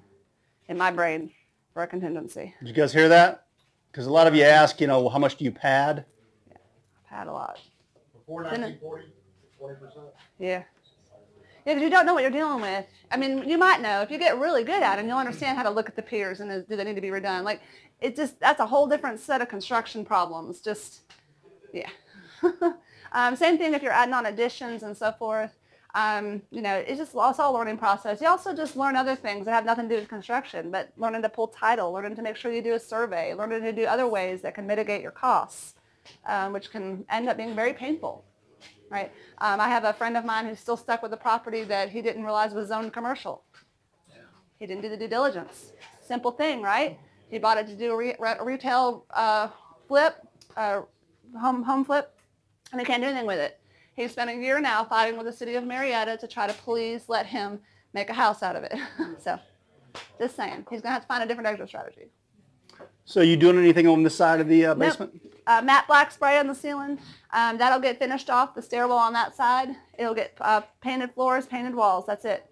in my brain for a contingency. Did you guys hear that? Because a lot of you ask, how much do you pad? Yeah, I've had a lot. Before 1940, 20%? Yeah. Yeah, because you don't know what you're dealing with. You might know. If you get really good at it, you'll understand how to look at the piers and do they need to be redone. Like, that's a whole different set of construction problems. Just, yeah. Same thing if you're adding on additions and so forth. You know, it's all a learning process. You also just learn other things that have nothing to do with construction, but learning to pull title, learning to make sure you do a survey, learning to do other ways that can mitigate your costs, which can end up being very painful, right? I have a friend of mine who's still stuck with a property that he didn't realize was zoned commercial. He didn't do the due diligence. Simple thing, right? He bought it to do a retail flip, home flip, and he can't do anything with it. He's spent a year now fighting with the city of Marietta to try to please let him make a house out of it. So, just saying, he's going to have to find a different exit strategy. So you doing anything on this side of the basement? Nope. Matte black spray on the ceiling. That'll get finished off, the stairwell on that side. It'll get painted floors, painted walls. That's it.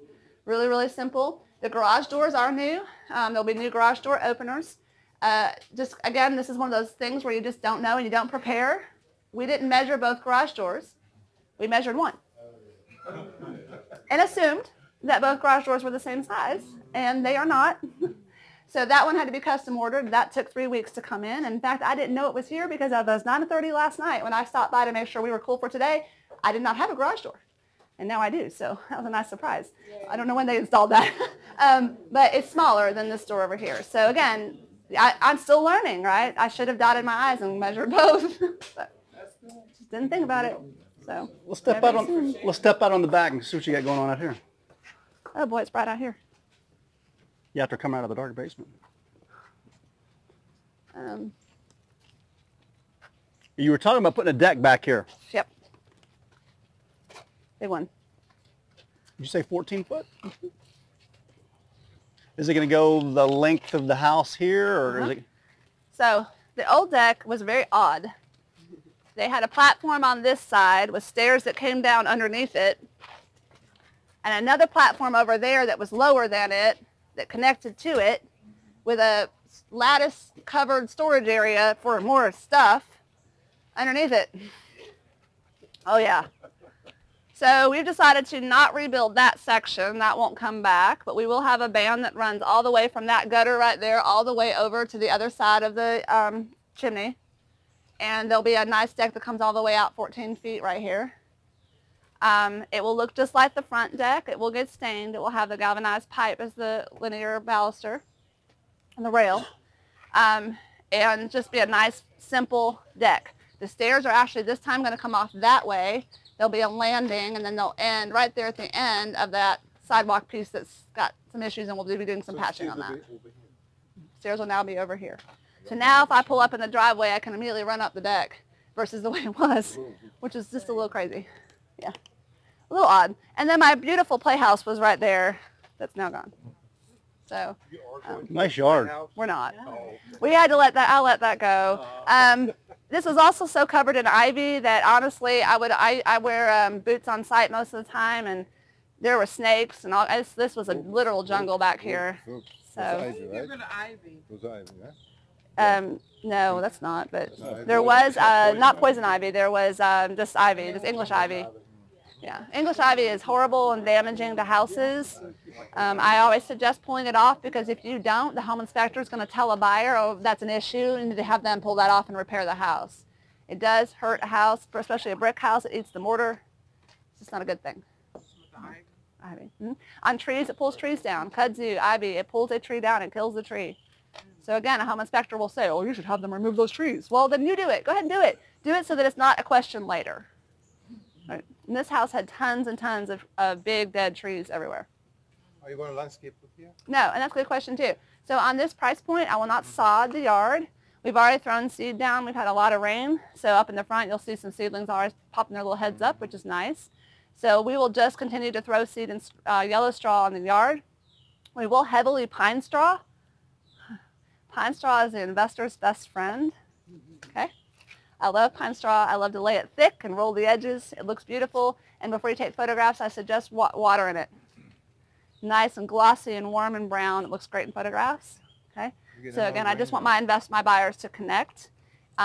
Really, really simple. The garage doors are new. There'll be new garage door openers. Just, again, this is one of those things where you just don't know and you don't prepare. We didn't measure both garage doors. We measured one and assumed that both garage doors were the same size, and they are not. So that one had to be custom ordered. That took 3 weeks to come in. In fact, I didn't know it was here because it was 9:30 last night when I stopped by to make sure we were cool for today. I did not have a garage door, and now I do. So that was a nice surprise. I don't know when they installed that, but it's smaller than this door over here. So again, I'm still learning, right? I should have dotted my I's and measured both, but just didn't think about it. So let's step out on the back and see what you got going on out here. Oh boy, it's bright out here. You have to come out of the dark basement. You were talking about putting a deck back here. Yep. Big one. Did you say 14 foot? Is it going to go the length of the house here, or is it? So the old deck was very odd. They had a platform on this side with stairs that came down underneath it, and another platform over there that was lower than it that connected to it with a lattice covered storage area for more stuff underneath it. Oh yeah. So we've decided to not rebuild that section. That won't come back, but we will have a band that runs all the way from that gutter right there all the way over to the other side of the chimney. And there'll be a nice deck that comes all the way out 14 feet right here. It will look just like the front deck. It will get stained. It will have the galvanized pipe as the linear baluster and the rail. And just be a nice, simple deck. The stairs are actually this time going to come off that way. There'll be a landing, and then they'll end right there at the end of that sidewalk piece that's got some issues, and we'll be doing some patching on that. Stairs will now be over here. So now if I pull up in the driveway, I can immediately run up the deck versus the way it was, which is just a little crazy. Yeah, a little odd. And then my beautiful playhouse was right there. That's now gone. So nice yard. We're not. We had to let that. I'll let that go. This was also so covered in ivy that honestly, I wear boots on site most of the time, and there were snakes and all. This was a literal jungle back here. So. No, that's not, but there was, not poison ivy, there was just ivy, just English ivy. Yeah, English ivy is horrible and damaging to houses. I always suggest pulling it off because if you don't, the home inspector is going to tell a buyer, oh, that's an issue, and to have them pull that off and repair the house. It does hurt a house, especially a brick house. It eats the mortar. It's just not a good thing. Ivy. On trees, it pulls trees down. Kudzu, ivy, it pulls a tree down and kills the tree. So again, a home inspector will say, oh, you should have them remove those trees. Well, then you do it. Go ahead and do it. Do it so that it's not a question later. Right. And this house had tons and tons of big dead trees everywhere. Are you going to landscape with here? No, and that's a good question too. So on this price point, I will not sod the yard. We've already thrown seed down. We've had a lot of rain. So up in the front, you'll see some seedlings already popping their little heads up, which is nice. So we will just continue to throw seed and yellow straw on the yard. We will heavily pine straw. Pine straw is the investor's best friend. Okay. I love pine straw. I love to lay it thick and roll the edges. It looks beautiful. And before you take photographs, I suggest water in it. Nice and glossy and warm and brown. It looks great in photographs. Okay. So again, I just want my buyers to connect.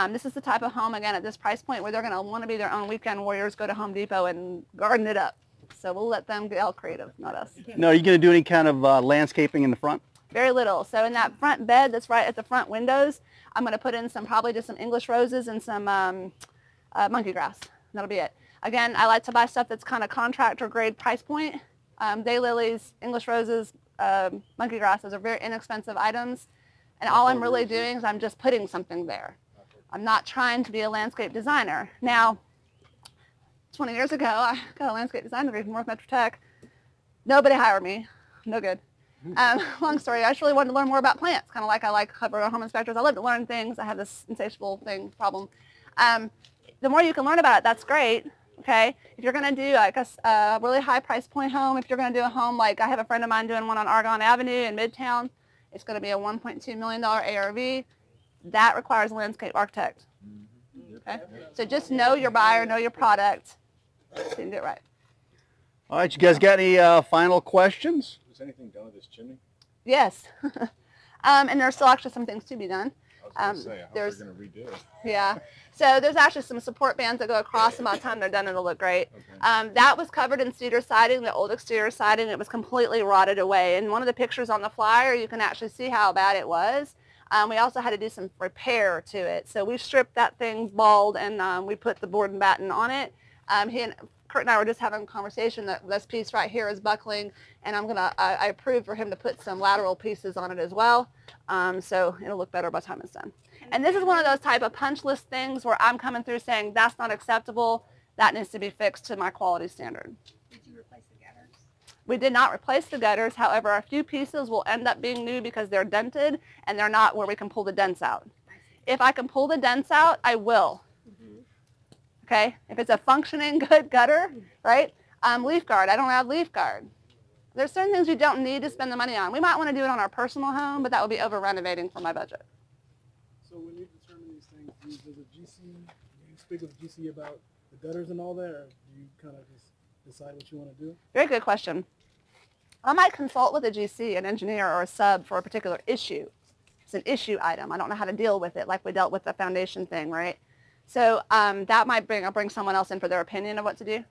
This is the type of home, again, at this price point where they're going to want to be their own weekend warriors, go to Home Depot and garden it up. So we'll let them get all creative, not us. No, are you going to do any kind of landscaping in the front? Very little. So in that front bed that's right at the front windows, I'm going to put in probably just some English roses and some monkey grass. That'll be it. Again, I like to buy stuff that's kind of contractor grade price point. Daylilies, English roses, monkey grasses are very inexpensive items. And all I'm really doing is I'm just putting something there. I'm not trying to be a landscape designer. Now, 20 years ago, I got a landscape design degree from North Metro Tech. Nobody hired me. No good. Long story, I just really wanted to learn more about plants, kind of like I like cover home inspectors. I love to learn things. I have this insatiable problem. The more you can learn about it, that's great. Okay, if you're going to do like a really high price point home, if you're going to do a home like I have a friend of mine doing one on Argonne Avenue in Midtown, it's going to be a $1.2 million ARV. That requires a landscape architect. Okay, so just know your buyer, know your product, so you can do it right. All right, you guys got any final questions? Is anything done with this chimney? Yes, and there's still actually some things to be done. I was going to say, I hope they're going to redo it. Yeah. So there's actually some support bands that go across, and by the time they're done, it'll look great. Okay. That was covered in cedar siding, the old exterior siding. It was completely rotted away. And one of the pictures on the flyer, you can actually see how bad it was. We also had to do some repair to it. So we stripped that thing bald, and we put the board and batten on it. Kurt and I were just having a conversation that this piece right here is buckling, and I approved for him to put some lateral pieces on it as well. So it'll look better by the time it's done. And this is one of those type of punch list things where I'm coming through saying that's not acceptable, that needs to be fixed to my quality standard. Did you replace the gutters? We did not replace the gutters. However, a few pieces will end up being new because they're dented and they're not where we can pull the dents out. If I can pull the dents out, I will. Okay? If it's a functioning good gutter, right? Leaf guard, I don't add leaf guard. There's certain things you don't need to spend the money on. We might want to do it on our personal home, but that would be over renovating for my budget. So when you determine these things, does a GC, do you speak with the GC about the gutters and all that, or do you kind of just decide what you want to do? Very good question. I might consult with a GC, an engineer, or a sub for a particular issue. It's an issue item. I don't know how to deal with it, like we dealt with the foundation thing, right? So that might I'll bring someone else in for their opinion of what to do.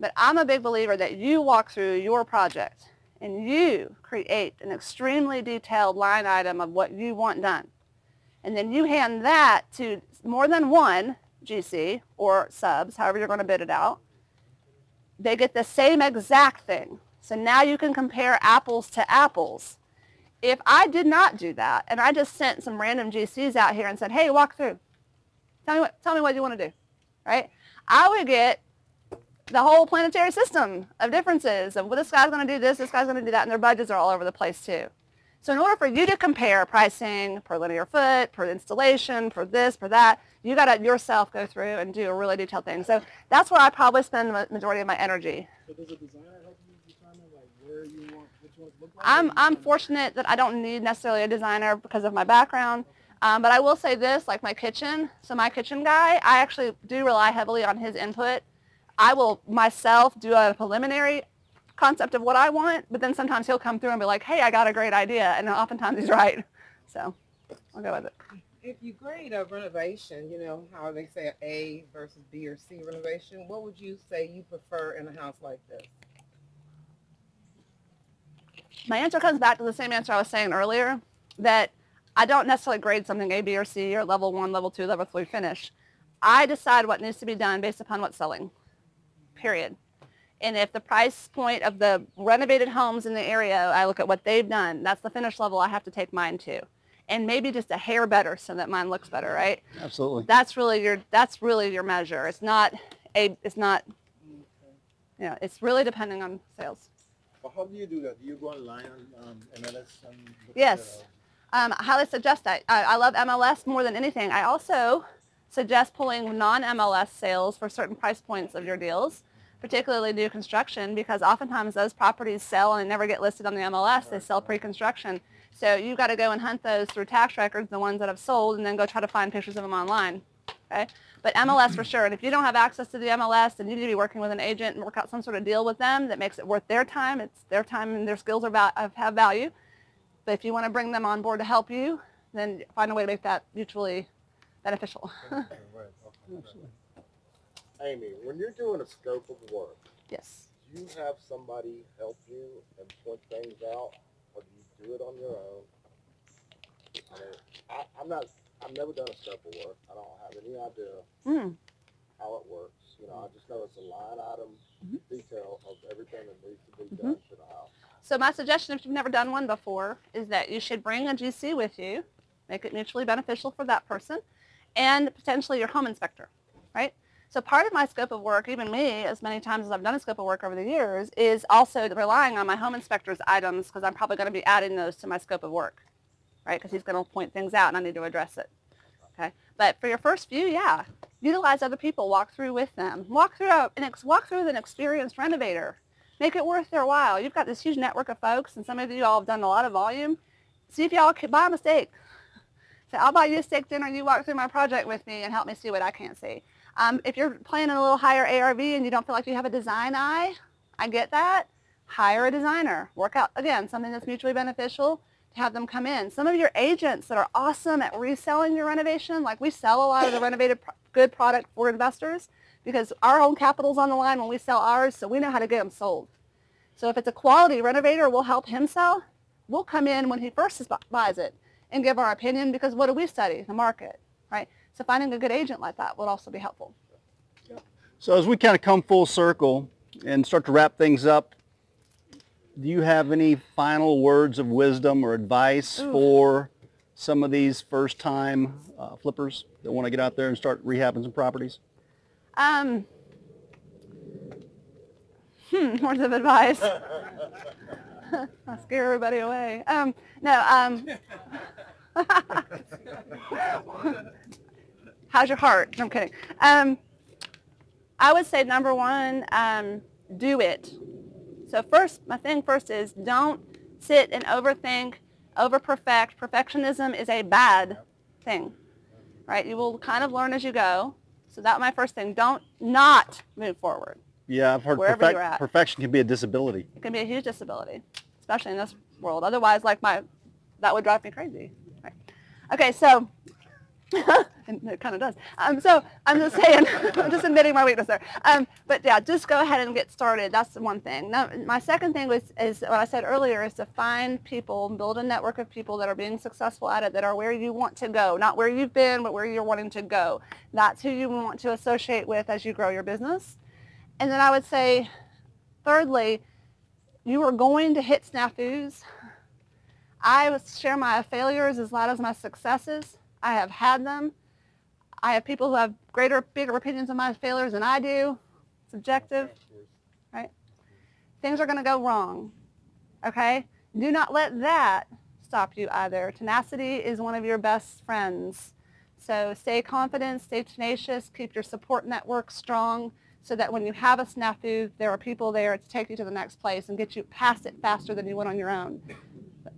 But I'm a big believer that you walk through your project and you create an extremely detailed line item of what you want done. And then you hand that to more than one GC or subs, however you're going to bid it out. They get the same exact thing. So now you can compare apples to apples. If I did not do that and I just sent some random GCs out here and said, hey, walk through. Tell me what you want to do, right? I would get the whole planetary system of differences of, well, this guy's going to do this guy's going to do that, and their budgets are all over the place too. So in order for you to compare pricing per linear foot, per installation, per this, per that, you got to yourself go through and do a really detailed thing. So that's where I probably spend the majority of my energy. So does a designer help you determine like where you want, what you want to look like? I'm fortunate that I don't need necessarily a designer because of my background. But I will say this, like my kitchen. So my kitchen guy, I actually do rely heavily on his input. I will myself do a preliminary concept of what I want, but then sometimes he'll come through and be like, hey, I got a great idea. And oftentimes he's right. So I'll go with it. If you grade a renovation, you know how they say A versus B or C renovation, what would you say you prefer in a house like this? My answer comes back to the same answer I was saying earlier, that I don't necessarily grade something A, B, or C, or level 1, level 2, level 3 finish. I decide what needs to be done based upon what's selling, period. And if the price point of the renovated homes in the area, I look at what they've done, that's the finish level I have to take mine to. And maybe just a hair better so that mine looks better, right? Absolutely. That's really your measure. It's not, you know, it's really depending on sales. But how do you do that? Do you go online on MLS? And Yes. I highly suggest that. I love MLS more than anything. I also suggest pulling non-MLS sales for certain price points of your deals, particularly new construction, because oftentimes those properties sell and they never get listed on the MLS. They sell pre-construction. So you've got to go and hunt those through tax records, the ones that have sold, and then go try to find pictures of them online. Okay? But MLS for sure. And if you don't have access to the MLS, then you need to be working with an agent and work out some sort of deal with them that makes it worth their time. It's their time and their skills have value. But if you want to bring them on board to help you, then find a way to make that mutually beneficial. Amy, when you're doing a scope of work, yes, do you have somebody help you and point things out, or do you do it on your own? I mean, I've never done a scope of work. I don't have any idea how it works. You know, I just know it's a line item detail of everything that needs to be done to the house. So my suggestion, if you've never done one before, is that you should bring a GC with you, make it mutually beneficial for that person, and potentially your home inspector, right? So part of my scope of work, even me, as many times as I've done a scope of work over the years, is also relying on my home inspector's items, because I'm probably going to be adding those to my scope of work, right? Because he's going to point things out and I need to address it, okay? But for your first few, yeah, utilize other people, walk through with them. Walk through with an experienced renovator. Make it worth their while. You've got this huge network of folks, and some of you all have done a lot of volume. See if y'all can buy a steak. Say, I'll buy you a steak dinner, you walk through my project with me and help me see what I can't see. If you're playing a little higher ARV and you don't feel like you have a design eye, I get that. Hire a designer. Work out, again, something that's mutually beneficial to have them come in. Some of your agents that are awesome at reselling your renovation, like we sell a lot of the renovated good product for investors because our own capital's on the line when we sell ours, so we know how to get them sold. So if it's a quality renovator, we'll help him sell. We'll come in when he first buys it and give our opinion, because what do we study? The market, right? So finding a good agent like that would also be helpful. So as we kind of come full circle and start to wrap things up, do you have any final words of wisdom or advice for some of these first-time flippers that want to get out there and start rehabbing some properties? Words of advice. I scare everybody away. How's your heart? No, I'm kidding. I would say number one, do it. So my thing first is don't sit and overthink, over-perfect. Perfectionism is a bad thing, right? You will kind of learn as you go. So that's my first thing. Don't not move forward. Yeah, I've heard perfection can be a disability. It can be a huge disability, especially in this world. Otherwise, that would drive me crazy. Right. Okay, so and it kind of does. So I'm just saying, I'm just admitting my weakness there. But yeah, just go ahead and get started. That's the one thing. Now, my second thing is what I said earlier, is to find people, build a network of people that are being successful at it, that are where you want to go. Not where you've been, but where you're wanting to go. That's who you want to associate with as you grow your business. And then I would say, thirdly, you are going to hit snafus. I would share my failures as loud as my successes. I have had them. I have people who have bigger opinions of my failures than I do. Subjective, right? Things are going to go wrong, okay? Do not let that stop you either. Tenacity is one of your best friends. So stay confident, stay tenacious, keep your support network strong, so that when you have a snafu, there are people there to take you to the next place and get you past it faster than you would on your own,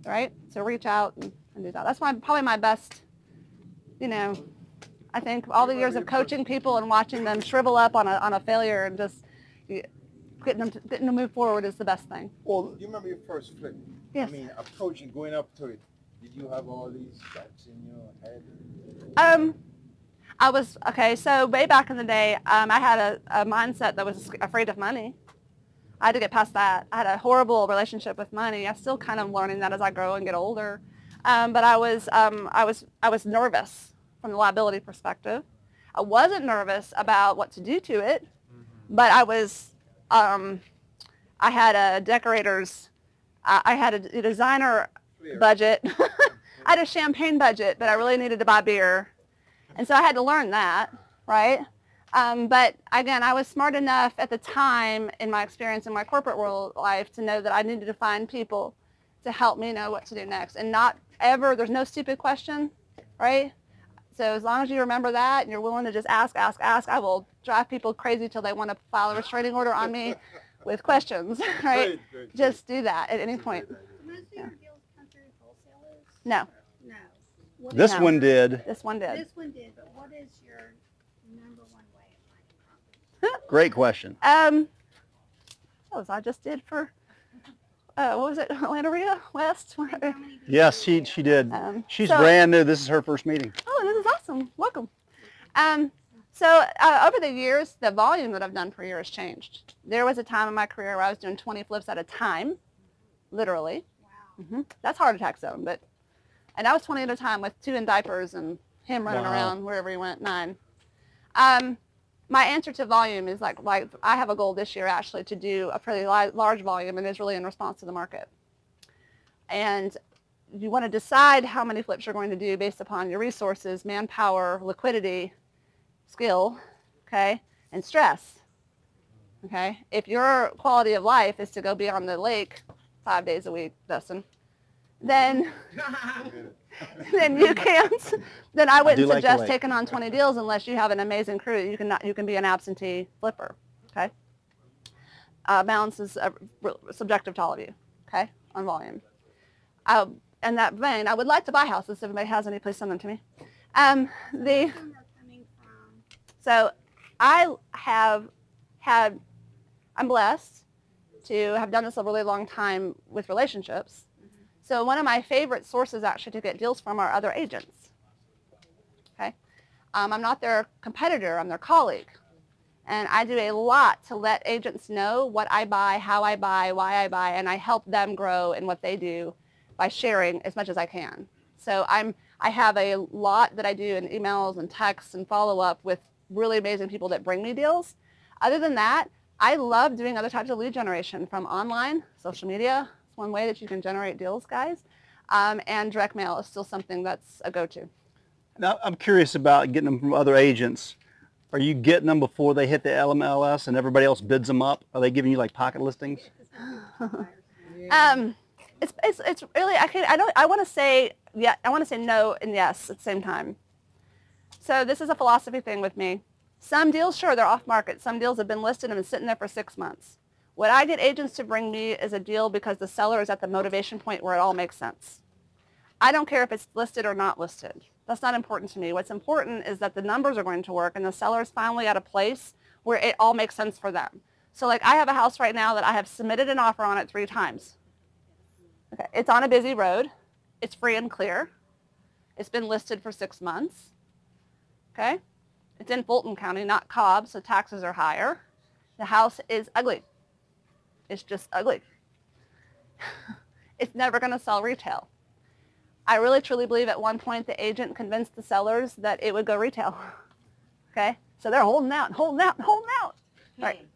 right? So reach out and do that. That's probably my best, I think all the years of coaching people and watching them shrivel up on a failure and just getting them to move forward is the best thing. Well, you remember your first flip? Yes. I mean, approaching, going up to it, did you have all these thoughts in your head? So way back in the day, I had a mindset that was afraid of money. I had to get past that. I had a horrible relationship with money. I'm still kind of learning that as I grow and get older. But I was nervous from the liability perspective. I wasn't nervous about what to do to it, but I was, I had a decorator's, I had a designer budget. I had a champagne budget, but I really needed to buy beer. And so I had to learn that, right? But again, I was smart enough at the time in my experience in my corporate world life to know that I needed to find people to help me know what to do next. And not ever, there's no stupid question, right? So as long as you remember that and you're willing to just ask, I will drive people crazy till they want to file a restraining order on me with questions, right? Great. Just do that at any point. Yeah. No. No. This one did. This one did. This one did, but what is your number one way of finding property? Great question. What was I just did for, what was it, REIA West? Yes, she did. She's brand new. This is her first meeting. Oh, this is awesome. Welcome. So over the years, the volume that I've done per year has changed. There was a time in my career where I was doing 20 flips at a time, literally. Wow. That's heart attack zone, but, and I was 20 at a time with 2 in diapers and him running around wherever he went, 9. my answer to volume is like I have a goal this year actually to do a fairly large volume, and it's really in response to the market. And you want to decide how many flips you're going to do based upon your resources, manpower, liquidity, skill, okay, and stress. Okay, if your quality of life is to go be on the lake 5 days a week, Dustin, then you can't. Then I wouldn't suggest taking on 20 deals unless you have an amazing crew. You can be an absentee flipper. Okay, balance is subjective to all of you. Okay, on volume. In that vein, I would like to buy houses. If anybody has any, please send them to me. So I'm blessed to have done this a really long time with relationships. So one of my favorite sources actually to get deals from are other agents. Okay, I'm not their competitor, I'm their colleague. And I do a lot to let agents know what I buy, how I buy, why I buy, and I help them grow in what they do by sharing as much as I can. So I have a lot that I do in emails and texts and follow up with really amazing people that bring me deals. Other than that, I love doing other types of lead generation from online, social media. It's one way that you can generate deals, guys. And direct mail is still something that's a go-to. Now, I'm curious about getting them from other agents. Are you getting them before they hit the LMLS and everybody else bids them up? Are they giving you like pocket listings? It's really, I want to say no and yes at the same time. So this is a philosophy thing with me. Some deals, sure, they're off market. Some deals have been listed and been sitting there for 6 months. What I get agents to bring me is a deal because the seller is at the motivation point where it all makes sense. I don't care if it's listed or not listed. That's not important to me. What's important is that the numbers are going to work and the seller is finally at a place where it all makes sense for them. So like I have a house right now that I have submitted an offer on it 3 times. Okay, it's on a busy road. It's free and clear. It's been listed for 6 months. Okay? It's in Fulton County, not Cobb, so taxes are higher. The house is ugly. It's just ugly. It's never going to sell retail. I really truly believe at one point the agent convinced the sellers that it would go retail. Okay? So they're holding out and holding out and holding out. Right.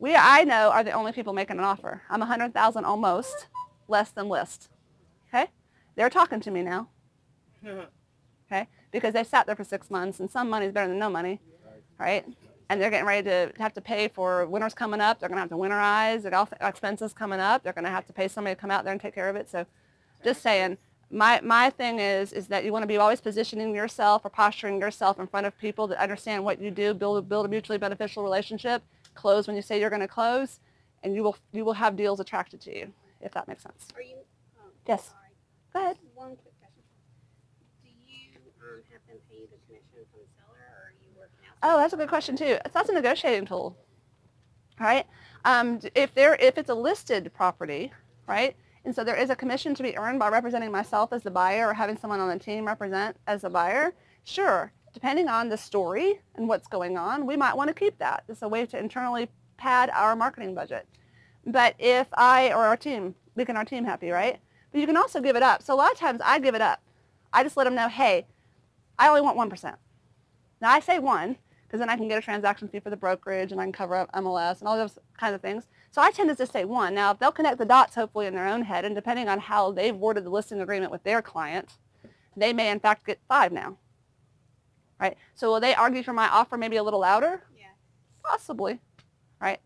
I know, are the only people making an offer. I'm 100,000 almost, less than list. Okay? They're talking to me now. Okay? Because they sat there for 6 months, and some money is better than no money, right? And they're getting ready to have to pay for winter's coming up. They're going to have to winterize. They got expenses coming up. They're going to have to pay somebody to come out there and take care of it. So just saying, my thing is that you want to be always positioning yourself or posturing yourself in front of people that understand what you do, build a mutually beneficial relationship, close when you say you're going to close, and you will have deals attracted to you, if that makes sense. Are you? Yes. Sorry. Go ahead. One quick question. Do you have them pay the commission from the seller, or are you working out? Oh, that's a good question too. That's a negotiating tool. All right. If it's a listed property, right, and so there is a commission to be earned by representing myself as the buyer or having someone on the team represent as a buyer, sure. Depending on the story and what's going on, we might want to keep that. It's a way to internally pad our marketing budget. But if I or our team, making our team happy, right? But you can also give it up. So a lot of times I give it up. I just let them know, hey, I only want 1%. Now I say 1 because then I can get a transaction fee for the brokerage and I can cover up MLS and all those kinds of things. So I tend to just say 1. Now if they'll connect the dots hopefully in their own head, and depending on how they've worded the listing agreement with their client, they may in fact get 5 now. Right? So will they argue for my offer maybe a little louder? Yeah. Possibly. Right?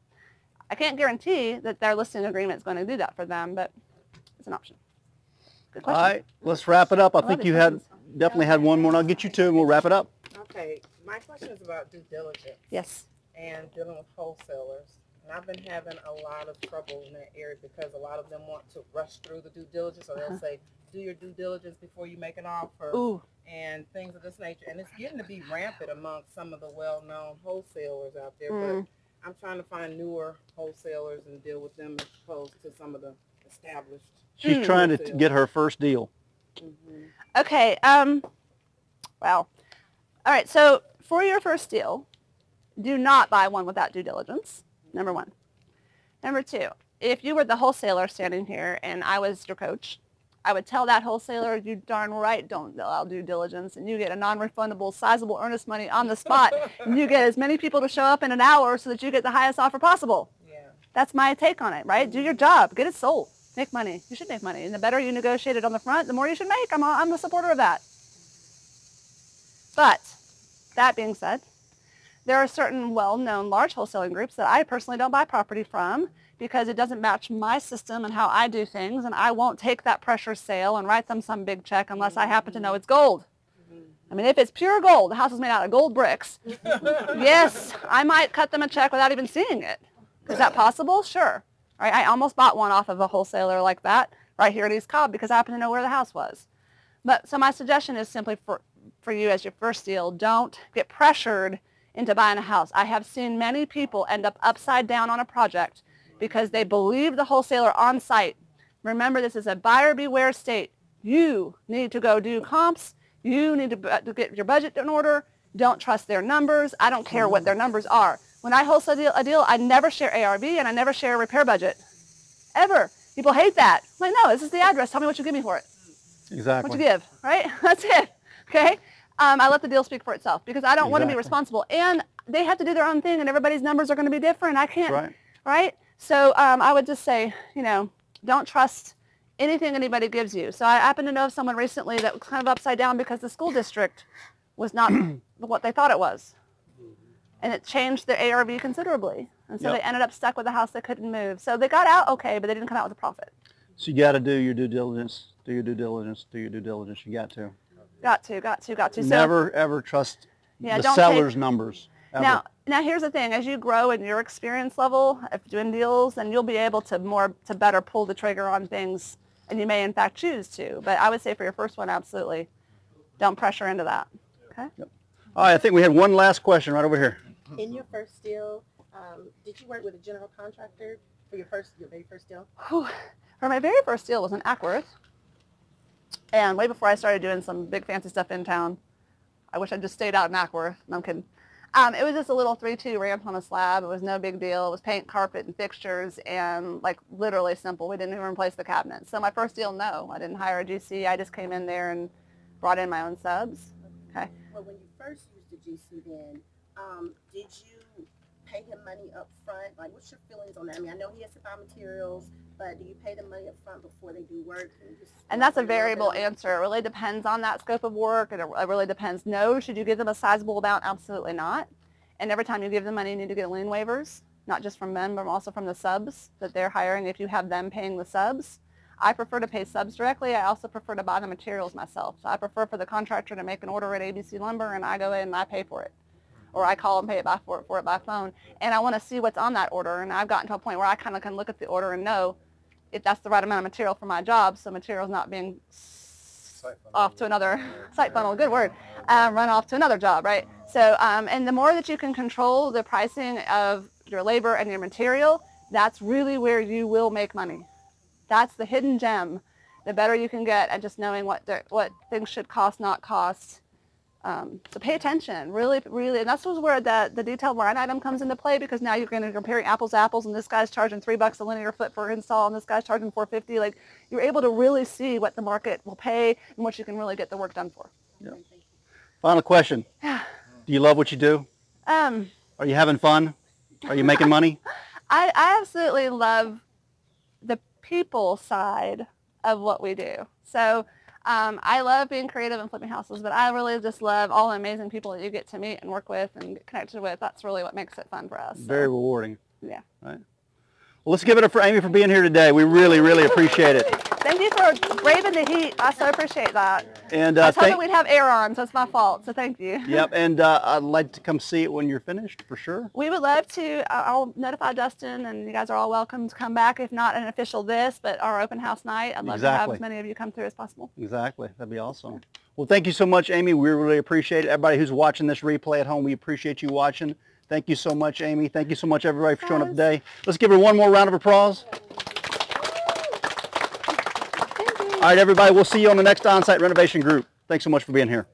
I can't guarantee that their listing agreement is going to do that for them, but it's an option. Good question. All right, let's wrap it up. I think you definitely had one more, and I'll get you 2, and we'll wrap it up. Okay, my question is about due diligence. Yes. And dealing with wholesalers. And I've been having a lot of trouble in that area because a lot of them want to rush through the due diligence, or they'll say, do your due diligence before you make an offer. Ooh. And things of this nature. And it's getting to be rampant amongst some of the well-known wholesalers out there. But I'm trying to find newer wholesalers and deal with them as opposed to some of the established. She's trying to get her first deal. Okay. Wow. All right. So for your first deal, do not buy one without due diligence. Number 1. Number 2, if you were the wholesaler standing here and I was your coach, I would tell that wholesaler, you darn right don't allow due diligence, and you get a non-refundable sizable earnest money on the spot, and you get as many people to show up in an hour so that you get the highest offer possible. Yeah. That's my take on it, right? Do your job, get it sold, make money. You should make money, and the better you negotiate it on the front, the more you should make. I'm a supporter of that. But that being said, there are certain well-known large wholesaling groups that I personally don't buy property from because it doesn't match my system and how I do things, and I won't take that pressure sale and write them some big check unless I happen to know it's gold. I mean, if it's pure gold, the house is made out of gold bricks, yes, I might cut them a check without even seeing it. Is that possible? Sure. Right? I almost bought one off of a wholesaler like that right here at East Cobb because I happen to know where the house was. But so my suggestion is simply for you as your first deal, don't get pressured into buying a house. I have seen many people end up upside down on a project because they believe the wholesaler on site. Remember, this is a buyer beware state. You need to go do comps. You need to get your budget in order. Don't trust their numbers. I don't care what their numbers are. When I wholesale a deal, I never share ARV and I never share a repair budget. Ever. People hate that. I'm like, no, this is the address. Tell me what you give me for it. Exactly. What you give, right? That's it. Okay? I let the deal speak for itself because I don't want to be responsible. And they have to do their own thing and everybody's numbers are going to be different. I can't, right? So I would just say, you know, don't trust anything anybody gives you. So I happen to know of someone recently that was kind of upside down because the school district was not what they thought it was. And it changed their ARV considerably. And so they ended up stuck with a house they couldn't move. So they got out okay, but they didn't come out with a profit. So you got to do your due diligence, do your due diligence, do your due diligence. You got to. Got to. Never, ever trust the seller's numbers. Ever. Now here's the thing. As you grow in your experience level of doing deals, then you'll be able to better pull the trigger on things, and you may in fact choose to. But I would say for your first one, absolutely, don't pressure into that. Okay? Yep. All right, I think we had one last question right over here. In your first deal, did you work with a general contractor for your very first deal? For my very first deal was in Ackworth. And way before I started doing some big fancy stuff in town, I wish I'd just stayed out in Ackworth. No, I'm kidding. It was just a little 3-2 ramp on a slab. It was no big deal. It was paint, carpet, and fixtures, and like literally simple. We didn't even replace the cabinets. So my first deal, no, I didn't hire a GC. I just came in there and brought in my own subs. Okay. Well, when you first used the GC then, did you pay him money up front? Like, what's your feelings on that? I mean, I know he has to buy materials, but do you pay them money up front before they do work? And that's a variable answer. It really depends on that scope of work, and it really depends. No, should you give them a sizable amount? Absolutely not. And every time you give them money, you need to get lien waivers, not just from them, but also from the subs that they're hiring if you have them paying the subs. I prefer to pay subs directly. I also prefer to buy the materials myself. So I prefer for the contractor to make an order at ABC Lumber, and I go in and I pay for it. Or I call and pay for it by phone. And I want to see what's on that order. And I've gotten to a point where I kind of can look at the order and know if that's the right amount of material for my job, so material's not being off to another, site funnel, good word, run off to another job, right? So, and the more that you can control the pricing of your labor and your material, that's really where you will make money. That's the hidden gem. The better you can get at just knowing what things should cost, not cost. So pay attention, really, and that's where the detailed line item comes into play, because now you're going to comparing apples to apples, and this guy's charging $3 a linear foot for install, and this guy's charging $4.50. Like, you're able to really see what the market will pay and what you can really get the work done for. Yep. Final question. Do you love what you do? Are you having fun? Are you making money? I absolutely love the people side of what we do. So I love being creative and flipping houses, but I really just love all the amazing people that you get to meet and work with and get connected with. That's really what makes it fun for us. Very rewarding. Yeah. Right. Well, let's give it up for Amy for being here today. We really, really appreciate it. Thank you for braving the heat. I so appreciate that. And I was hoping we'd have air on, so it's my fault. So thank you. Yep. And I'd like to come see it when you're finished, for sure. We would love to. I'll notify Dustin, and you guys are all welcome to come back. If not an official but our open house night. I'd love to have as many of you come through as possible. Exactly. That'd be awesome. Well, thank you so much, Amy. We really appreciate it. Everybody who's watching this replay at home, we appreciate you watching. Thank you so much, Amy. Thank you so much, everybody, for showing up today. Let's give her one more round of applause. All right, everybody, we'll see you on the next on-site renovation group. Thanks so much for being here.